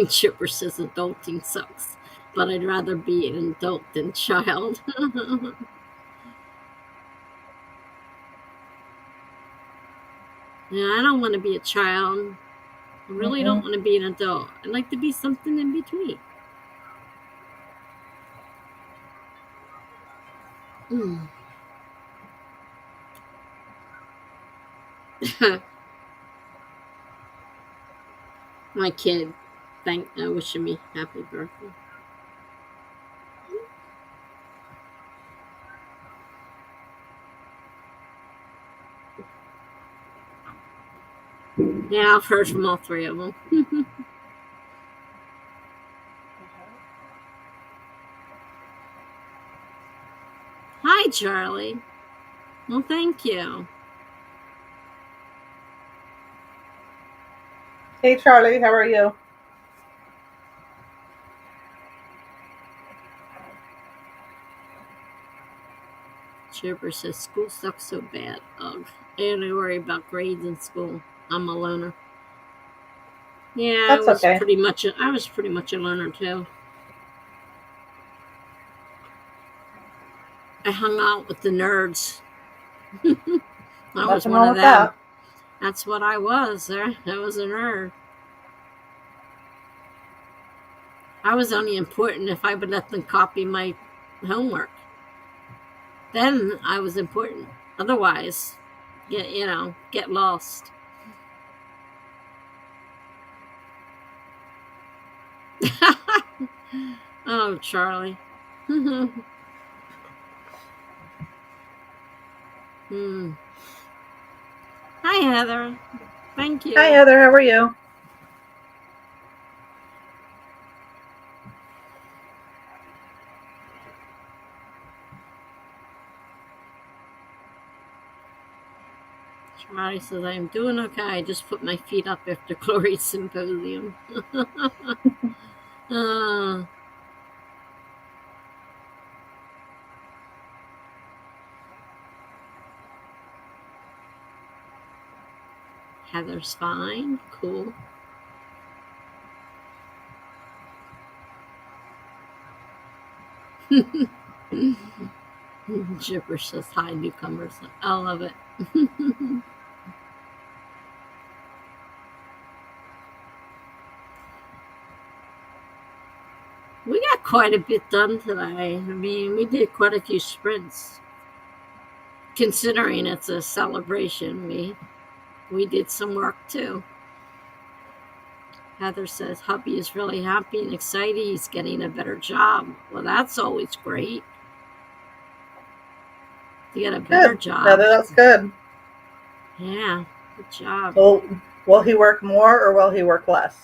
Chipper says adulting sucks, but I'd rather be an adult than child. Yeah, I don't want to be a child. I really don't Mm-mm. want to be an adult. I'd like to be something in between. Mm. My kid, wishing me happy birthday. Yeah, I've heard from all three of them. Hi, Charlie. Well, thank you. Hey, Charlie, how are you? Chipper says school sucks so bad. Ugh. I only worry about grades in school. I'm a loner. Yeah, That's okay. I was pretty much a learner too. I hung out with the nerds. I was Nothing one wrong of with them. that. That's what I was. I was a nerd. I was only important if I would let them copy my homework. Then I was important. Otherwise, get lost. Oh, Charlie. Hmm. Hi, Heather. Thank Hi, you. Heather, how are you? Charlie says I'm doing okay. I just put my feet up after Chloe's symposium. uh, Heather's fine. Cool. Gibberish says hi, newcomers. I love it. We got quite a bit done today. I mean, we did quite a few sprints. Considering it's a celebration, we did some work too. Heather says hubby is really happy and excited. He's getting a better job. Well, that's always great. To get a better job. Heather, that's good. Yeah, good job. Well, will he work more or will he work less?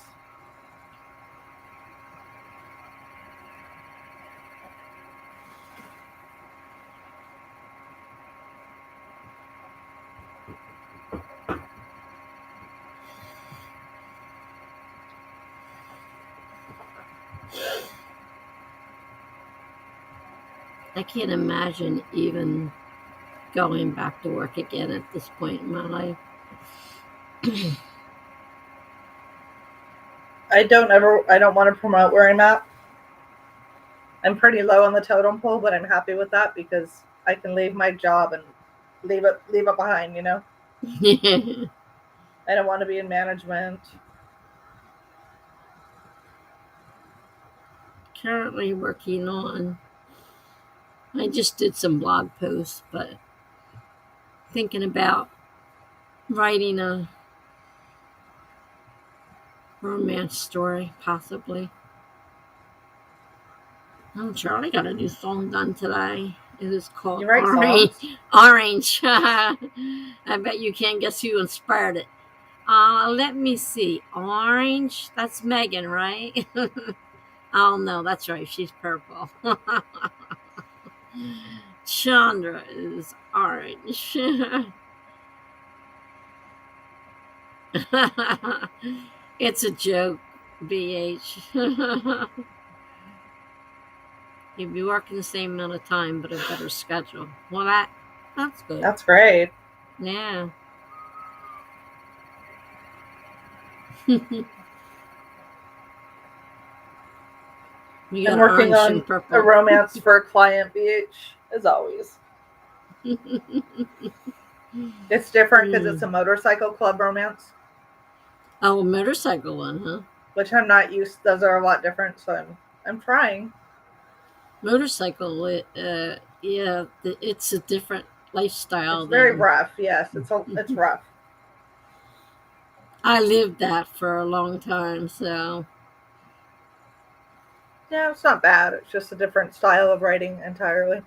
I can't imagine even going back to work again at this point in my life. I don't want to promote where I'm at. I'm pretty low on the totem pole, but I'm happy with that because I can leave my job and leave it behind, you know? I don't want to be in management. Currently working on, I just did some blog posts, but thinking about writing a romance story, possibly. Oh, Charlie got a new song done today. It is called You write Orange. songs? Orange. I bet you can't guess who inspired it. Let me see. Orange? That's Megan, right? Oh, no, that's right. She's purple. Chandra is orange. It's a joke, BH. You'd be working the same amount of time, but a better schedule. Well, that's good. That's great. Yeah. I'm working on a romance for a client, BH, as always. It's different because it's a motorcycle club romance. Oh, a motorcycle one, huh? Which I'm not used. Those are a lot different, so I'm trying. Motorcycle, yeah, it's a different lifestyle. It's very rough. Yes, it's rough. I lived that for a long time, so yeah, it's not bad. It's just a different style of writing entirely.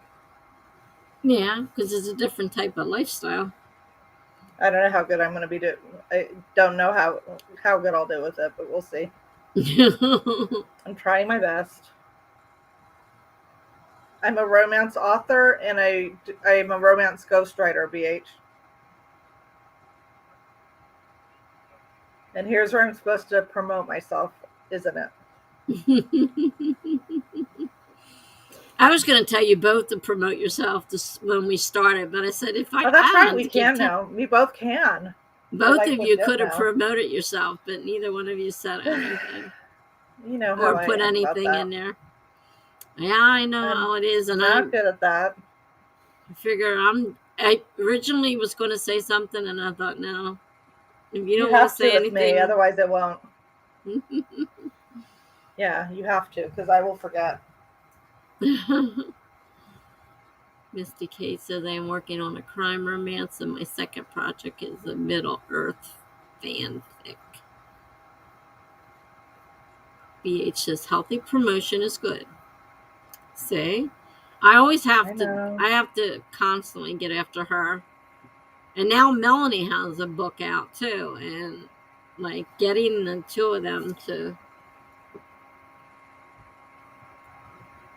Yeah, because it's a different type of lifestyle. I don't know how good I'm going to be doing. I don't know how good I'll do with it, but we'll see. I'm trying my best. I'm a romance author and I'm a romance ghostwriter, BH. And here's where I'm supposed to promote myself, isn't it? I was going to tell you both to promote yourself when we started, but I said if I that's right, we can now. We both can. Both of you could have promoted yourself, but neither one of you said anything. You know how or put anything in there. Yeah, I know how it is, and I'm not good at that. I figure I originally was going to say something, and I thought, no, if you don't want to say anything, me, otherwise it won't. Yeah, you have to, because I will forget. Misty K says I am working on a crime romance, and my second project is a Middle Earth fanfic. BH says healthy promotion is good. See, I always have to. I have to constantly get after her. And now Melanie has a book out too, and like getting the two of them to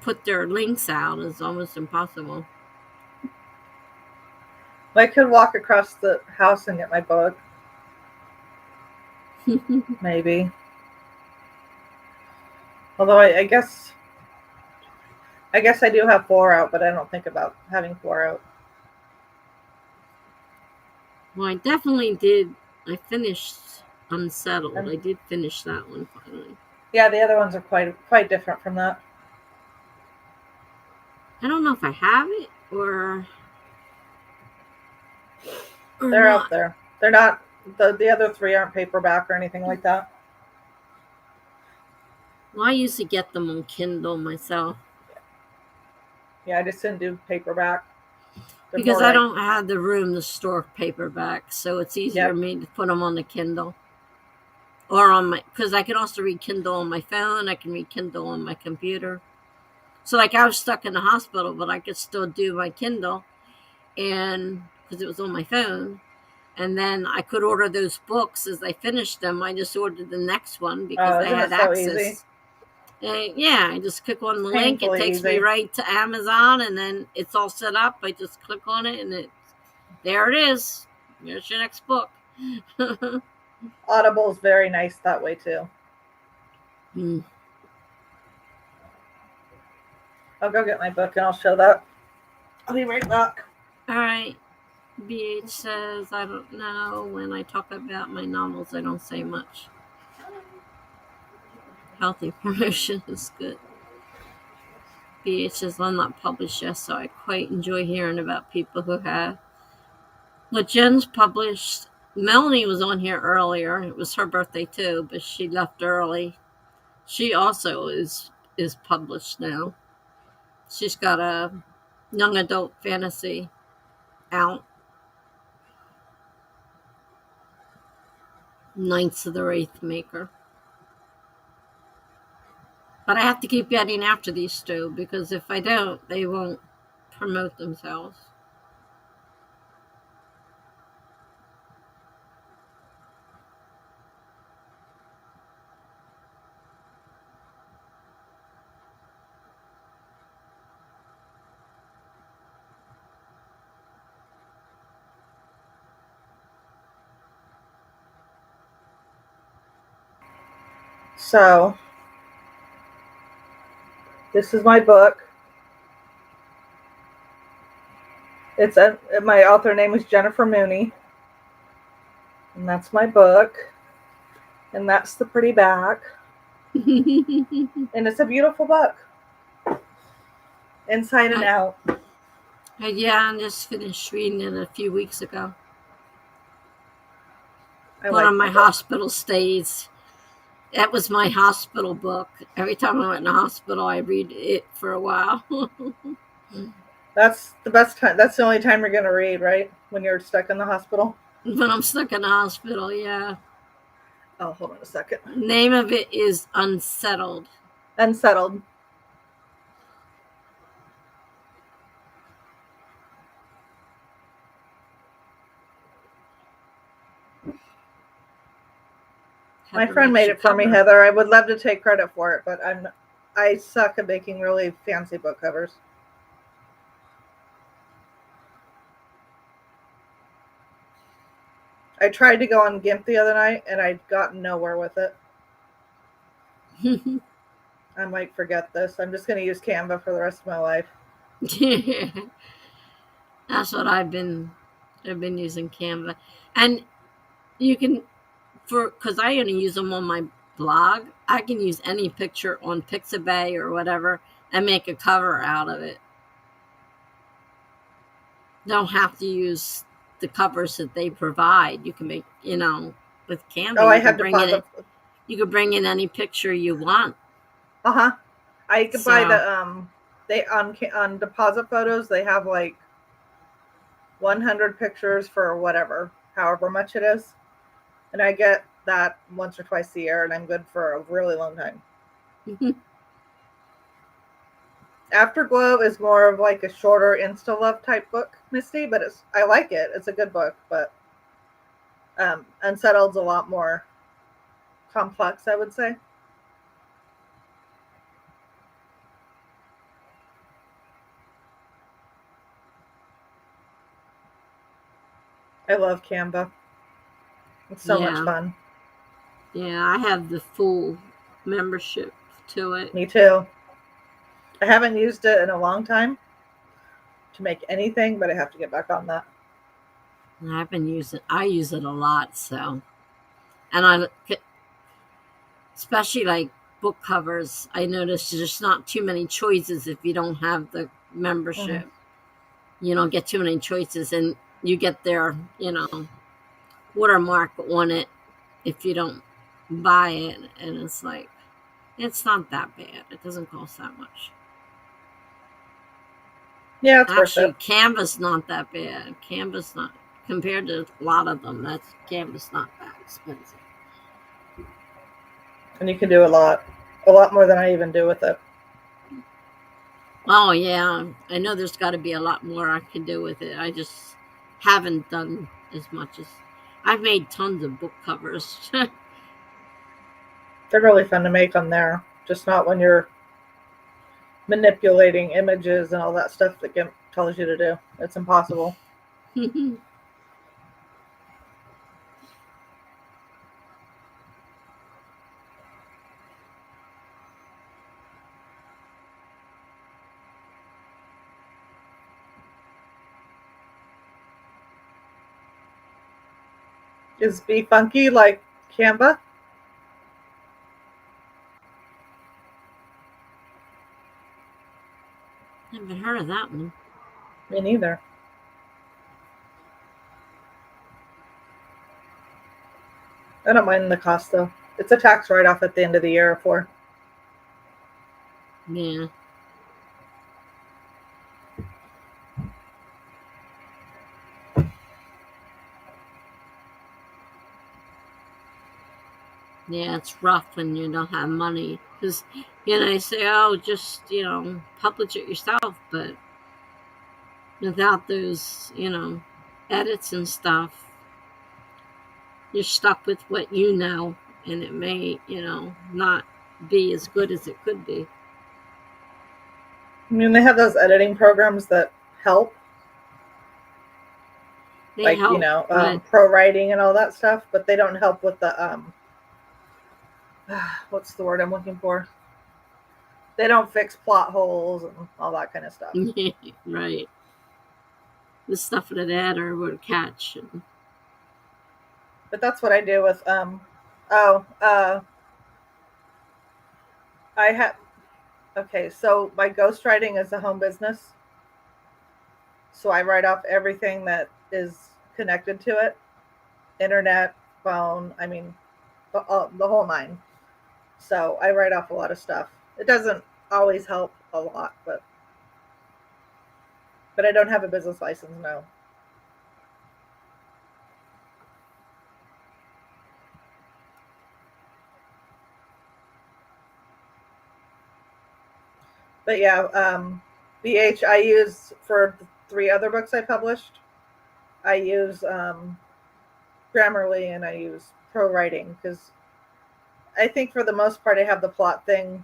put their links out is almost impossible. I could walk across the house and get my book. Maybe. Although I guess I do have 4 out, but I don't think about having 4 out. Well, I definitely did. I finished Unsettled. I did finish that one finally. Yeah, the other ones are quite different from that. I don't know if I have it or They're out not. there. They're not the other three aren't paperback or anything like that. Well, I usually get them on Kindle myself Yeah, I just didn't do paperback. They're because more I like don't have the room to store paperbacks, so it's easier for yep. me to put them on the Kindle or on my, because I can also read Kindle on my phone. I can read Kindle on my computer. So like I was stuck in the hospital, but I could still do my Kindle, and because it was on my phone. And then I could order those books as I finished them. I just ordered the next one because Oh, I isn't had it so easy? access. And yeah, I just click on the link. It Painfully takes me easy. right to Amazon, and then it's all set up. I just click on it, and there it is. There's your next book. Audible is very nice that way too. Hmm. I'll go get my book and I'll show that. I'll be right back. All right. BH says, I don't know. When I talk about my novels, I don't say much. Healthy promotion is good. BH says, I'm not published yet, so I quite enjoy hearing about people who have. Well, Jen's published. Melanie was on here earlier. It was her birthday too, but she left early. She also is published now. She's got a young adult fantasy out. Knights of the Wraith Maker. But I have to keep getting after these two because if I don't, they won't promote themselves. So this is my book. It's my author name is Jennifer Mooney, and that's my book, and that's the pretty back, and it's a beautiful book, inside and out. Yeah, I just finished reading it a few weeks ago. I One like of my book. hospital stays. That was my hospital book. Every time I went in the hospital, I read it for a while. That's the best time. That's the only time you're gonna read, right? When you're stuck in the hospital. When I'm stuck in the hospital, yeah. Oh, hold on a second. Name of it is Unsettled. Unsettled. My Heather friend likes made your it for me, cover. Heather. I would love to take credit for it, but I suck at making really fancy book covers. I tried to go on GIMP the other night, and I got nowhere with it. I might forget this. I'm just going to use Canva for the rest of my life. That's what I've been using Canva. And you can, because I only use them on my blog, I can use any picture on Pixabay or whatever and make a cover out of it. Don't have to use the covers that they provide. You can make, with Canva, Oh, I you can have bring in deposit. you can bring in any picture you want. I could buy the they on deposit photos. They have like 100 pictures for whatever, however much it is, and I get that once or twice a year, and I'm good for a really long time. Afterglow is more of like a shorter Insta Love type book, Misty, but I like it. It's a good book, but Unsettled's a lot more complex, I would say. I love Canva. It's so much Yeah. fun. Yeah, I have the full membership to it. Me too. I haven't used it in a long time to make anything, but I have to get back on that. I use it a lot, so. And especially like book covers, I noticed there's not too many choices if you don't have the Hmm. membership. You don't get too many choices, and you get their, watermark on it if you don't buy it. And it's like, it's not that bad. It doesn't cost that much. Yeah, it's worth it. Actually, Canva's not that bad. Canva's not, compared to a lot of them, that's Canva's not that expensive. And you can do a lot more than I even do with it. Oh yeah, I know there's got to be a lot more I can do with it. I just haven't done as much as I've made tons of book covers. They're really fun to make on there, just not when you're manipulating images and all that stuff that GIMP tells you to do. It's impossible. Is Be Funky like Canva? Haven't heard of that one. Me neither. I don't mind the cost though. It's a tax write off at the end of the year for. Yeah. Yeah, it's rough when you don't have money because they say, "Oh, just publish it yourself," but without those edits and stuff, you're stuck with what you know, and it may not be as good as it could be. I mean, they have those editing programs that help, They like help, but pro writing and all that stuff, but they don't help with the what's the word I'm looking for? They don't fix plot holes and all that kind of stuff. right, the stuff that editor would catch. But that's what I do with oh I have okay, so my ghostwriting is a home business. So I write off everything that is connected to it, internet, phone, I mean, the whole nine. So I write off a lot of stuff. It doesn't always help a lot, but I don't have a business license, no. But yeah, BH I use for the 3 other books I published. I use Grammarly and I use Pro Writing because I think for the most part I have the plot thing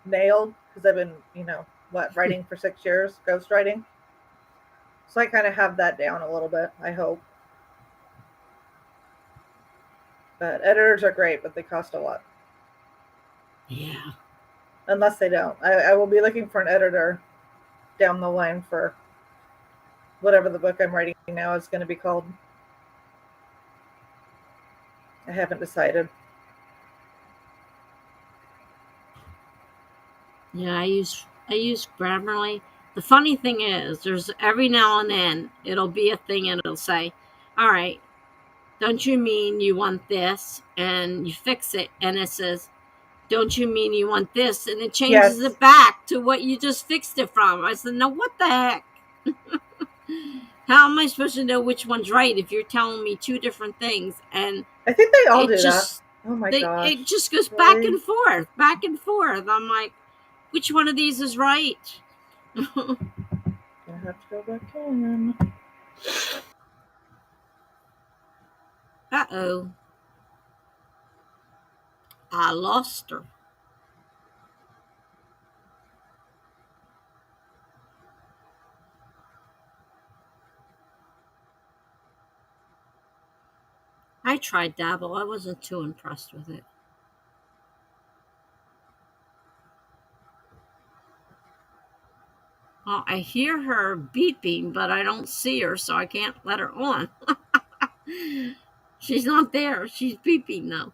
nailed because I've been, writing for 6 years, ghostwriting. So I kind of have that down a little bit, I hope. But editors are great, but they cost a lot. Yeah. Unless they don't. I will be looking for an editor down the line for whatever the book I'm writing now is going to be called. I haven't decided. Yeah, I use Grammarly. The funny thing is, there's every now and then it'll be a thing and it'll say, "All right, don't you mean you want this?" And you fix it, and it says, "Don't you mean you want this?" And it changes Yes. it back to what you just fixed it from. I said, "No, what the heck? How am I supposed to know which one's right if you're telling me two different things?" And I think they all it do that. just Oh my it gosh. just goes back Really? and forth, back and forth. I'm like, which one of these is right? I have to go back in. Uh-oh. I lost her. I tried Dabble. I wasn't too impressed with it. Well, I hear her beeping, but I don't see her, so I can't let her on. She's not there. She's beeping though.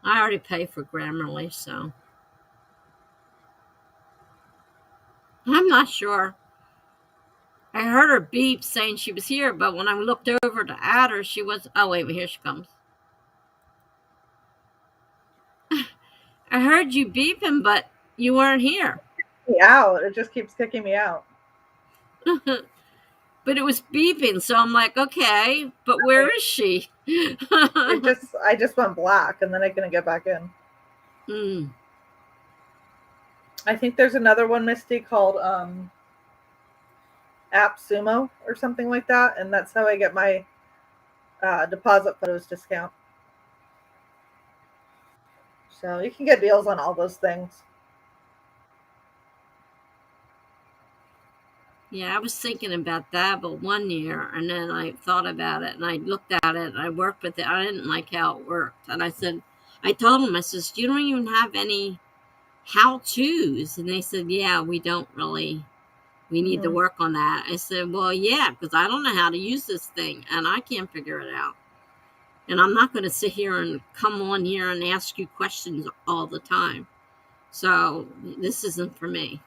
I already pay for Grammarly, so I'm not sure. I heard her beep saying she was here, but when I looked over to add her, she was. Oh, wait, here she comes. I heard you beeping, but you weren't here. Me out. It just keeps kicking me out. But it was beeping, so I'm like, okay, but where is she? I just went black, and then I couldn't get back in. Mm. I think there's another one, Misty, called App Sumo or something like that, and that's how I get my deposit photos discount. So you can get deals on all those things. Yeah, I was thinking about that, but one year, and then I thought about it, and I looked at it, and I worked with it. I didn't like how it worked, and I told them, I says, you don't even have any how-tos, and they said, yeah, we don't really. We need to Mm-hmm. work on that. I said, well, yeah, because I don't know how to use this thing, and I can't figure it out. And I'm not going to sit here and come on here and ask you questions all the time. So this isn't for me.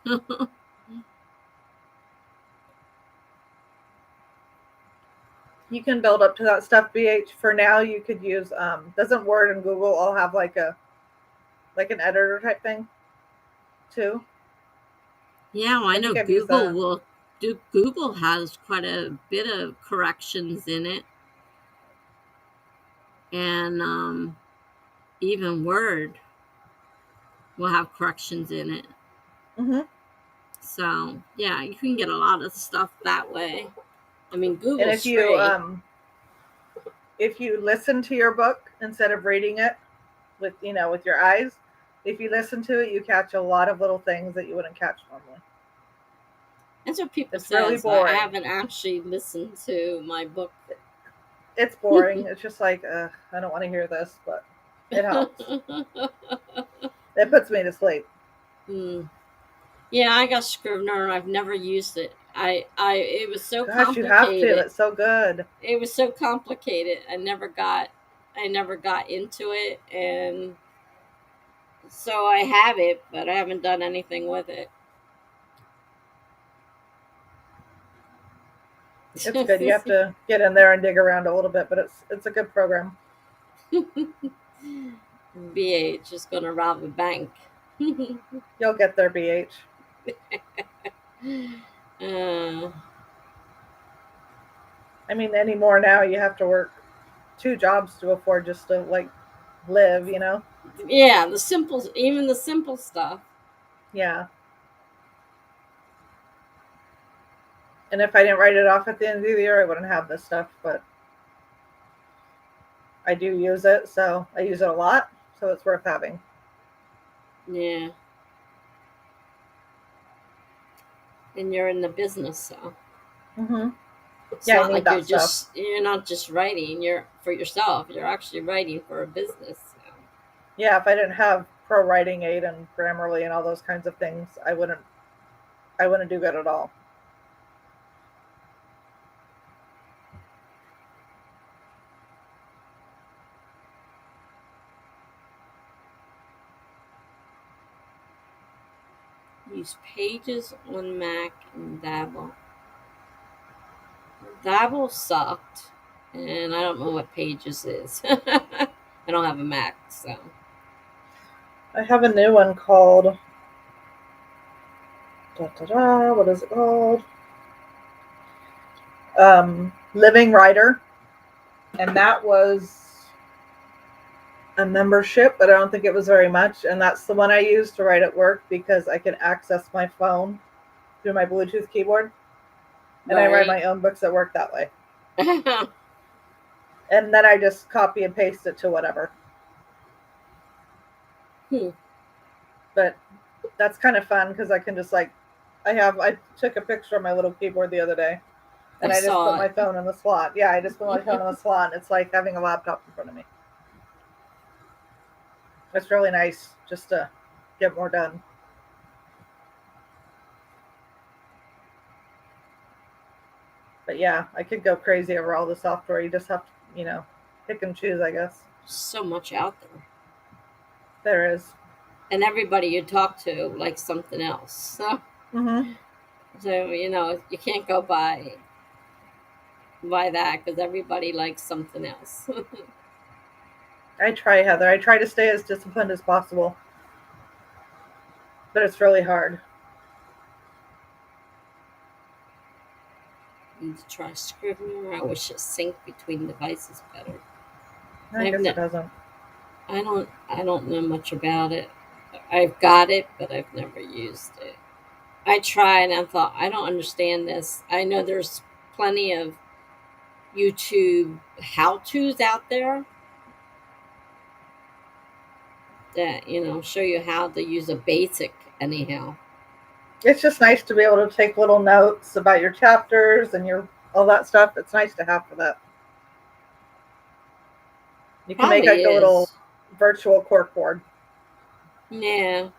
You can build up to that stuff, BH. For now, you could use doesn't Word and Google all have like an editor type thing too? Yeah, well, I I know think I've used that. Google has quite a bit of corrections in it, and even Word will have corrections in it. Mm-hmm. So yeah, you can get a lot of stuff that way. I mean, And Google's free. if you listen to your book instead of reading it with your eyes, if you listen to it, you catch a lot of little things that you wouldn't catch normally. That's what people It's really says. I boring. haven't actually listened to my book. It's boring. It's just like I don't want to hear this, but it helps. It puts me to sleep. Hmm. Yeah, I got Scrivener. I've never used it. It was so Gosh, you have to. complicated. It's so good. It was so complicated. I never got into it, and so I have it, but I haven't done anything with it. It's good. You have to get in there and dig around a little bit, but it's a good program. BH is gonna rob a bank. You'll get there, BH. uh, I mean, anymore now you have to work 2 jobs to afford just to live. yeah, even the simple stuff. Yeah. And if I didn't write it off at the end of the year, I wouldn't have this stuff. But I do use it, so I use it a lot. So it's worth having. Yeah, and you're in the business, so Mm-hmm. it's Yeah, I not need like that stuff. you're not just writing. You're for yourself. You're actually writing for a business. So. Yeah, if I didn't have Pro Writing Aid and Grammarly and all those kinds of things, I wouldn't do good at all. Use Pages on Mac and Dabble. Dabble sucked, and I don't know what Pages is. I don't have a Mac, so. I have a new one called what is it called? Living Writer, and that was a membership, but I don't think it was very much. And that's the one I use to write at work because I can access my phone through my Bluetooth keyboard, and I write Right. my own books at work that way. And then I just copy and paste it to whatever. But that's kind of fun because I can just I took a picture of my little keyboard the other day, and I I just put saw my it. phone in the slot. Yeah, I just put my phone in the slot, and it's like having a laptop in front of me. It's really nice just to get more done. But yeah, I could go crazy over all the software. You just have to, pick and choose, I guess. So much out there. There is. and everybody you talk to likes something else. Mm-hmm. So you can't go by that because everybody likes something else. I try, Heather. I try to stay as disciplined as possible, but it's really hard. Need to try Scrivener. I wish it synced between devices better. I I've guess it ne- doesn't. I don't know much about it. I've got it, but I've never used it. I tried and I thought I don't understand this. I know there's plenty of YouTube how tos out there that show you how to use a basic anyhow. It's just nice to be able to take little notes about your chapters and your all that stuff. It's nice to have for that. You can make Probably like a little is. virtual cork board. Yeah.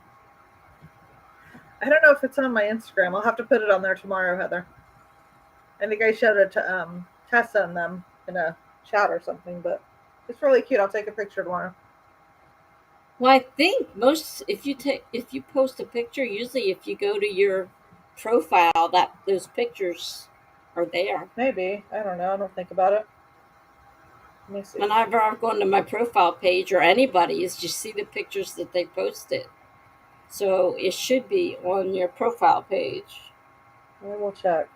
I don't know if it's on my Instagram. I'll have to put it on there tomorrow, Heather. I think I showed it to Tessa and them in a chat or something, but it's really cute. I'll take a picture tomorrow. Well, I think most if you post a picture, usually if you go to your profile, that those pictures are there. Maybe. I don't know. I don't think about it. Let me see. Whenever I'm going to my profile page or anybody's, you see the pictures that they posted. So it should be on your profile page, I will check.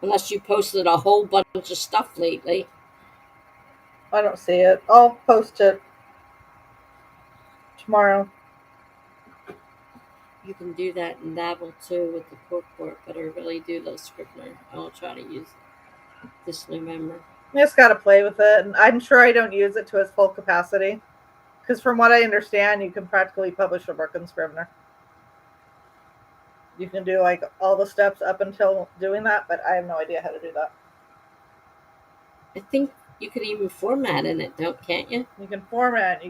unless you posted a whole bunch of stuff lately. I don't see it. I'll post it tomorrow. You can do that in Dabble too with the corkboard, but I really do love Scrivener. I'll try to use it this November. I just got to play with it, and I'm sure I don't use it to its full capacity. Because from what I understand, you can practically publish a book in Scrivener. You can do like all the steps up until doing that, but I have no idea how to do that. I think you could even format in it, can't you? You can format.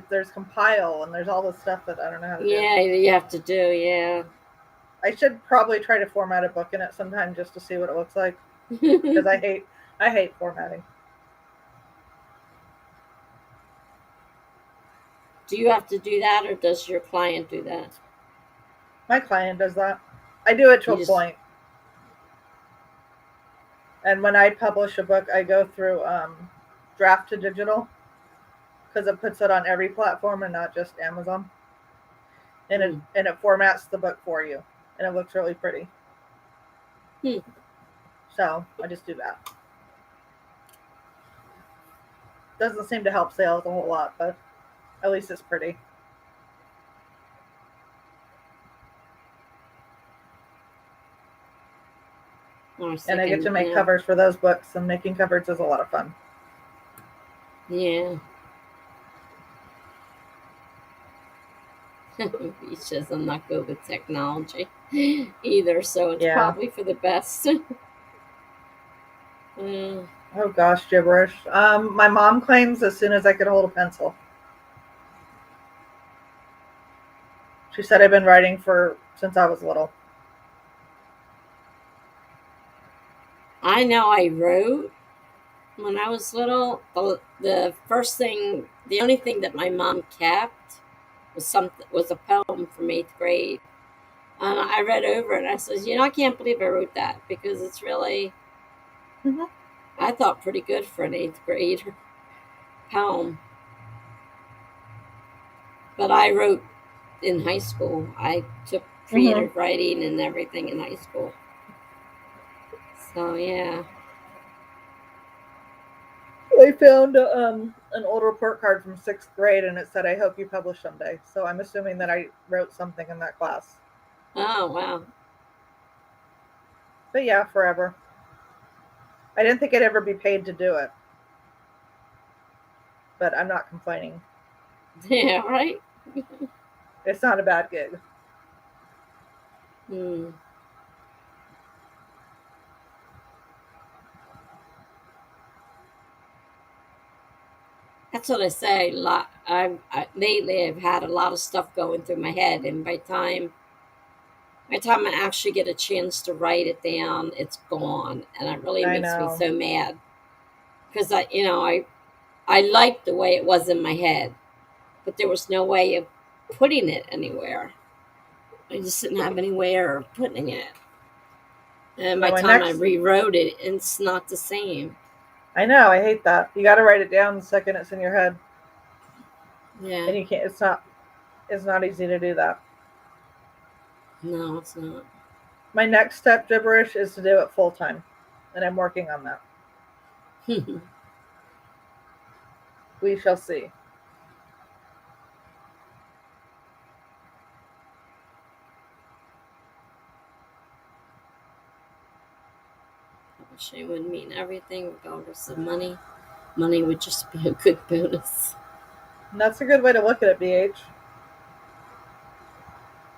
There's compile, and there's all this stuff that I don't know how to do. Yeah, you have to do. Yeah. I should probably try to format a book in it sometime just to see what it looks like. Because I hate formatting. Do you have to do that, or does your client do that? My client does that. I do it to You a just point. And when I publish a book, I go through draft to digital because it puts it on every platform and not just Amazon. And hmm. it formats the book for you, and it looks really pretty. Hmm. So I just do that. Doesn't seem to help sales a whole lot, but at least it's pretty. I was And I get to thinking, make covers for those books, and making covers is a lot of fun. yeah. He says I'm not good with technology either, so it's Yeah. probably for the best. uh, Oh gosh, gibberish. My mom claims as soon as I could hold a pencil. She said I've been writing since I was little. I know I wrote when I was little. The only thing that my mom kept was a poem from 8th grade. I read over it and I says, I can't believe I wrote that because it's really, Mm-hmm. I thought, pretty good for an 8th grade poem. But I wrote in high school. I took Mm-hmm. creative writing and everything in high school. So yeah. I found an old report card from 6th grade, and it said, "I hope you publish someday." So I'm assuming that I wrote something in that class. Oh wow. But yeah, forever. I didn't think I'd ever be paid to do it, but I'm not complaining. Yeah, right. It's not a bad gig. Hmm. That's what I say. Lately I've had a lot of stuff going through my head, and by the time I actually get a chance to write it down, it's gone, and it really I makes me know. so mad because I like the way it was in my head. but there was no way of putting it anywhere. I just didn't have anywhere of putting it. And by So the my time I next, rewrote it, it's not the same. I know, I hate that. You got to write it down the second it's in your head, Yeah, and you can't. It's not easy to do that. no, it's not. My next step, gibberish, is to do it full time, and I'm working on that. We shall see. Publishing would mean everything regardless of money. Money would just be a good bonus. And that's a good way to look at it, BH.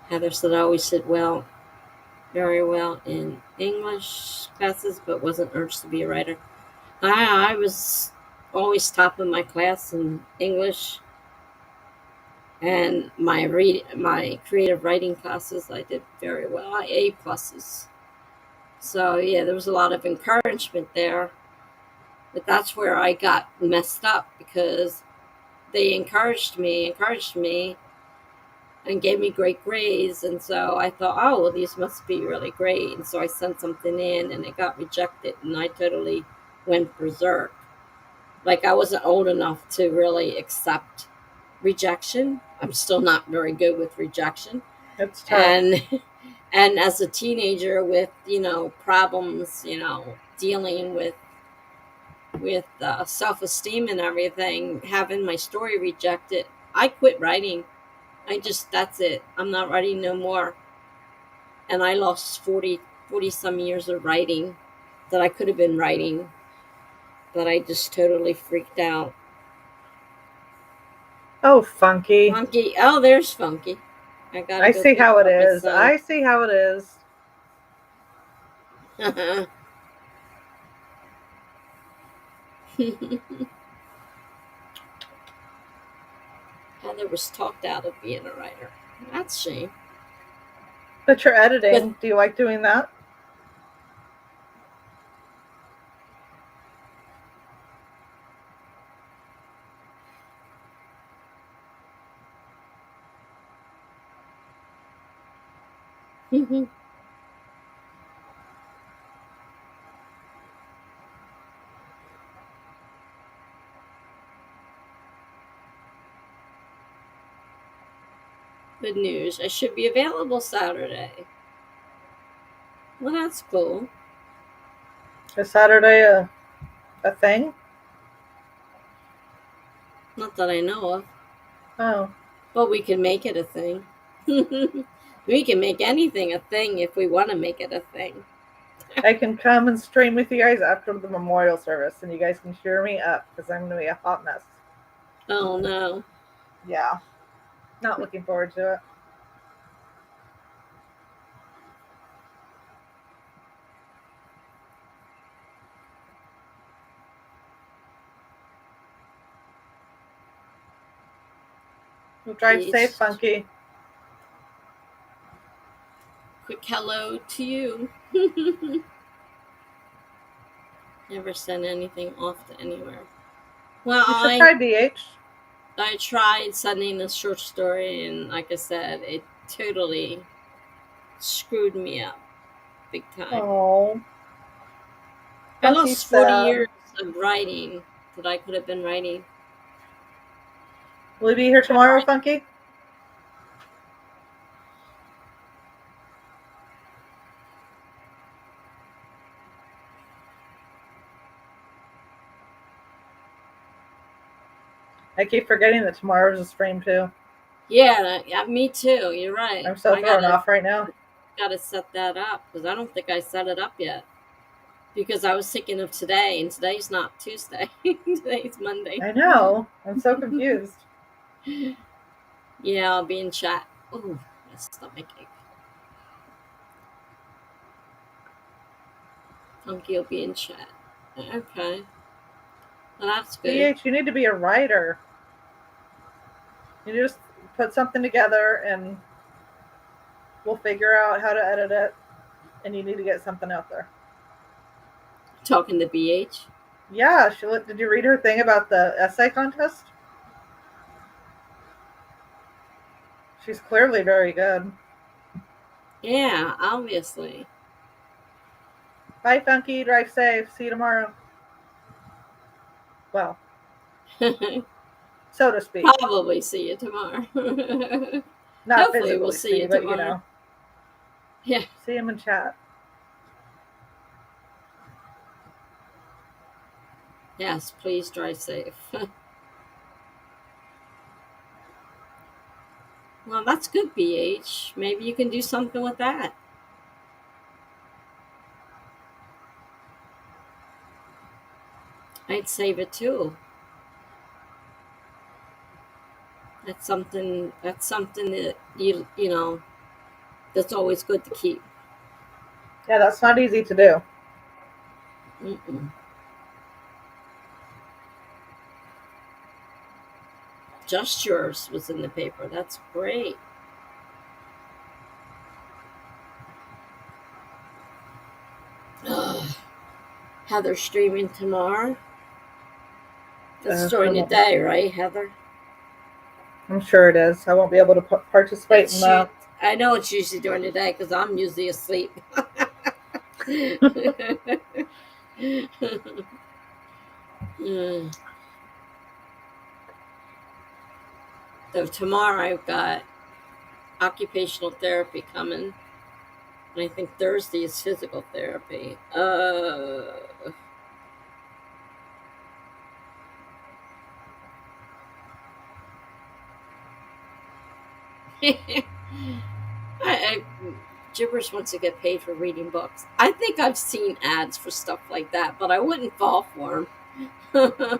Heather said I always did well, very well in English classes, but wasn't urged to be a writer. I was always top of my class in English, and my creative writing classes I did very well. I A pluses. So yeah, there was a lot of encouragement there, but that's where I got messed up because they encouraged me, and gave me great grades. And so I thought, oh, well, these must be really great. And so I sent something in and it got rejected, and I totally went berserk. Like I wasn't old enough to really accept rejection. I'm still not very good with rejection. It's tough. And and as a teenager with, problems, dealing with self-esteem and everything, having my story rejected, I quit writing. That's it. I'm not writing no more. And I lost 40 some years of writing that I could have been writing, but I just totally freaked out. Oh, Funky. Funky. Oh, there's Funky. I gotta I go see pick how her it up is. myself. I see how it is. Heather was talked out of being a writer. That's a shame. But you're With editing. Do you like doing that? good news, I should be available Saturday. Well, that's cool. Is Saturday a thing? Not that I know of, Oh. but we can make it a thing. We can make anything a thing if we want to make it a thing. I can come and stream with you guys after the memorial service, and you guys can cheer me up because I'm going to be a hot mess. Oh no. Yeah. Not looking forward to it. Well, drive safe, Please. Funky. Quick hello to you. Never send anything off to anywhere. Well, You should try BH. I tried sending a short story, and like I said, it totally screwed me up big time. Oh. I Funky lost 40 sad. years of writing that I could have been writing. Will you be here tomorrow, Funky? I keep forgetting that tomorrow's a stream too. Yeah, me too. You're right. I'm so I thrown off right now. gotta set that up because I don't think I set it up yet. Because I was thinking of today, and today's not Tuesday. Today's Monday. I know. I'm so confused. Yeah, I'll be in chat. Oh, my stomach ache. Funky will be in chat. Okay. Well, that's good. BH, you need to be a writer. You just put something together and we'll figure out how to edit it. And you need to get something out there. Talking to BH. Yeah, did you read her thing about the essay contest? She's clearly very good. Yeah, obviously. Bye, Funky. Drive safe. See you tomorrow. Well, so to speak. Probably see you tomorrow. Not Hopefully we'll physically see see, you but you tomorrow. know, Yeah. see him in chat. Yes, please drive safe. Well, that's good, BH. Maybe you can do something with that. I'd save it too. That's something that you know that's always good to keep. Yeah, that's not easy to do. Mm-mm. Just Yours was in the paper. That's great. Heather streaming tomorrow. That's I during the won't. day, right, Heather? I'm sure it is. I won't be able to participate in It's that. I know it's usually during the day because I'm usually asleep. Mm. So tomorrow I've got occupational therapy coming, and I think Thursday is physical therapy. I Gibberish wants to get paid for reading books. I think I've seen ads for stuff like that, but I wouldn't fall for them.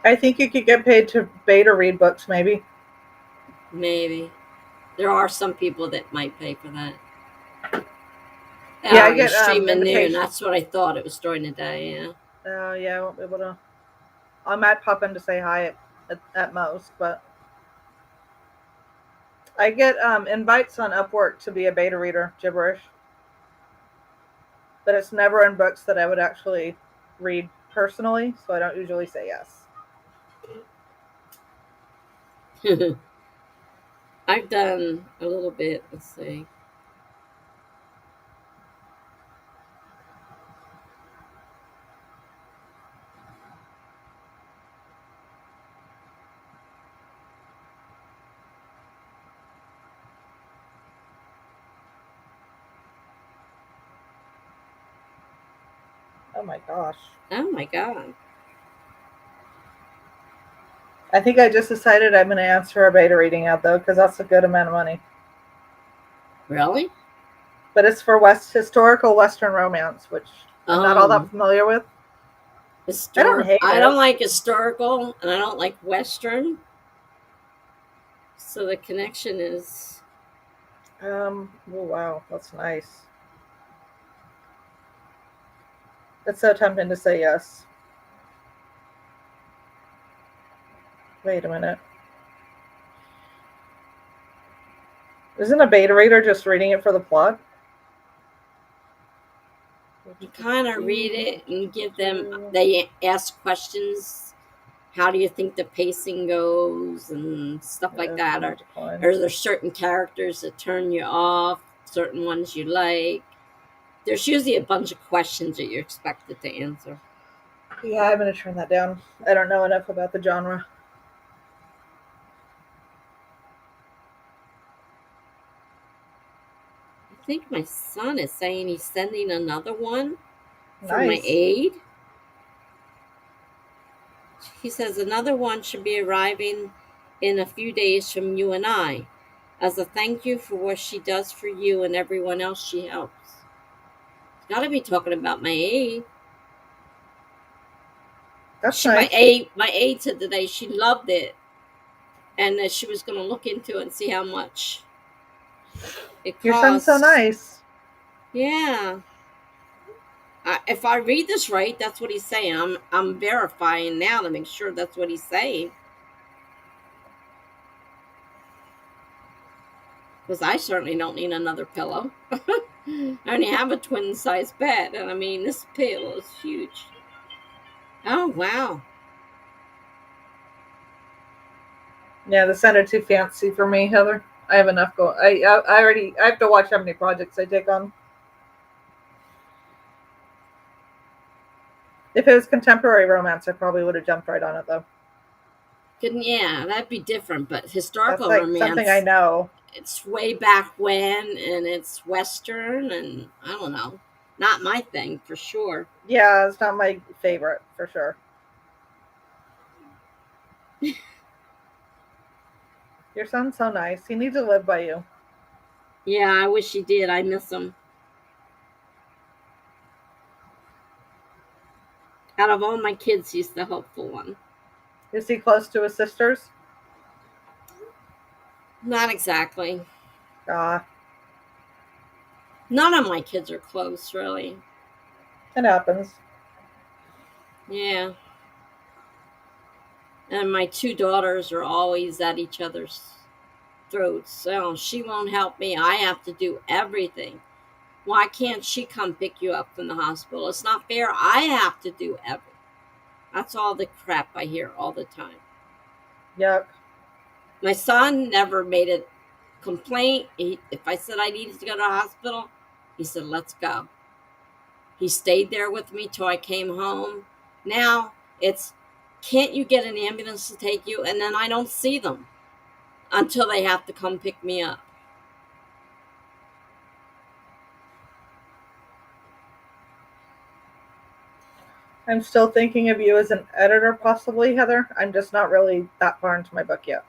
I think you could get paid to beta read books, maybe. Maybe there are some people that might pay for that. Yeah, I Oh, you're get streaming noon. invitation. That's what I thought it was during the day. Yeah. Yeah, I won't be able to. I might pop in to say hi at most, but I get invites on Upwork to be a beta reader, Gibberish. But it's never in books that I would actually read personally, so I don't usually say yes. I've done a little bit. Let's see. Oh my gosh. Oh my god. I think I just decided I'm going to answer a beta reading ad though, because that's a good amount of money. Really? But it's for historical Western romance, which I'm not all that familiar with. I don't hate I it. don't like historical, and I don't like Western. So the connection is. Oh wow, that's nice. It's so tempting to say yes. Wait a minute. Isn't a beta reader just reading it for the plot? You kind of read it and give them. They ask questions. How do you think the pacing goes and stuff like that? Or are there certain characters that turn you off? Certain ones you like? There's usually a bunch of questions that you're expected to answer. Yeah, I'm going to turn that down. I don't know enough about the genre. I think my son is saying he's sending another one for my Nice. aide. He says another one should be arriving in a few days from you and I as a thank you for what she does for you and everyone else she helps. He's got to be talking about my aide. That's nice. My aide said today she loved it and that she was going to look into it and see how much it costs. Your son's so nice. Yeah. If I read this right, that's what he's saying. I'm verifying now to make sure that's what he's saying. Because I certainly don't need another pillow. I only have a twin size bed, and I mean, this pillow is huge. Oh, wow. Yeah, the center too fancy for me, Heather. I have enough going. I already I have to watch how many projects I take on. If it was contemporary romance, I probably would have jumped right on it though. Yeah, that'd be different. But That's historical like something I romance, know. it's way back when, and it's Western, and I don't know. Not my thing for sure. Yeah, it's not my favorite for sure. Your son's so nice. He needs to live by you. Yeah, I wish he did. I miss him. Out of all my kids, he's the helpful one. Is he close to his sisters? Not exactly. Ah, None of my kids are close, really. it happens. Yeah. And my two daughters are always at each other's throats. So she won't help me. I have to do everything. Why can't she come pick you up from the hospital? It's not fair. I have to do everything. That's all the crap I hear all the time. Yuck. My son never made a complaint. If I said I needed to go to the hospital, he said, let's go. He stayed there with me till I came home. Now it's, can't you get an ambulance to take you? And then I don't see them until they have to come pick me up. I'm still thinking of you as an editor, possibly, Heather. I'm just not really that far into my book yet.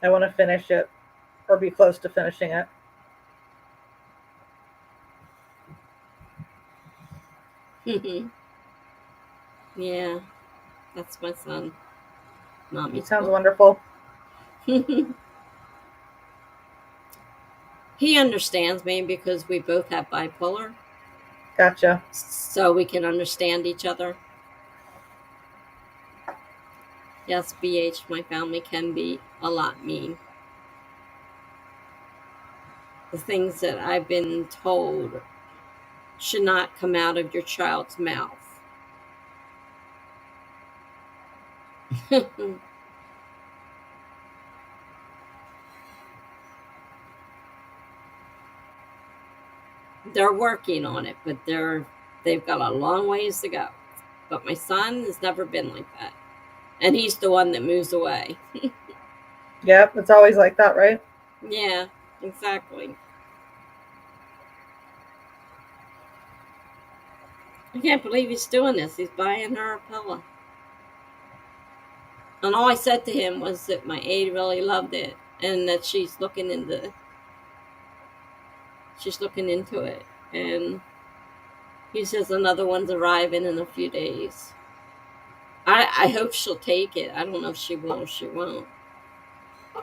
I want to finish it or be close to finishing it. Yeah, that's my son. He Mommy's sounds book. wonderful. He understands me because we both have bipolar, Gotcha. so we can understand each other. Yes, BH, my family can be a lot mean. The things that I've been told should not come out of your child's mouth. They're working on it, but they've got a long ways to go. But my son has never been like that. And he's the one that moves away. Yep, it's always like that, right? Yeah, exactly. I can't believe he's doing this. He's buying her a pillow. And all I said to him was that my aide really loved it and that she's looking into it. And he says another one's arriving in a few days. I hope she'll take it. I don't know if she will or she won't.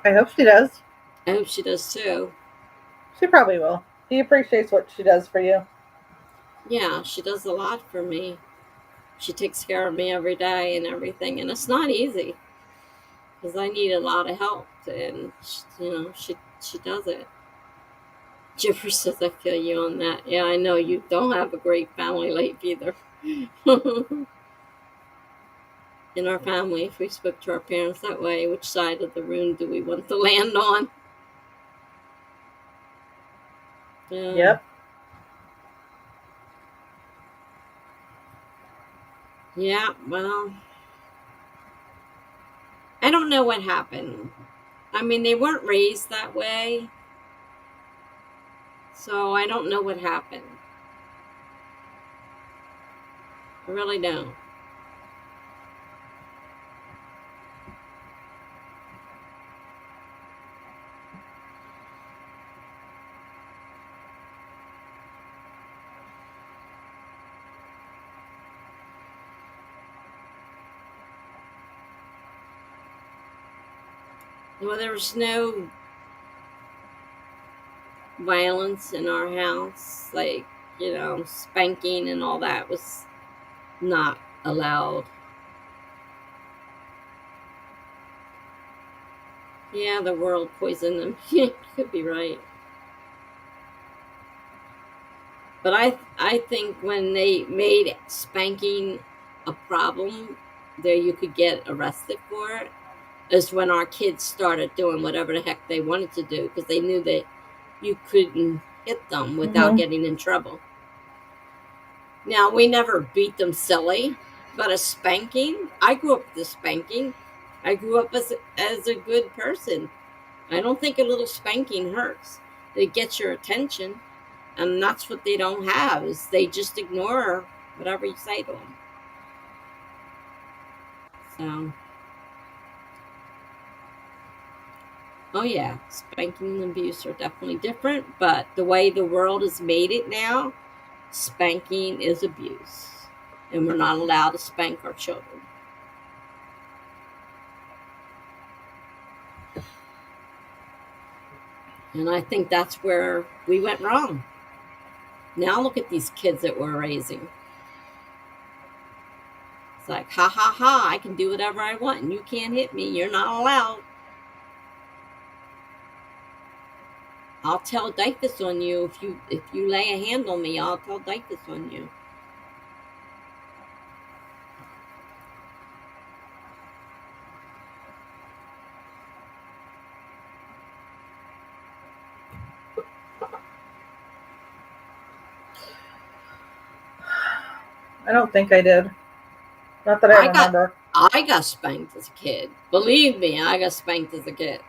I hope she does. I hope she does too. She probably will. He appreciates what she does for you. Yeah, she does a lot for me. She takes care of me every day and everything, and it's not easy because I need a lot of help. And she does it. Jipper says, "I feel you on that." Yeah, I know you don't have a great family life either. In our family, if we spoke to our parents that way, which side of the room do we want to land on? Yep. Yeah, well, I don't know what happened. I mean, they weren't raised that way, so I don't know what happened. I really don't. Well, there was no violence in our house, like, spanking and all that was not allowed. Yeah, the world poisoned them. You could be right. But I think when they made spanking a problem, there you could get arrested for it. is when our kids started doing whatever the heck they wanted to do because they knew that you couldn't hit them without Hmm. getting in trouble. Now, we never beat them silly, but a spanking, I grew up with a spanking. I grew up as a good person. I don't think a little spanking hurts. It gets your attention, and that's what they don't have is they just ignore whatever you say to them. So, oh yeah, spanking and abuse are definitely different, but the way the world has made it now, spanking is abuse, and we're not allowed to spank our children. And I think that's where we went wrong. Now look at these kids that we're raising. It's like, ha ha ha, I can do whatever I want and you can't hit me. You're not allowed. I'll tell Dyfus on you if you lay a hand on me, I'll tell Dyfus on you. I don't think I did. Not that I I got remember. I got spanked as a kid. Believe me, I got spanked as a kid.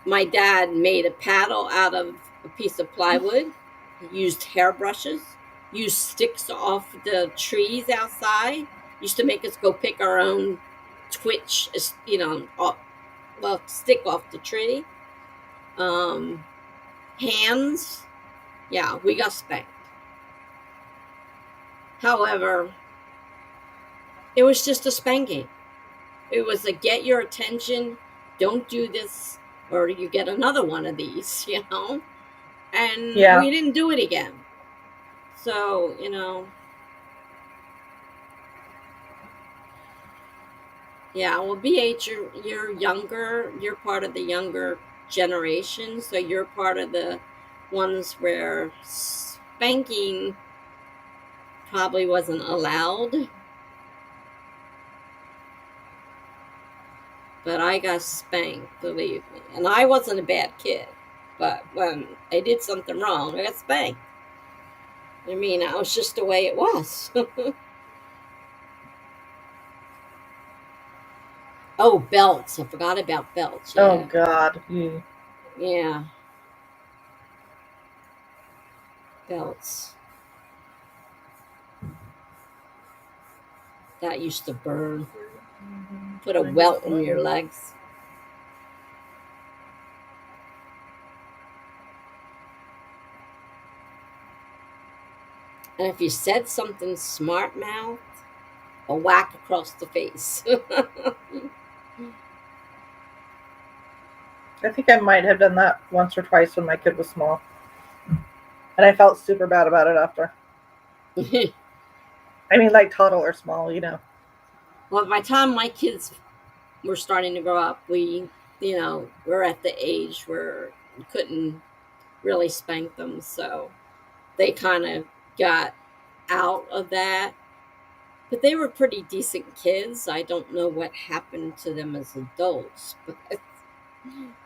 My dad made a paddle out of a piece of plywood. He used hairbrushes, used sticks off the trees outside. Used to make us go pick our own twitch, well, stick off the tree. Um, Hands, yeah, we got spanked. However, it was just a spanking. It was a get your attention, don't do this, or you get another one of these, and Yeah. we didn't do it again. So, yeah, well, BH, you're younger. You're part of the younger generation, so you're part of the ones where spanking probably wasn't allowed. But I got spanked, believe me. And I wasn't a bad kid. But when I did something wrong, I got spanked. I mean, that was just the way it was. Oh, belts. I forgot about belts. Oh Yeah. God. Yeah. Belts. That used to burn. Put a welt in your legs. And if you said something smart mouth, a whack across the face. I think I might have done that once or twice when my kid was small, and I felt super bad about it after. I mean, like toddler small. Well, by the time my kids were starting to grow up, we're at the age where you couldn't really spank them. So they kind of got out of that. But they were pretty decent kids. I don't know what happened to them as adults, but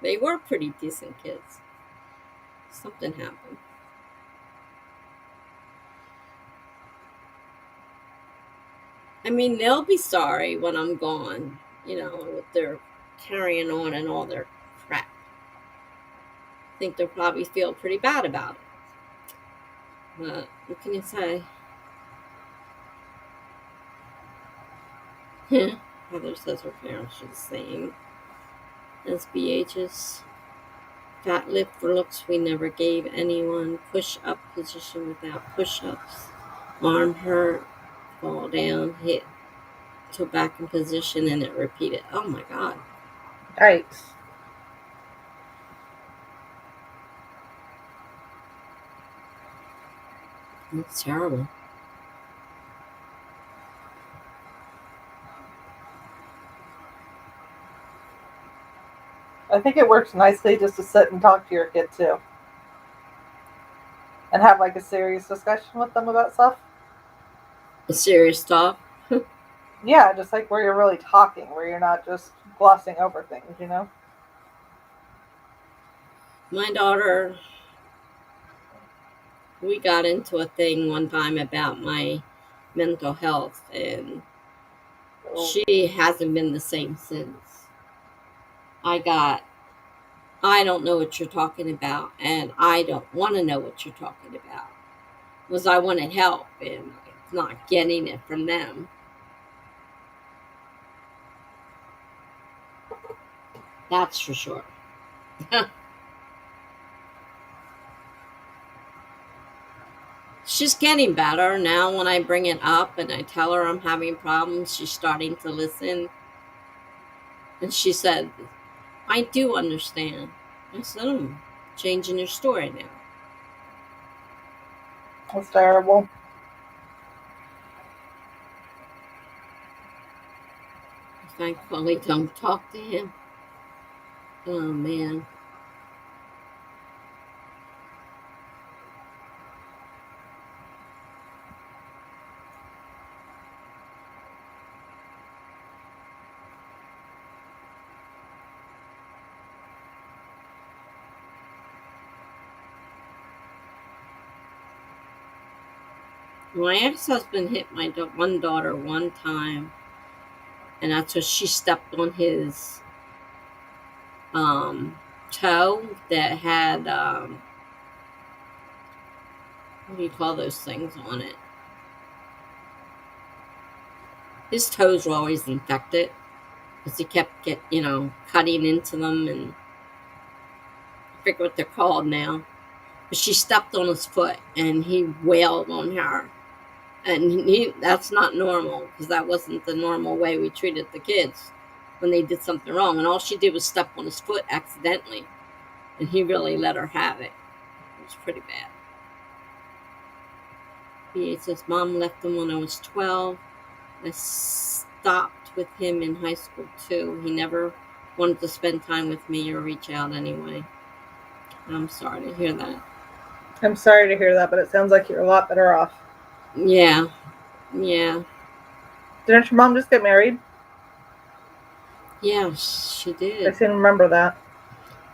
they were pretty decent kids. Something happened. I mean, they'll be sorry when I'm gone, with their carrying on and all their crap. I think they'll probably feel pretty bad about it. But what can you say? Heather says her parents are the same as BH's. Fat lip for looks we never gave anyone. Push up position without push ups. Arm hurt. Fall down. Hit to back in position and it repeated. Oh my God. Yikes. That's terrible. I think it works nicely just to sit and talk to your kid too, and have like a serious discussion with them about stuff. A serious talk. Yeah, just like where you're really talking, where you're not just glossing over things, you know? My daughter, we got into a thing one time about my mental health, and So, she hasn't been the same since. I got, I don't know what you're talking about, and I don't want to know what you're talking about. Was I wanted help, and it's not getting it from them. That's for sure. She's getting better now. When I bring it up and I tell her I'm having problems, she's starting to listen. And she said, I do understand. I said, changing your story now. that's terrible. Thankfully, don't talk to him. Oh, man. My ex-husband hit my one daughter one time, and that's when she stepped on his um, toe that had, what do you call those things on it? His toes were always infected because he kept cutting into them, and I forget what they're called now. But she stepped on his foot, and he wailed on her, and that's not normal, because that wasn't the normal way we treated the kids when they did something wrong. And all she did was step on his foot accidentally, and he really let her have it. It was pretty bad. He says mom left him when I was 12. I stopped with him in high school too. He never wanted to spend time with me or reach out anyway. I'm sorry to hear that. I'm sorry to hear that, but it sounds like you're a lot better off. Yeah, yeah, Didn't your mom just get married? yeah, she I did. seem to remember that.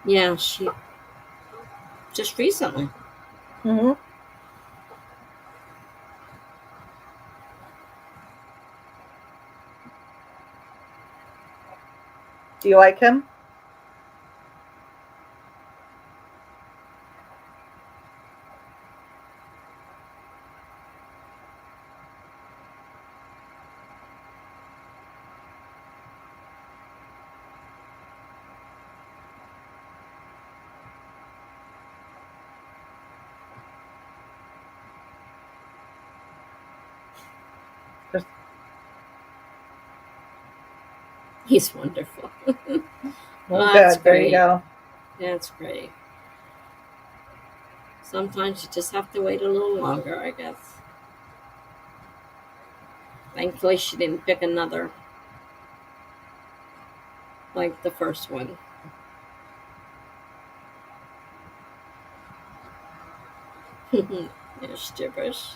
Yeah, she just recently. Hmm. Do you like him? Just, He's wonderful. well, That's good. There you great. go. That's great. Sometimes you just have to wait a little longer, I guess. Thankfully, she didn't pick another like the first one. It's gibberish.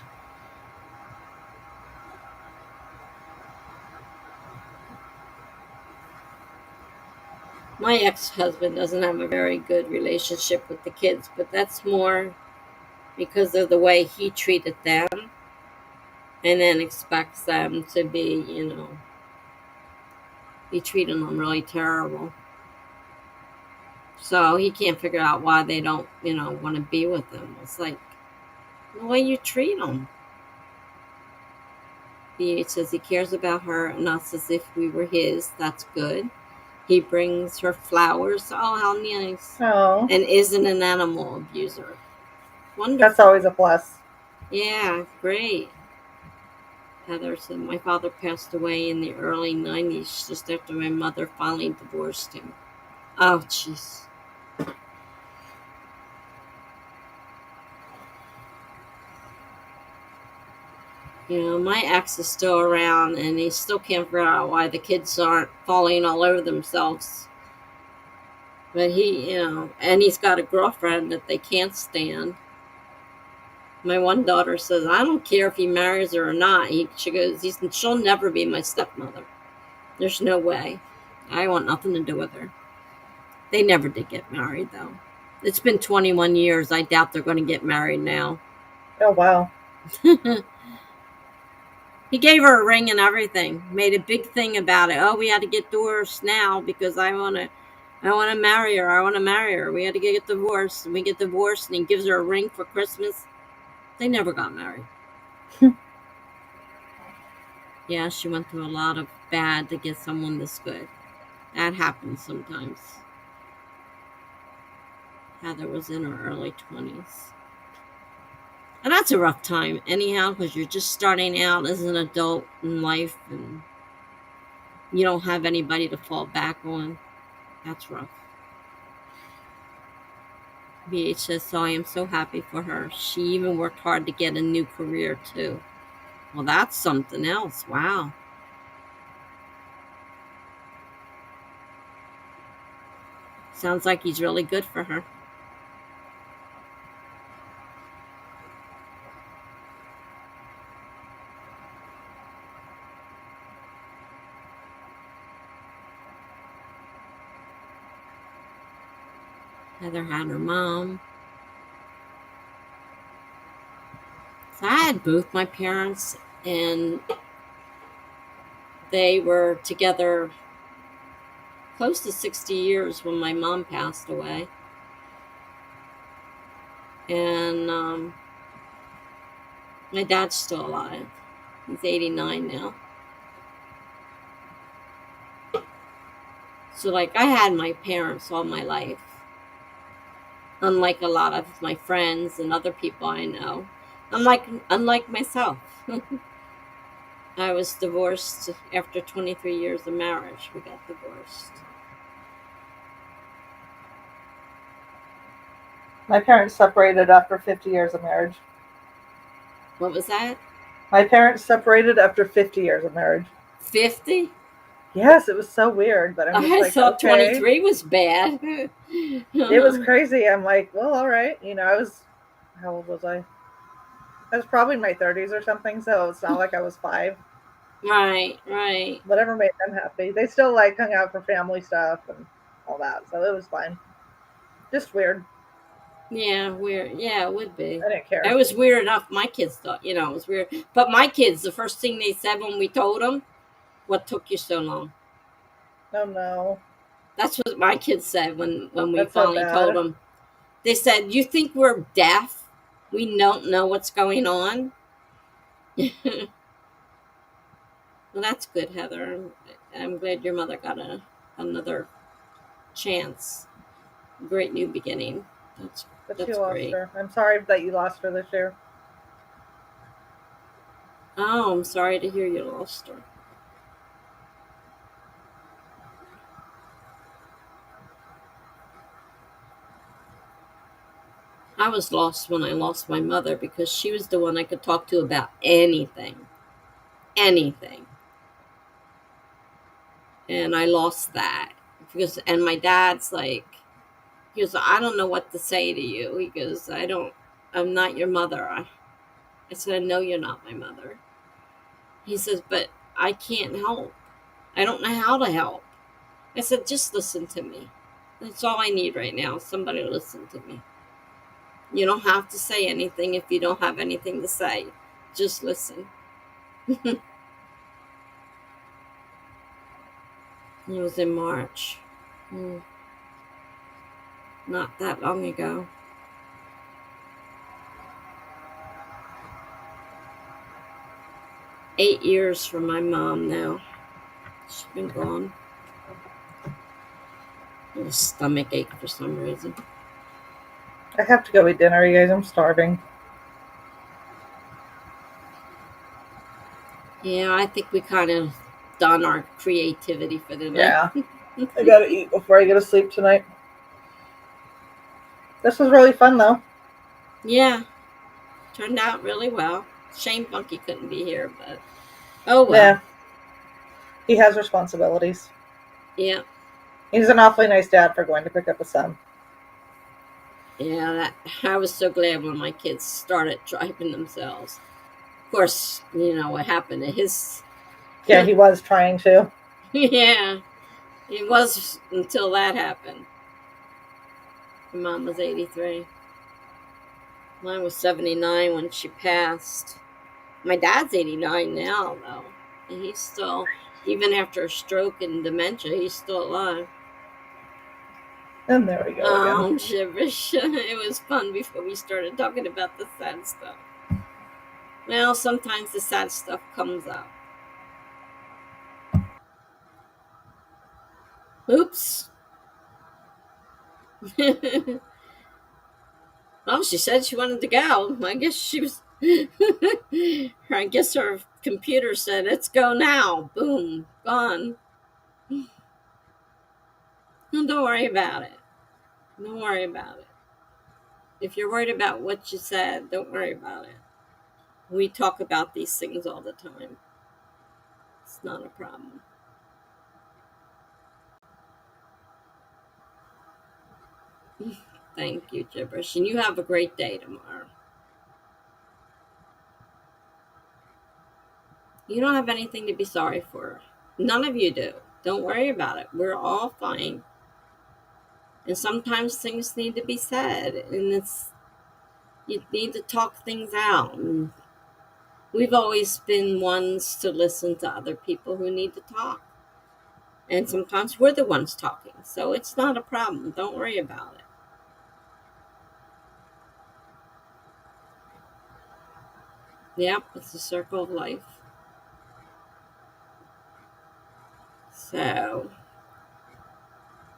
My ex-husband doesn't have a very good relationship with the kids, but that's more because of the way he treated them, and then expects them to be treating them really terrible. So he can't figure out why they don't, want to be with them. It's like the way you treat them. He says he cares about her and us as if we were his. That's good. He brings her flowers. Oh, how nice. Oh, And isn't an animal abuser. that's Wonderful. always a plus. Yeah, great. Heather said, my father passed away in the early 90s, just after my mother finally divorced him. Oh, jeez. My ex is still around, and he still can't figure out why the kids aren't falling all over themselves. But and he's got a girlfriend that they can't stand. My one daughter says, I don't care if he marries her or not. She goes, she'll never be my stepmother. There's no way. I want nothing to do with her. They never did get married, though. It's been 21 years. I doubt they're going to get married now. Oh, wow. He gave her a ring and everything. Made a big thing about it. Oh, we had to get divorced now because I want to marry her. I want to marry her. We had to get divorced. And we get divorced, and he gives her a ring for Christmas. They never got married. Yeah, she went through a lot of bad to get someone this good. That happens sometimes. Heather was in her early 20s. And that's a rough time anyhow, because you're just starting out as an adult in life and you don't have anybody to fall back on. That's rough. BH says, so I am so happy for her. She even worked hard to get a new career too. Well, that's something else. Wow. Sounds like he's really good for her. Heather had her mom. So I had both my parents, and they were together close to 60 years when my mom passed away. And my dad's still alive. He's 89 now. So, like, I had my parents all my life. Unlike a lot of my friends and other people I know. Unlike myself. I was divorced after 23 years of marriage. We got divorced. My parents separated after 50 years of marriage. What was that? My parents separated after 50 years of marriage. 50? Yes, it was so weird, but I'm just like, thought okay. 23 was bad. It was crazy. I'm like, well, all right. How old was I? I was probably in my 30s or something, so it's not like I was 5. Right. Whatever made them happy. They still hung out for family stuff and all that, so it was fine. Just weird. Yeah, weird. Yeah, it would be. I didn't care. It was weird enough. My kids thought, it was weird. But my kids, the first thing they said when we told them, what took you so long? Oh, no. That's what my kids said when we That's finally so told bad. them. They said, you think we're deaf? We don't know what's going on? Well, that's good, Heather. I'm glad your mother got another chance. Great new beginning. But That's you lost great. her. I'm sorry that you lost her this year. Oh, I'm sorry to hear you lost her. I was lost when I lost my mother because she was the one I could talk to about anything. Anything. And I lost that. And my dad's like, he goes, I don't know what to say to you. He goes, I'm not your mother. I said, I know you're not my mother. He says, but I can't help. I don't know how to help. I said, just listen to me. That's all I need right now. Somebody to listen to me. You don't have to say anything if you don't have anything to say. Just listen. It was in March. Not that long ago. Eight years for my mom now. She's been gone. A stomach ache for some reason. I have to go eat dinner, you guys. I'm starving. Yeah, I think we kind of done our creativity for the night. Yeah. I gotta eat before I go to sleep tonight. This was really fun, though. Yeah. Turned out really well. Shame Funky couldn't be here, but oh well. Yeah. He has responsibilities. Yeah. He's an awfully nice dad for going to pick up a son. Yeah, I was so glad when my kids started driving themselves. Of course, you know what happened to his. Yeah, he was trying to. Yeah, it was until that happened. My mom was 83. Mine was 79 when she passed. My dad's 89 now, though. And he's still, even after a stroke and dementia, he's still alive. And there we go again. Oh, gibberish. It was fun before we started talking about the sad stuff. Well, sometimes the sad stuff comes out. Oops. Well, she said she wanted to go. I guess she was. I guess her computer said, let's go now. Boom. Gone. Well, don't worry about it. Don't worry about it. If you're worried about what you said, don't worry about it. We talk about these things all the time. It's not a problem. Thank you, Gibberish. And you have a great day tomorrow. You don't have anything to be sorry for. None of you do. Don't worry about it. We're all fine. And sometimes things need to be said. And you need to talk things out. And we've always been ones to listen to other people who need to talk. And sometimes we're the ones talking. So it's not a problem. Don't worry about it. Yep, it's a circle of life. So,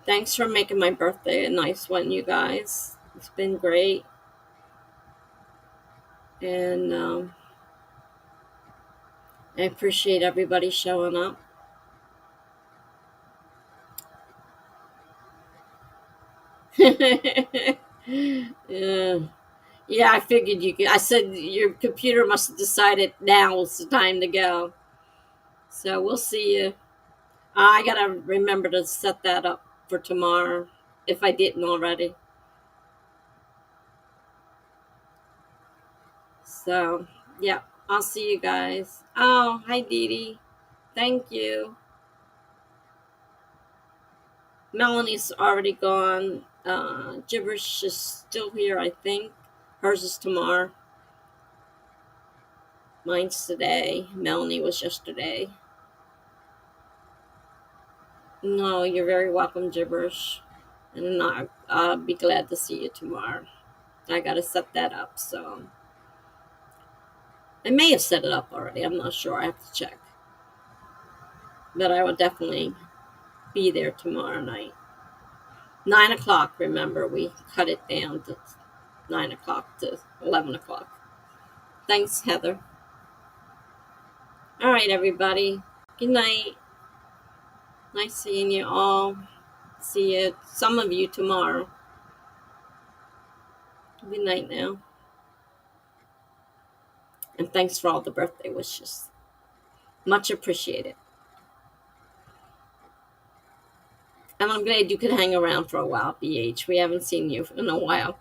thanks for making my birthday a nice one, you guys. It's been great. And I appreciate everybody showing up. Yeah. Yeah, I figured you could. I said your computer must have decided now is the time to go. So we'll see you. I gotta remember to set that up for tomorrow if I didn't already. So, yeah, I'll see you guys. Oh, hi, Dee Dee. Thank you. Melanie's already gone. Gibberish is still here, I think. Hers is tomorrow. Mine's today. Melanie was yesterday. No, you're very welcome, Gibberish. And I'll be glad to see you tomorrow. I gotta set that up, so. I may have set it up already. I'm not sure. I have to check. But I will definitely be there tomorrow night. 9 o'clock, remember, we cut it down to 9 o'clock to 11 o'clock. Thanks, Heather. All right, everybody. Good night. Nice seeing you all. See you, some of you, tomorrow. Good night now. And thanks for all the birthday wishes. Much appreciated. And I'm glad you could hang around for a while, BH. We haven't seen you in a while.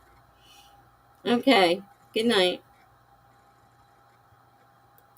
Okay. Good night.